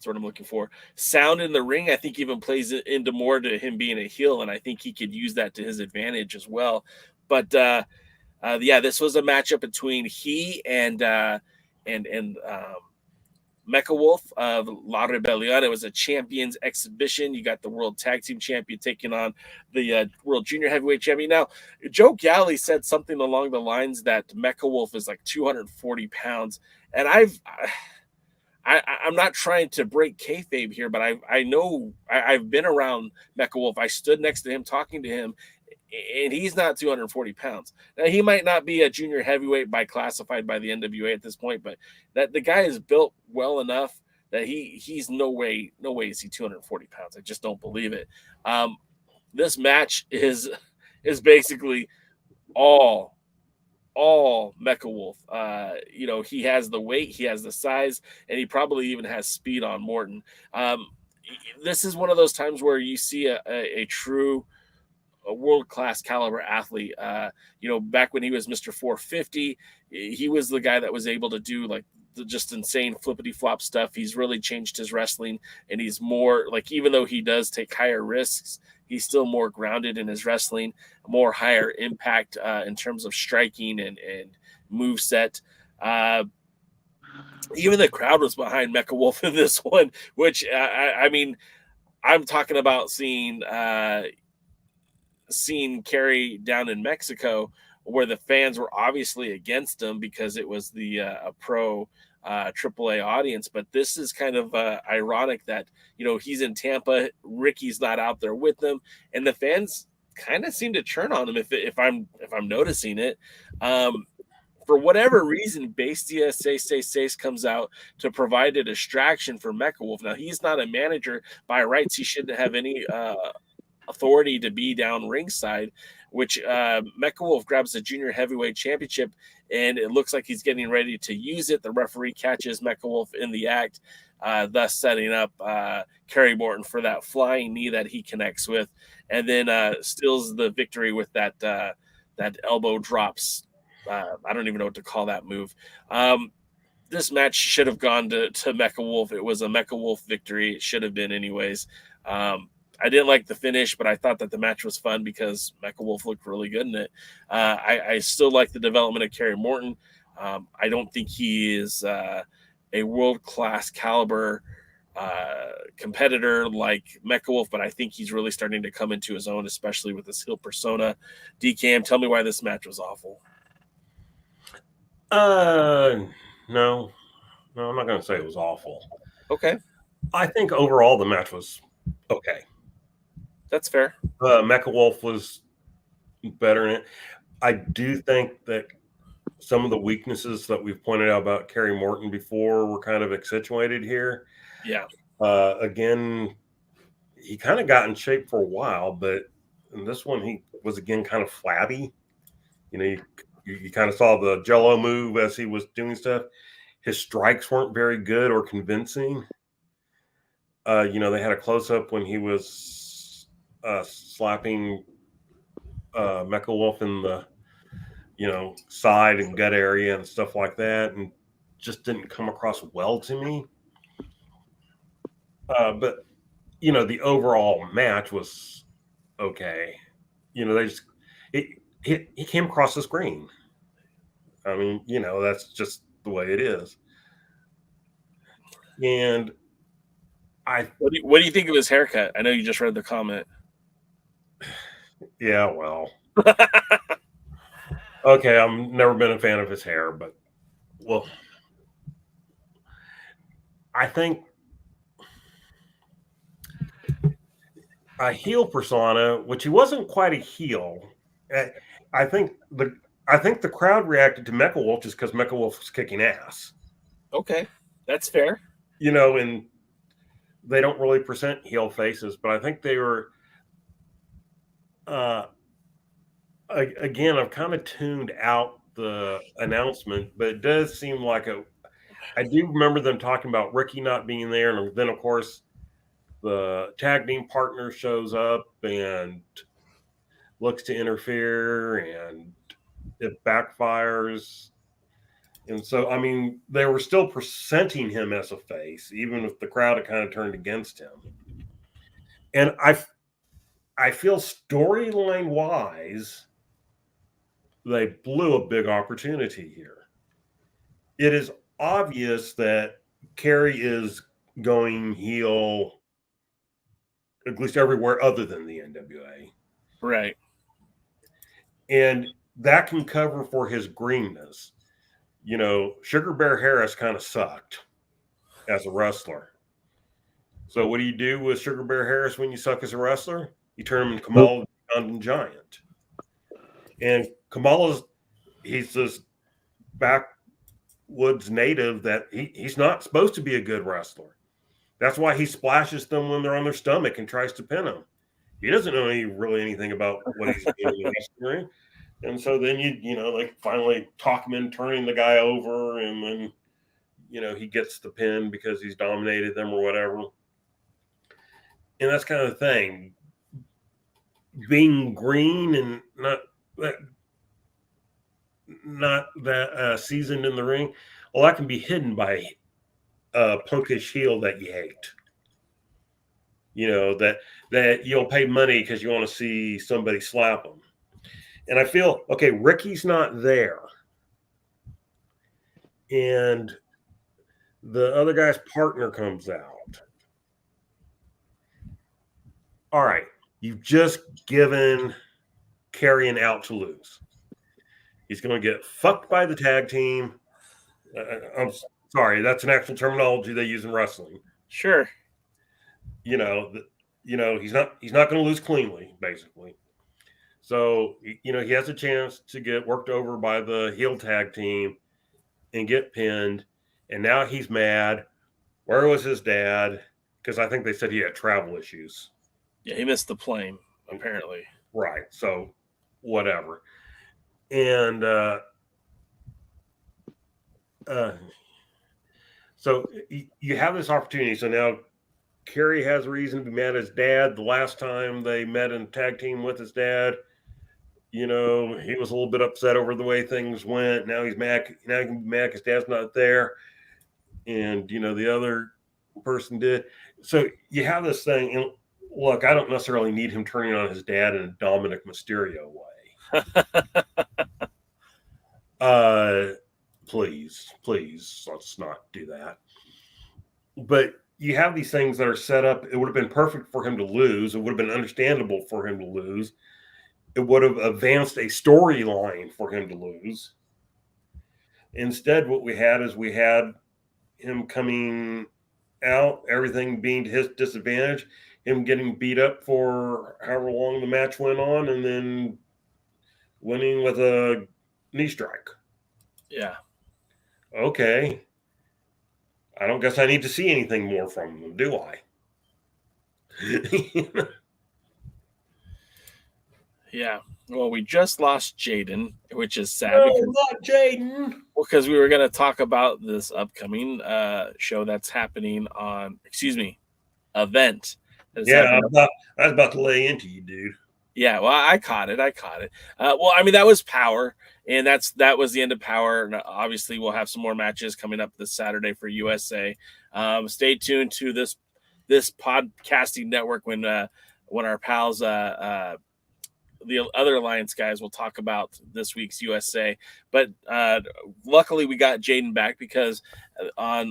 what I'm looking for. Sound in the ring, I think even plays into more to him being a heel, and I think he could use that to his advantage as well. But this was a matchup between he and Mecha Wolf of La Rebellion. It was a champions exhibition. You got the world tag team champion taking on the world junior heavyweight champion. Now, Joe Galley said something along the lines that Mecha Wolf is like 240 pounds, and I'm not trying to break kayfabe here, but I know I've been around Mecha Wolf. I stood next to him talking to him, and he's not 240 pounds. Now, he might not be a junior heavyweight classified by the NWA at this point, but that the guy is built well enough that he's no way is he 240 pounds. I just don't believe it. This match is basically all Mecha Wolf. He has the weight, he has the size, and he probably even has speed on Morton. This is one of those times where you see a true world-class caliber athlete. Back when he was Mr. 450, he was the guy that was able to do like the just insane flippity flop stuff. He's really changed his wrestling, and he's more like, even though he does take higher risks, he's still more grounded in his wrestling, more higher impact in terms of striking and move set. Even the crowd was behind Mecha Wolf in this one, which I mean, I'm talking about seeing Kerry down in Mexico, where the fans were obviously against him because it was the a pro AAA audience. But this is kind of ironic that he's in Tampa, Ricky's not out there with them, and the fans kind of seem to turn on him if I'm noticing it. For whatever reason, Bestia 666 comes out to provide a distraction for Mecha Wolf. Now, he's not a manager by rights. He shouldn't have any authority to be down ringside, which Mecha Wolf grabs the junior heavyweight championship, and it looks like he's getting ready to use it. The referee catches Mecha Wolf in the act, thus setting up Kerry Morton for that flying knee that he connects with, and then steals the victory with that elbow drops. I don't even know what to call that move. This match should have gone to Mecha Wolf. It was a Mecha Wolf victory. It should have been anyways. I didn't like the finish, but I thought that the match was fun because Mecha Wolf looked really good in it. I still like the development of Kerry Morton. I don't think he is a world-class caliber competitor like Mecha Wolf, but I think he's really starting to come into his own, especially with his heel persona. DKM, tell me why this match was awful. No, I'm not going to say it was awful. Okay. I think overall the match was okay. That's fair. Mecha Wolf was better in it. I do think that some of the weaknesses that we've pointed out about Kerry Morton before were kind of accentuated here. Yeah. Again, he kind of got in shape for a while, but in this one he was again kind of flabby. You kind of saw the Jello move as he was doing stuff. His strikes weren't very good or convincing. They had a close-up when he was slapping Mecha Wolf in the side and gut area and stuff like that, and just didn't come across well to me. But the overall match was okay. They just he came across as green. I mean, that's just the way it is. And what do you think of his haircut? I know you just read the comment. Yeah, well, okay. I've never been a fan of his hair, but I think a heel persona, which he wasn't quite a heel. I think the crowd reacted to Mecha Wolf just because Mecha Wolf was kicking ass. Okay, that's fair. And they don't really present heel faces, but I think they were. Again, I've kind of tuned out the announcement, but it does seem like I do remember them talking about Ricky not being there, and then of course the tag team partner shows up and looks to interfere, and it backfires. And so, I mean, they were still presenting him as a face, even if the crowd had kind of turned against him. And I feel storyline wise, they blew a big opportunity here. It is obvious that Kerry is going heel, at least everywhere other than the NWA. Right. And that can cover for his greenness. Sugar Bear Harris kind of sucked as a wrestler. So what do you do with Sugar Bear Harris when you suck as a wrestler? You turn him into Kamille the Giant. And Kamille he's this backwoods native that he's not supposed to be a good wrestler. That's why he splashes them when they're on their stomach and tries to pin them. He doesn't know really anything about what he's doing in the wrestling ring. And so then they finally talk him in turning the guy over, and then he gets the pin because he's dominated them or whatever. And that's kind of the thing. Being green and not that seasoned in the ring, well, that can be hidden by a punkish heel that you hate. That you'll pay money because you want to see somebody slap them. And I feel, okay, Ricky's not there. And the other guy's partner comes out. All right, you've just given Kerry an out to lose. He's going to get fucked by the tag team. I'm sorry, that's an actual terminology they use in wrestling. Sure. He's not going to lose cleanly, basically. So, he has a chance to get worked over by the heel tag team and get pinned. And now he's mad. Where was his dad? Because I think they said he had travel issues. Yeah, he missed the plane, apparently. Right. So, whatever. And so you have this opportunity. So now Kerry has a reason to be mad at his dad. The last time they met in tag team with his dad, he was a little bit upset over the way things went. Now he's mad. Now he can be mad because dad's not there. And, the other person did. So you have this thing. And look, I don't necessarily need him turning on his dad in a Dominic Mysterio way. Please, let's not do that. But you have these things that are set up. It would have been perfect for him to lose. It would have been understandable for him to lose. It would have advanced a storyline for him to lose. Instead, what we had him coming out, everything being to his disadvantage, him getting beat up for however long the match went on, and then winning with a knee strike. Yeah. Okay. I don't guess I need to see anything more from him, do I? Yeah. Well, we just lost Jaden, which is sad. No, not Jaden. Well, because we were going to talk about this upcoming show that's happening on, event. Yeah, I was about to lay into you, dude. Yeah, well, I caught it. Well, I mean, that was Power, and that was the end of Power. And obviously, we'll have some more matches coming up this Saturday for USA. Stay tuned to this podcasting network when our pals, the other Alliance guys, will talk about this week's USA. But luckily, we got Jaden back because on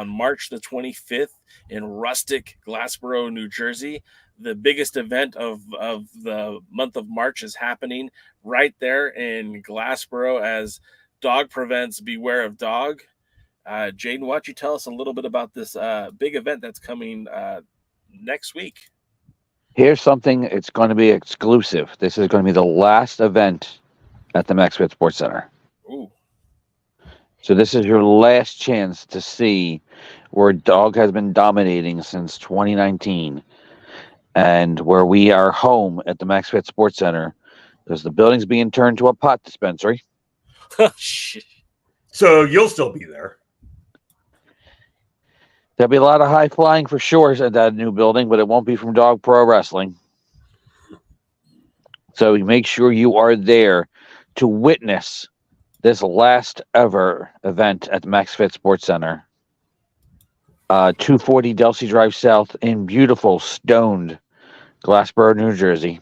March the 25th in rustic Glassboro, New Jersey, the biggest event of the month of March is happening right there in Glassboro as Dog Prevents Beware of Dog. Jaden, why don't you tell us a little bit about this big event that's coming next week? Here's something, it's going to be exclusive. This is going to be the last event at the Memphis Sports Center. Ooh. So this is your last chance to see where Dog has been dominating since 2019. And where we are home at the Max Fit Sports Center, because the building's being turned to a pot dispensary. Shit. So you'll still be there. There'll be a lot of high flying for sure at that new building, but it won't be from Dog Pro Wrestling. So make sure you are there to witness this last ever event at the Max Fit Sports Center. 240 Delsey Drive South in beautiful, stoned Glassboro, New Jersey.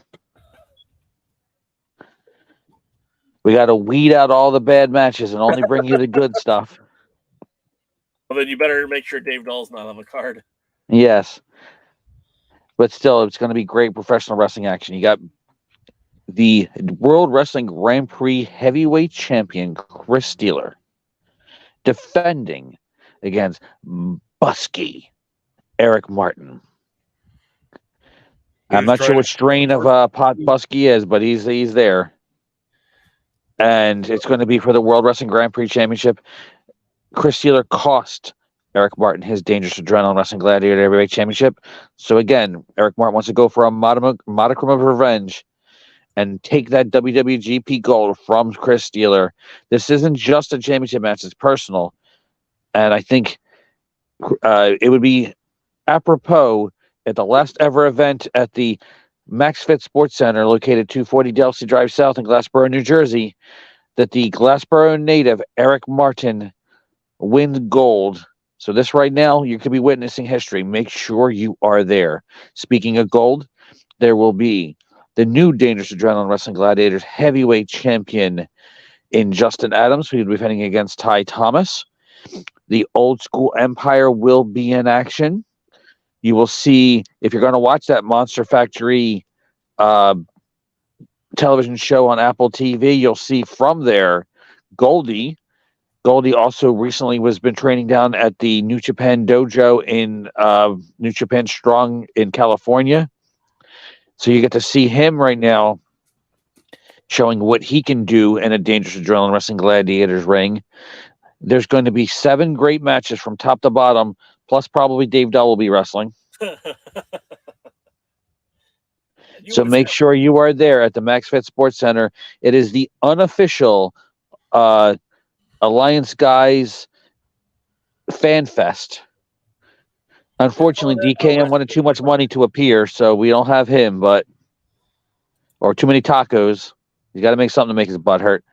We got to weed out all the bad matches and only bring you the good stuff. Well, then you better make sure Dave Dahl's not on the card. Yes. But still, it's going to be great professional wrestling action. You got the World Wrestling Grand Prix heavyweight champion, Chris Steeler, defending against Busky Eric Martin. I'm not sure what strain of pot Busky is, but he's there. And it's going to be for the World Wrestling Grand Prix Championship. Chris Steeler cost Eric Martin his Dangerous Adrenaline Wrestling Gladiator Heavyweight Championship. So again, Eric Martin wants to go for a modicum of revenge and take that WWGP gold from Chris Steeler. This isn't just a championship match, it's personal. And I think it would be apropos at the last ever event at the Max Fit Sports Center, located 240 Delsey Drive South in Glassboro, New Jersey, that the Glassboro native Eric Martin wins gold. So this right now, you could be witnessing history. Make sure you are there. Speaking of gold, there will be the new Dangerous Adrenaline Wrestling Gladiators heavyweight champion in Justin Adons, who will be fighting against Ty Thomas. The Old School Empire will be in action. You will see, if you're going to watch that Monster Factory television show on Apple TV, you'll see from there Goldie. Goldie also recently been training down at the New Japan Dojo in New Japan Strong in California. So you get to see him right now showing what he can do in a Dangerous Adrenaline Wrestling Gladiators ring. There's going to be 7 great matches from top to bottom, plus probably Dave Dahl will be wrestling. So make sure you are there at the Max Fit Sports Center. It is the unofficial Alliance Guys Fan Fest. Unfortunately, DKM wanted too much money to appear, so we don't have him, or too many tacos. He's got to make something to make his butt hurt.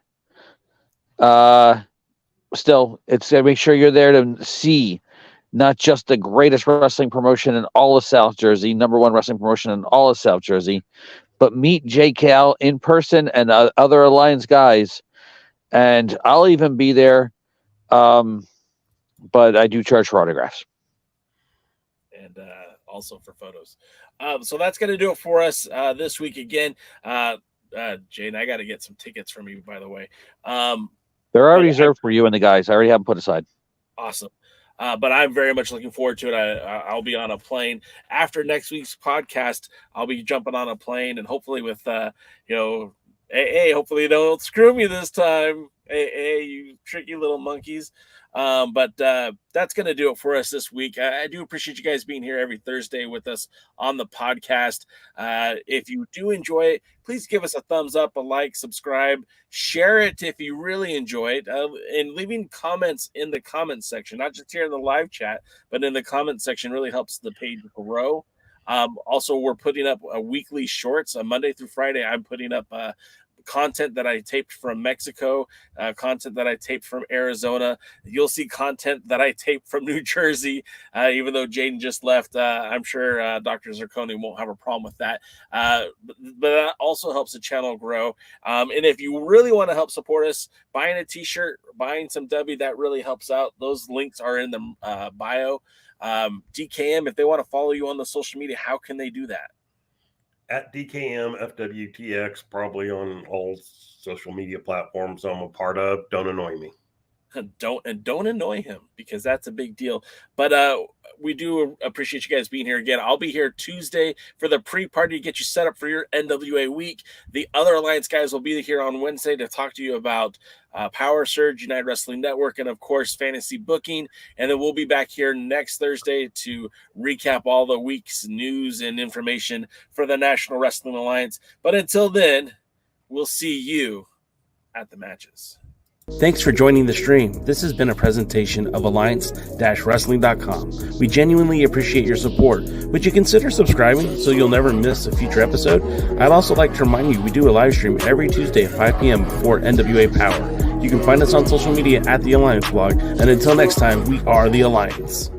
Still, it's got to make sure you're there to see not just the greatest wrestling promotion in all of South Jersey, #1 wrestling promotion in all of South Jersey, but meet J. Cal in person and other Alliance guys. And I'll even be there, but I do charge for autographs. And also for photos. So that's going to do it for us this week again. Jane, I got to get some tickets from you, by the way. They're already reserved for you and the guys. I already have them put aside. Awesome. But I'm very much looking forward to it. I'll be on a plane after next week's podcast. I'll be jumping on a plane and hopefully with, hey, hopefully you don't screw me this time. Hey, you tricky little monkeys. But that's going to do it for us this week. I do appreciate you guys being here every Thursday with us on the podcast. If you do enjoy it, please give us a thumbs up, a like, subscribe, share it if you really enjoy it, and leaving comments in the comment section, not just here in the live chat, but in the comment section really helps the page grow. Also, we're putting up weekly shorts. Monday through Friday, I'm putting up content that I taped from Mexico, content that I taped from Arizona. You'll see content that I taped from New Jersey, even though Jaden just left. I'm sure Dr. Zirconi won't have a problem with that. But that also helps the channel grow. And if you really want to help support us, buying a t-shirt, buying some W, that really helps out. Those links are in the bio. DKM, if they want to follow you on the social media, how can they do that? At DKM FWTX, probably on all social media platforms I'm a part of. Don't annoy me. Don't annoy him, because that's a big deal. But we do appreciate you guys being here again. I'll be here Tuesday for the pre-party to get you set up for your NWA week. The other Alliance guys will be here on Wednesday to talk to you about Power Surge, United Wrestling Network, and of course fantasy booking. And then we'll be back here next Thursday to recap all the week's news and information for the National Wrestling Alliance. But until then, we'll see you at the matches. Thanks for joining the stream. This has been a presentation of Alliance-Wrestling.com. We genuinely appreciate your support. Would you consider subscribing so you'll never miss a future episode? I'd also like to remind you we do a live stream every Tuesday at 5 p.m. before NWA Power. You can find us on social media at The Alliance Blog. And until next time, we are The Alliance.